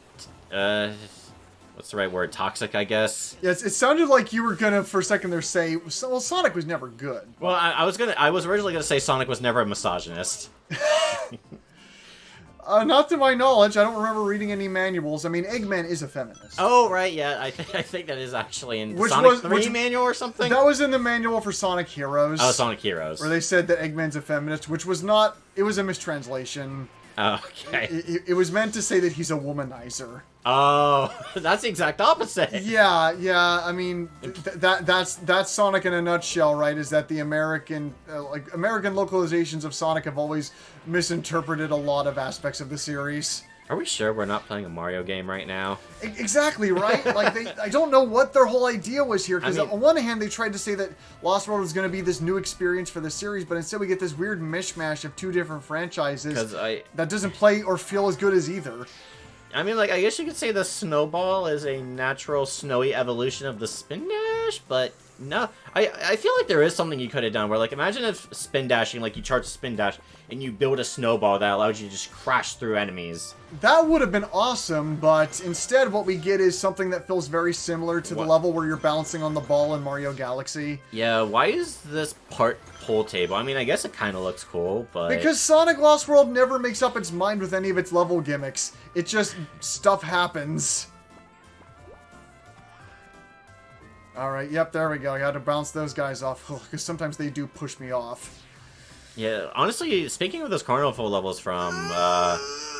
what's the right word? Toxic, I guess. Yes, it sounded like you were gonna, for a second there, say, well, Sonic was never good. Well, I was originally gonna say Sonic was never a misogynist. Not to my knowledge, I don't remember reading any manuals. I mean, Eggman is a feminist. Oh, right, yeah, I think that is actually in Sonic 3 manual or something? That was in the manual for Sonic Heroes. Oh, Sonic Heroes. Where they said that Eggman's a feminist, which was not... It was a mistranslation. Oh, okay. It was meant to say that he's a womanizer. Oh, that's the exact opposite. Yeah, I mean, that's Sonic in a nutshell, right? Is that the American localizations of Sonic have always misinterpreted a lot of aspects of the series. Are we sure we're not playing a Mario game right now? Exactly, right? Like, I don't know what their whole idea was here, because on one hand, they tried to say that Lost World was going to be this new experience for the series, but instead we get this weird mishmash of two different franchises that doesn't play or feel as good as either. I mean, like, I guess you could say the Snowball is a natural snowy evolution of the Spin Dash, but no. I feel like there is something you could have done where, like, imagine if Spin Dashing, like, you charge a Spin Dash and you build a snowball that allows you to just crash through enemies. That would have been awesome, but instead what we get is something that feels very similar to the level where you're balancing on the ball in Mario Galaxy. Yeah, why is this part pool table? I mean, I guess it kind of looks cool, but... Because Sonic Lost World never makes up its mind with any of its level gimmicks. It just... stuff happens. All right, yep, there we go. I got to bounce those guys off, because sometimes they do push me off. Yeah, honestly, speaking of those carnival levels from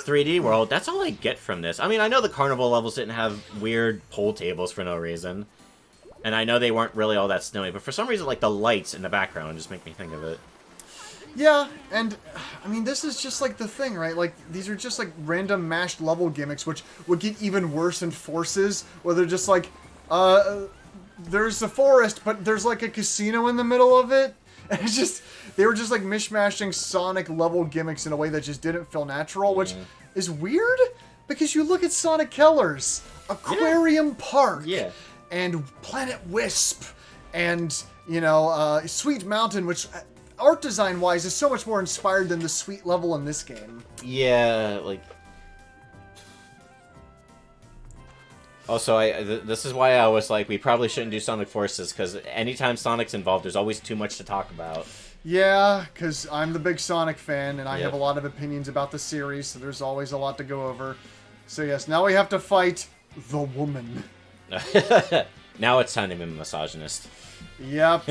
3D World, that's all I get from this. I mean, I know the carnival levels didn't have weird pool tables for no reason. And I know they weren't really all that snowy, but for some reason, like, the lights in the background just make me think of it. Yeah, and, I mean, this is just, like, the thing, right? Like, these are just, like, random mashed level gimmicks, which would get even worse in Forces, where they're just, like, there's a forest, but there's, like, a casino in the middle of it. And it's just, they were just, like, mishmashing Sonic level gimmicks in a way that just didn't feel natural, which is weird, because you look at Sonic Keller's Aquarium Park, and Planet Wisp, and, you know, Sweet Mountain, which... art design-wise, is so much more inspired than the sweet level in this game. Yeah, like... Also, this is why I was like, we probably shouldn't do Sonic Forces, because anytime Sonic's involved, there's always too much to talk about. Yeah, because I'm the big Sonic fan, and I have a lot of opinions about the series, so there's always a lot to go over. So yes, now we have to fight the woman. Now it's time to be a misogynist. Yep.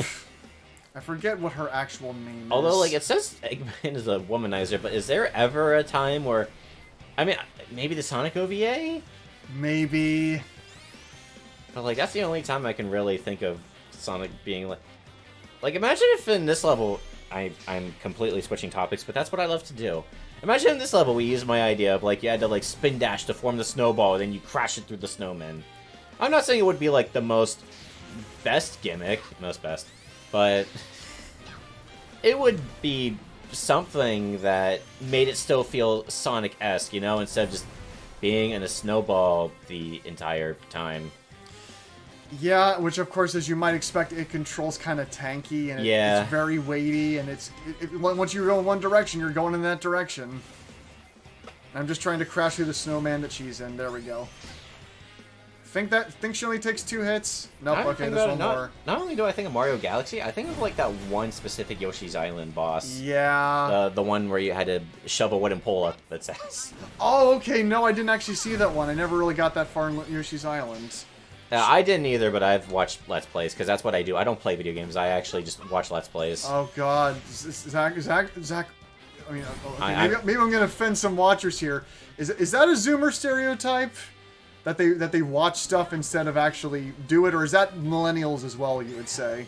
I forget what her actual name is. Although, like, it says Eggman is a womanizer, but is there ever a time where... I mean, maybe the Sonic OVA? Maybe. But, like, that's the only time I can really think of Sonic being, like... Like, imagine if in this level... I'm completely switching topics, but that's what I love to do. Imagine in this level we use my idea of, like, you had to, like, spin dash to form the snowball, and then you crash it through the snowman. I'm not saying it would be, like, the most best gimmick. Most best. But it would be something that made it still feel Sonic-esque, you know, instead of just being in a snowball the entire time. Yeah, which of course, as you might expect, it controls kind of tanky, and it's very weighty, and once you go in one direction, you're going in that direction. I'm just trying to crash through the snowman that she's in. There we go. Think she only takes 2 hits? Nope, okay, there's one more. Not only do I think of Mario Galaxy, I think of, like, that one specific Yoshi's Island boss. Yeah. The one where you had to shove a wooden pole up its ass. Oh, okay, no, I didn't actually see that one. I never really got that far in Yoshi's Island. I didn't either, but I've watched Let's Plays, because that's what I do. I don't play video games, I actually just watch Let's Plays. Oh, God. Zach... I mean, okay, maybe I'm going to offend some watchers here. Is that a Zoomer stereotype? That they watch stuff instead of actually do it, or is that millennials as well, you would say?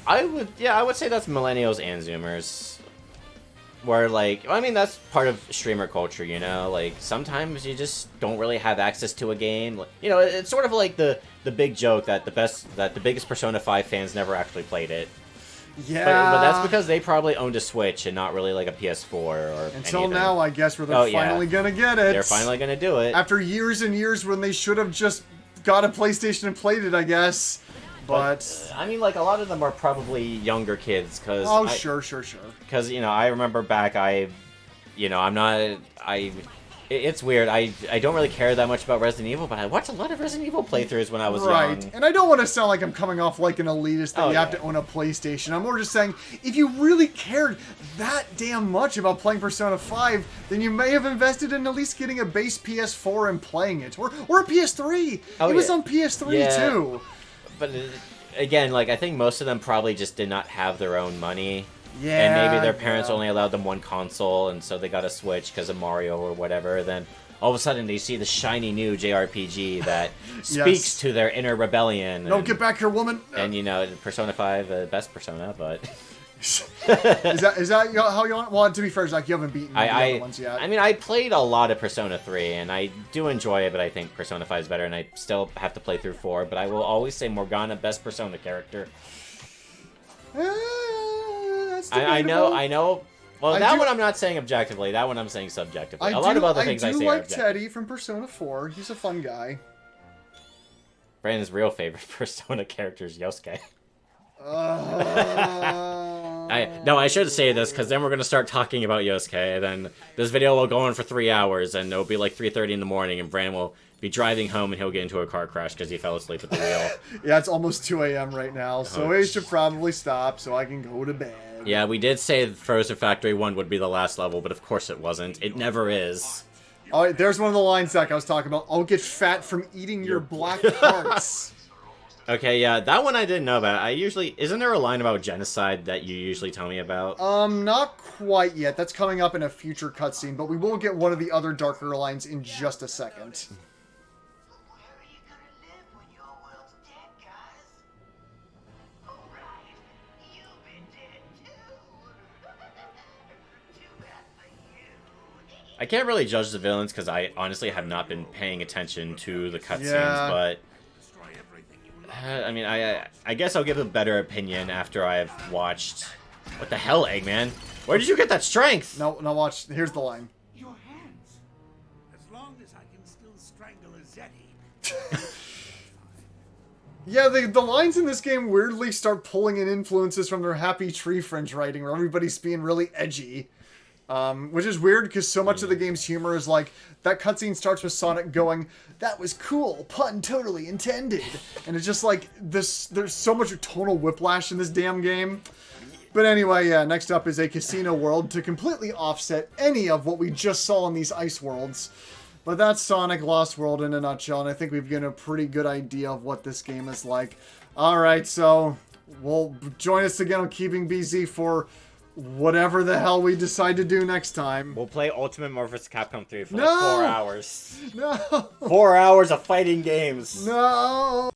I would say that's millennials and Zoomers. Where, like, I mean, that's part of streamer culture, you know? Like, sometimes you just don't really have access to a game. You know, it's sort of like the big joke that the biggest Persona 5 fans never actually played it. Yeah. But that's because they probably owned a Switch and not really, like, a PS4 or Until anything. now, I guess, where they're finally gonna get it. They're finally gonna do it. After years and years when they should have just got a PlayStation and played it, I guess. But I mean, like, a lot of them are probably younger kids, because... Oh, sure. Because, you know, I remember back, it's weird. I don't really care that much about Resident Evil, but I watched a lot of Resident Evil playthroughs when I was young. Right, and I don't want to sound like I'm coming off like an elitist that you have to own a PlayStation. I'm more just saying, if you really cared that damn much about playing Persona 5, then you may have invested in at least getting a base PS4 and playing it. Or a PS3! It was on PS3, too! But, again, like, I think most of them probably just did not have their own money. Yeah, and maybe their parents only allowed them one console, and so they got a Switch because of Mario or whatever. Then all of a sudden they see the shiny new JRPG that speaks to their inner rebellion. No, get back here, woman! And, you know, Persona 5, the best Persona, but... is that how you want? Well, to be fair, Zach, you haven't beaten the other ones yet. I mean, I played a lot of Persona 3, and I do enjoy it, but I think Persona 5 is better, and I still have to play through 4, but I will always say Morgana, best Persona character. That's I know. Well, that one I'm not saying objectively. That one I'm saying subjectively. A lot of other things I say are objective. Teddy from Persona 4. He's a fun guy. Brandon's real favorite Persona character is Yosuke. I should say this, because then we're going to start talking about Yosuke, and then this video will go on for 3 hours, and it'll be like 3:30 in the morning, and Brandon will be driving home, and he'll get into a car crash because he fell asleep at the wheel. Yeah, it's almost 2 a.m. right now, so we should probably stop so I can go to bed. Yeah, we did say Frozen Factory 1 would be the last level, but of course it wasn't. It never is. Alright, there's one of the lines, Zach, I was talking about. I'll get fat from eating your black parts. Okay, yeah, that one I didn't know about. Isn't there a line about genocide that you usually tell me about? Not quite yet. That's coming up in a future cutscene, but we will get one of the other darker lines in just a second. Where are you gonna live when your world's dead, guys? Oh, right. You've been dead too. Too bad for you. I can't really judge the villains because I honestly have not been paying attention to the cutscenes, Yeah. but Destroy everything you love. I mean, I guess I'll give a better opinion after I've watched. What the hell, Eggman? Where did you get that strength? No, watch. Here's the line. Your hands. As long as I can still strangle a Zeti. Yeah, the lines in this game weirdly start pulling in influences from their Happy Tree Friends writing, where everybody's being really edgy. Which is weird, because so much of the game's humor is like, that cutscene starts with Sonic going, "That was cool, pun totally intended." And it's just like, there's so much tonal whiplash in this damn game. But anyway, yeah, next up is a casino world to completely offset any of what we just saw in these ice worlds. But that's Sonic Lost World in a nutshell, and I think we've given a pretty good idea of what this game is like. Alright, so we'll join us again on Keeping BZ for whatever the hell we decide to do next time. We'll play Ultimate Marvel vs. Capcom 3 for No! like 4 hours. No! 4 hours of fighting games. No!